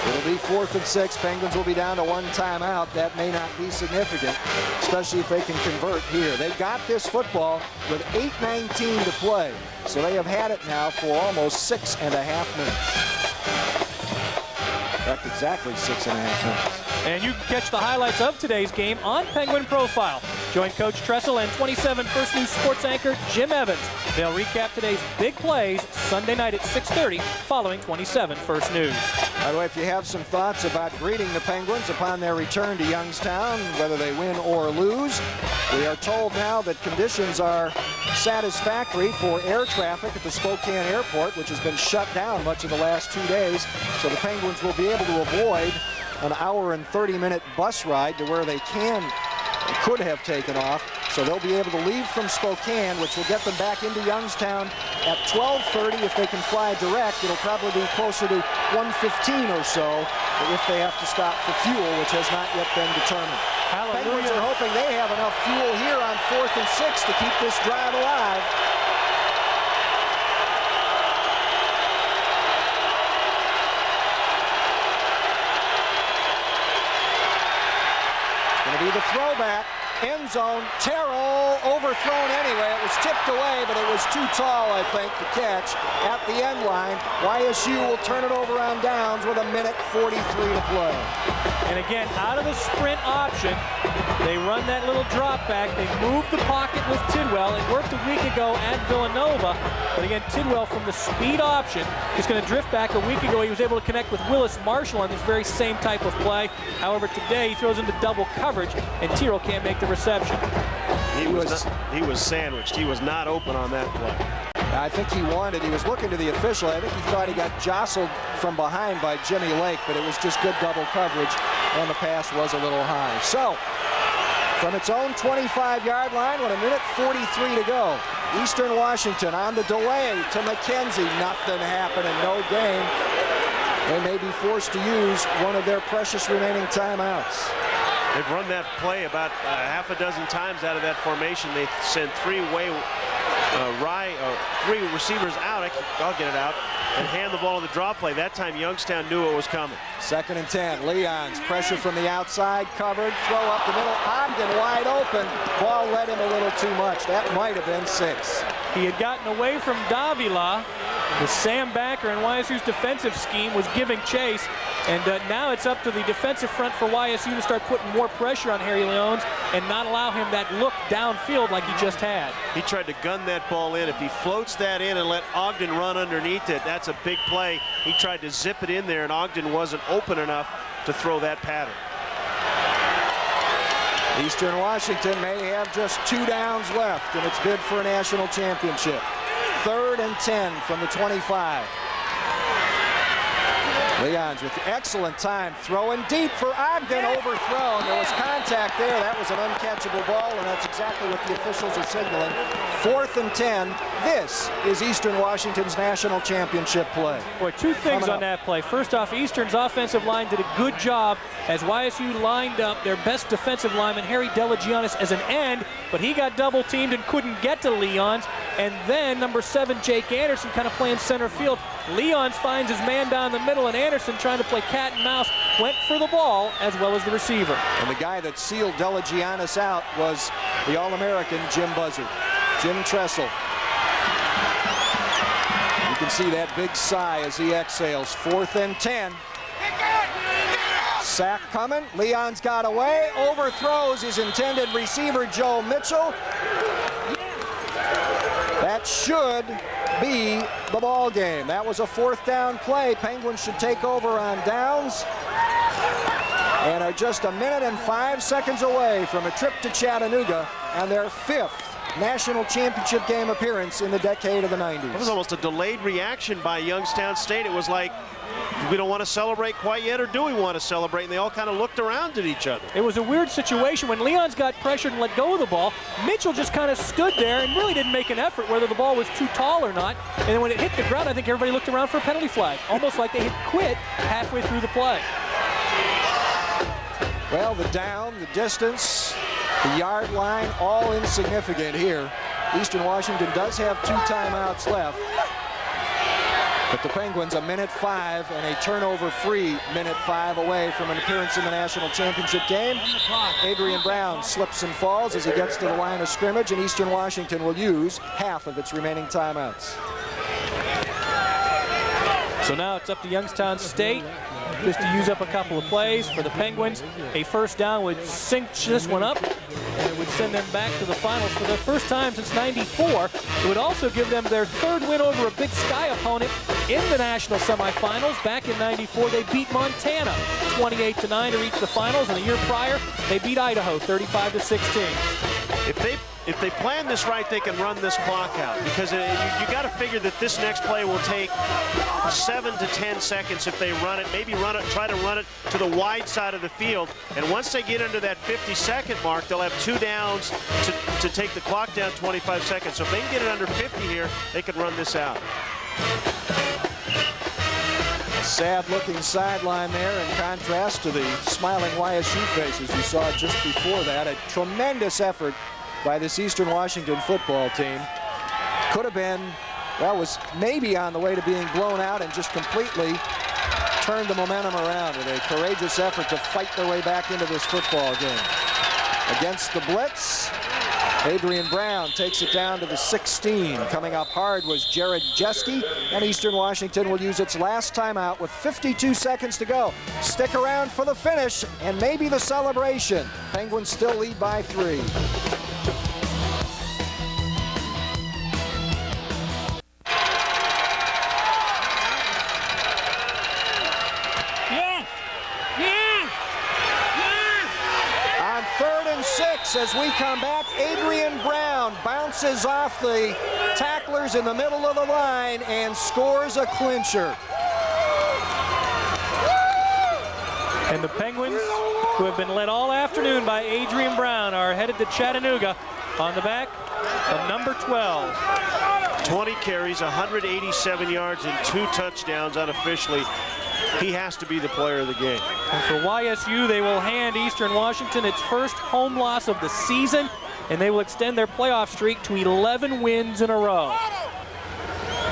It'll be 4th and 6. Penguins will be down to 1 timeout. That may not be significant, especially if they can convert here. They got this football with 8:19 to play. So they have had it now for almost 6.5 minutes. In fact, exactly 6.5 minutes. And you can catch the highlights of today's game on Penguin Profile. Join Coach Tressel and 27 First News sports anchor Jim Evans. They'll recap today's big plays Sunday night at 6:30 following 27 First News. By the way, if you have some thoughts about greeting the Penguins upon their return to Youngstown, whether they win or lose, we are told now that conditions are satisfactory for air traffic at the Spokane airport, which has been shut down much of the last 2 days. So the Penguins will be able to avoid an hour and 30-minute bus ride to where they could have taken off. So they'll be able to leave from Spokane, which will get them back into Youngstown at 12:30. If they can fly direct, it'll probably be closer to 1:15 or so if they have to stop for fuel, which has not yet been determined. Hallelujah. Penguins are hoping they have enough fuel here on 4th and 6 to keep this drive alive. the throwback. End zone, Terrell overthrown anyway. It was tipped away, but it was too tall, I think, to catch at the end line. YSU will turn it over on downs with 1:43 to play. And again, out of the sprint option, they run that little drop back. They move the pocket with Tidwell. It worked a week ago at Villanova. But again, Tidwell from the speed option is going to drift back. A week ago, he was able to connect with Willis Marshall on this very same type of play. However, today he throws into double coverage, and Tyrrell can't make the reception. He was sandwiched. He was not open on that play. I think he was looking to the official. I think he thought he got jostled from behind by Jimmy Lake, but it was just good double coverage, and the pass was a little high. So, from its own 25-yard line with 1:43 to go, Eastern Washington on the delay to McKenzie. Nothing happening, no gain. They may be forced to use one of their precious remaining timeouts. They've run that play about half a dozen times out of that formation. They sent three receivers out. I'll get it out and hand the ball on the draw play. That time Youngstown knew it was coming. 2nd and 10. Leon's pressure from the outside, covered, throw up the middle. Ogden wide open. Ball led him a little too much. That might have been 6. He had gotten away from Davila. The Sam Backer and YSU's defensive scheme was giving chase. And now it's up to the defensive front for YSU to start putting more pressure on Harry Leons and not allow him that look downfield like he just had. He tried to gun that ball in. If he floats that in and let Ogden run underneath it, that's a big play. He tried to zip it in there, and Ogden wasn't open enough to throw that pattern. Eastern Washington may have just 2 downs left in its bid for a national championship. 3rd and 10 from the 25. Leons with excellent time, throwing deep for Ogden, overthrown. There was contact there. That was an uncatchable ball, and that's exactly what the officials are signaling. 4th and 10. This is Eastern Washington's national championship play. Boy, 2 things on that play. First off, Eastern's offensive line did a good job as YSU lined up their best defensive lineman, Harry Delagianis, as an end, but he got double teamed and couldn't get to Leons. And then number 7, Jake Anderson, kind of playing center field. Leons finds his man down the middle, and Anderson, trying to play cat and mouse, went for the ball as well as the receiver. And the guy that sealed Delagianis out was the All-American Jim Buzzard, Jim Tressel. You can see that big sigh as he exhales. 4th and 10. Sack coming. Leon's got away. Overthrows his intended receiver, Joe Mitchell. That should be the ball game. That was a 4th down play. Penguins should take over on downs and are just 1:05 away from a trip to Chattanooga and their 5th national championship game appearance in the decade of the 90s. It was almost a delayed reaction by Youngstown State. It was like, we don't want to celebrate quite yet, or do we want to celebrate? And they all kind of looked around at each other. It was a weird situation. When Leons got pressured and let go of the ball, Mitchell just kind of stood there and really didn't make an effort whether the ball was too tall or not. And then when it hit the ground, I think everybody looked around for a penalty flag, almost like they had quit halfway through the play. Well, the down, the distance, the yard line, all insignificant here. Eastern Washington does have 2 timeouts left. But the Penguins 1:05 and a turnover-free 1:05 away from an appearance in the national championship game. Adrian Brown slips and falls as he gets to the line of scrimmage, and Eastern Washington will use half of its remaining timeouts. So now it's up to Youngstown State just to use up a couple of plays for the Penguins. A 1st down would cinch this one up, and it would send them back to the finals for the first time since '94. It would also give them their 3rd win over a Big Sky opponent in the national semifinals. Back in '94, they beat Montana 28-9 to reach the finals, and the year prior, they beat Idaho 35-16. If they plan this right, they can run this clock out, because you got to figure that this next play will take 7 to 10 seconds if they run it. Maybe try to run it to the wide side of the field. And once they get into that 50-second mark, they'll have 2 downs to take the clock down 25 seconds. So if they can get it under 50 here, they can run this out. Sad-looking sideline there in contrast to the smiling YSU faces you saw just before that. A tremendous effort by this Eastern Washington football team. Could have been, well, was maybe on the way to being blown out, and just completely turned the momentum around with a courageous effort to fight their way back into this football game. against the blitz. Adrian Brown takes it down to the 16. Coming up hard was Jared Jeske, and Eastern Washington will use its last timeout with 52 seconds to go. Stick around for the finish and maybe the celebration. Penguins still lead by 3. As we come back, Adrian Brown bounces off the tacklers in the middle of the line and scores a clincher. And the Penguins, who have been led all afternoon by Adrian Brown, are headed to Chattanooga on the back of number 12. 20 carries, 187 yards, and 2 touchdowns unofficially. He has to be the player of the game. And for YSU, they will hand Eastern Washington its first home loss of the season, and they will extend their playoff streak to 11 wins in a row.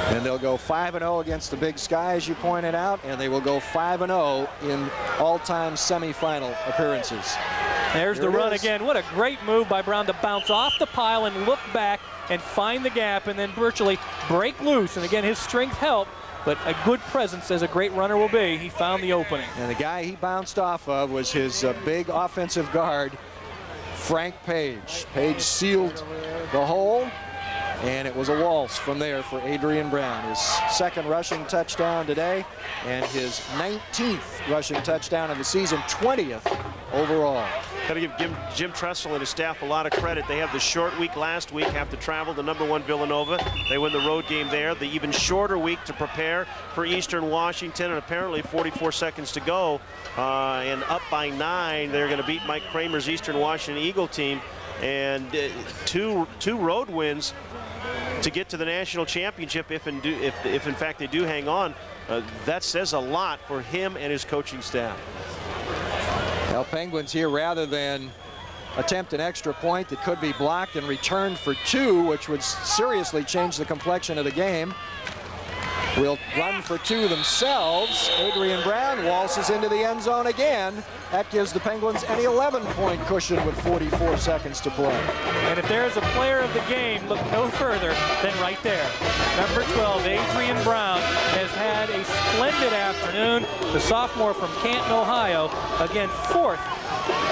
And they'll go 5-0 against the Big Sky, as you pointed out, and they will go 5-0 in all-time semifinal appearances. There's the run again. What a great move by Brown to bounce off the pile and look back and find the gap and then virtually break loose. And again, his strength helped, but a good presence, as a great runner will be. He found the opening. And the guy he bounced off of was his big offensive guard, Frank Page. Page sealed the hole, and it was a waltz from there for Adrian Brown. His second rushing touchdown today, and his 19th rushing touchdown of the season, 20th overall. Got to give Jim Tressel and his staff a lot of credit. They have the short week last week, have to travel to #1 Villanova. They win the road game there. The even shorter week to prepare for Eastern Washington, and apparently 44 seconds to go. And up by 9, they're going to beat Mike Kramer's Eastern Washington Eagle team. And two road wins to get to the national championship if in fact they do hang on. That says a lot for him and his coaching staff. Well, Penguins here, rather than attempt an extra point that could be blocked and returned for 2, which would seriously change the complexion of the game, will run for 2 themselves. Adrian Brown waltzes into the end zone again. That gives the Penguins an 11-point cushion with 44 seconds to play. And if there's a player of the game, look no further than right there. Number 12, Adrian Brown, has had a splendid afternoon. The sophomore from Canton, Ohio, again 4th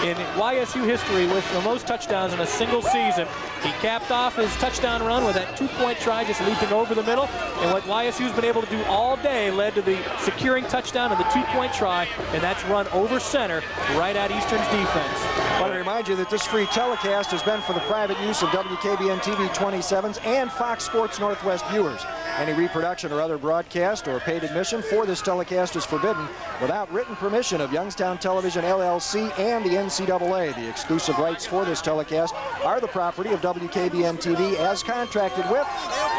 in YSU history with the most touchdowns in a single season. He capped off his touchdown run with that 2-point try, just leaping over the middle. And what YSU's been able to do all day led to the securing touchdown and the 2-point try, and that's run over center right at Eastern's defense. I want to remind you that this free telecast has been for the private use of WKBN TV 27s and Fox Sports Northwest viewers. Any reproduction or other broadcast or paid admission for this telecast is forbidden without written permission of Youngstown Television LLC and the NCAA. The exclusive rights for this telecast are the property of WKBN TV as contracted with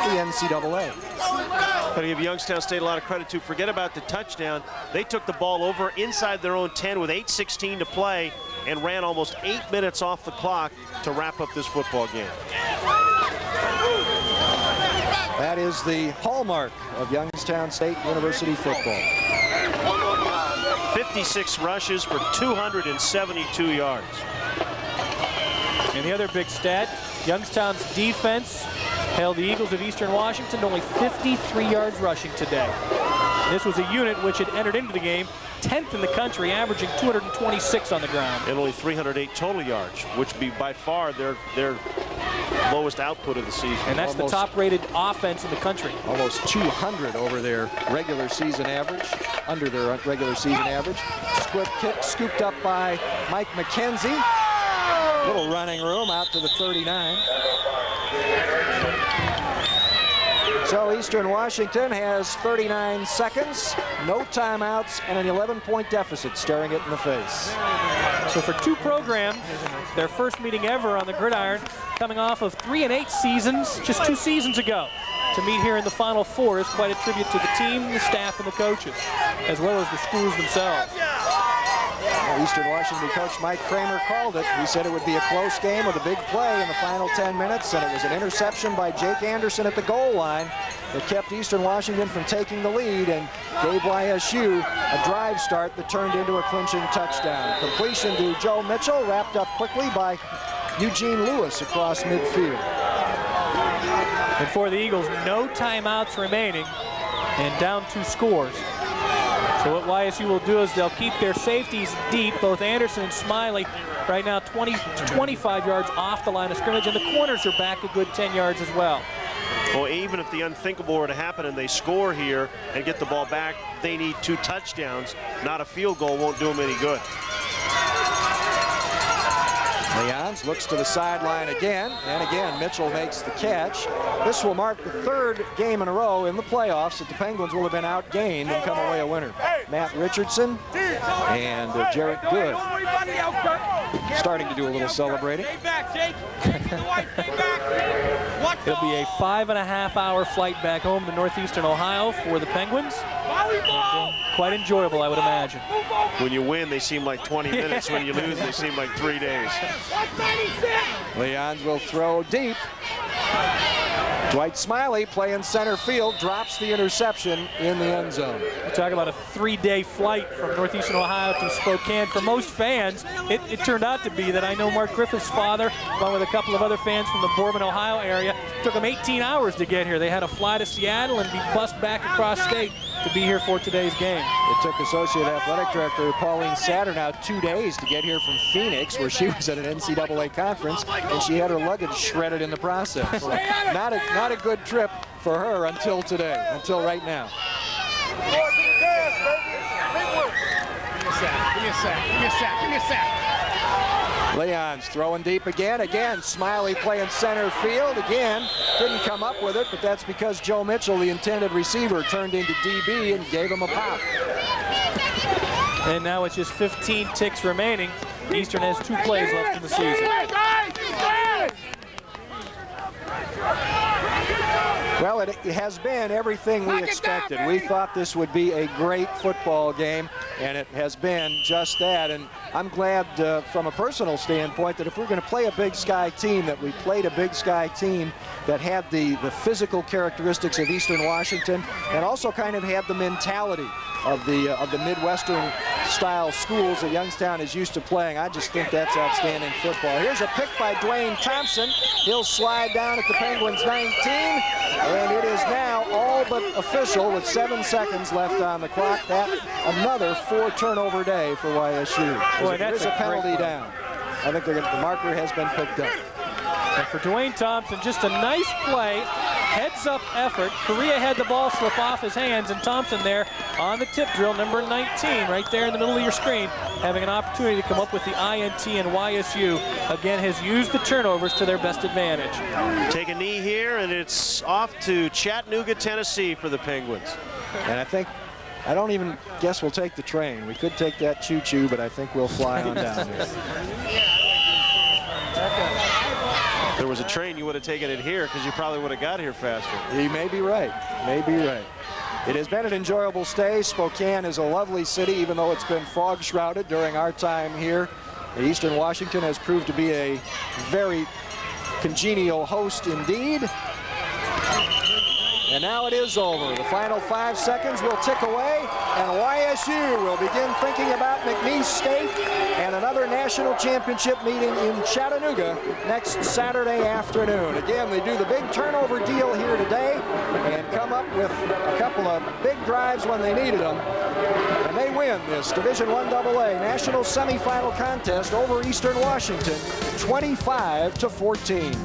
the NCAA. Got to give Youngstown State a lot of credit too. Forget about the touchdown. They took the ball over inside their own 10 with 8:16 to play and ran almost 8 minutes off the clock to wrap up this football game. That is the hallmark of Youngstown State University football. 56 rushes for 272 yards. And the other big stat, Youngstown's defense held the Eagles of Eastern Washington to only 53 yards rushing today. This was a unit which had entered into the game 10th in the country, averaging 226 on the ground. And only 308 total yards, which would be by far their lowest output of the season. And that's the top-rated offense in the country. Almost 200 over their regular season average, under their regular season average. Split kick scooped up by Mike McKenzie. Little running room out to the 39. So Eastern Washington has 39 seconds, no timeouts, and an 11-point deficit staring it in the face. So for 2 programs, their first meeting ever on the gridiron, coming off of 3 and 8 seasons just 2 seasons ago. To meet here in the Final Four is quite a tribute to the team, the staff, and the coaches, as well as the schools themselves. Eastern Washington coach Mike Kramer called it. He said it would be a close game with a big play in the final 10 minutes, and it was an interception by Jake Anderson at the goal line that kept Eastern Washington from taking the lead and gave YSU a drive start that turned into a clinching touchdown. Completion to Joe Mitchell, wrapped up quickly by Eugene Lewis across midfield. And for the Eagles, no timeouts remaining and down 2 scores. So what YSU will do is they'll keep their safeties deep, both Anderson and Smiley, right now 20 to 25 yards off the line of scrimmage, and the corners are back a good 10 yards as well. Well, even if the unthinkable were to happen and they score here and get the ball back, they need 2 touchdowns. Not a field goal won't do them any good. Leons looks to the sideline again, and again Mitchell makes the catch. This will mark the 3rd game in a row in the playoffs that the Penguins will have been outgained and come away a winner. Matt Richardson and Jarrett Good starting to do a little celebrating. It'll be a 5.5-hour flight back home to Northeastern Ohio for the Penguins. Quite enjoyable, I would imagine. When you win, they seem like 20 minutes. When you lose, they seem like 3 days. Leons will throw deep. Dwight Smiley playing center field, drops the interception in the end zone. You talk about a 3-day flight from Northeastern Ohio to Spokane. For most fans, it turned out to be that I know Mark Griffith's father, along with a couple of other fans from the Bourbon, Ohio area, took them 18 hours to get here. They had to fly to Seattle and be bussed back across state to be here for today's game. It took Associate Athletic Director Pauline Saturnow 2 days to get here from Phoenix, where she was at an NCAA conference, and she had her luggage shredded in the process. So not a good trip for her until today, until right now. Give me a sack. Leons throwing deep again. Again, Smiley playing center field. Again, didn't come up with it, but that's because Joe Mitchell, the intended receiver, turned into DB and gave him a pop. And now it's just 15 ticks remaining. Eastern has 2 plays left in the season. Well, it has been everything we expected. We thought this would be a great football game, and it has been just that. And I'm glad from a personal standpoint that if we're going to play a Big Sky team, that we played a Big Sky team that had the physical characteristics of Eastern Washington and also kind of had the mentality of the Midwestern style schools that Youngstown is used to playing. I just think that's outstanding football. Here's a pick by Dwayne Thompson. He'll slide down at the Penguins 19, and it is now all but official with 7 seconds left on the clock. That another 4 turnover day for YSU. Boy, there's a penalty down. I think the marker has been picked up. And for Dwayne Thompson, just a nice play, heads-up effort. Correa had the ball slip off his hands, and Thompson there on the tip drill, number 19, right there in the middle of your screen, having an opportunity to come up with the INT, and YSU, again, has used the turnovers to their best advantage. Take a knee here, and it's off to Chattanooga, Tennessee for the Penguins. And I don't even guess we'll take the train. We could take that choo-choo, but I think we'll fly on down here. There was a train, you would have taken it here because you probably would have got here faster. You may be right. May be right. It has been an enjoyable stay. Spokane is a lovely city, even though it's been fog-shrouded during our time here. Eastern Washington has proved to be a very congenial host indeed. And now it is over. The final 5 seconds will tick away, and YSU will begin thinking about McNeese State and another national championship meeting in Chattanooga next Saturday afternoon. Again, they do the big turnover deal here today and come up with a couple of big drives when they needed them. And they win this Division I AA national semifinal contest over Eastern Washington 25-14.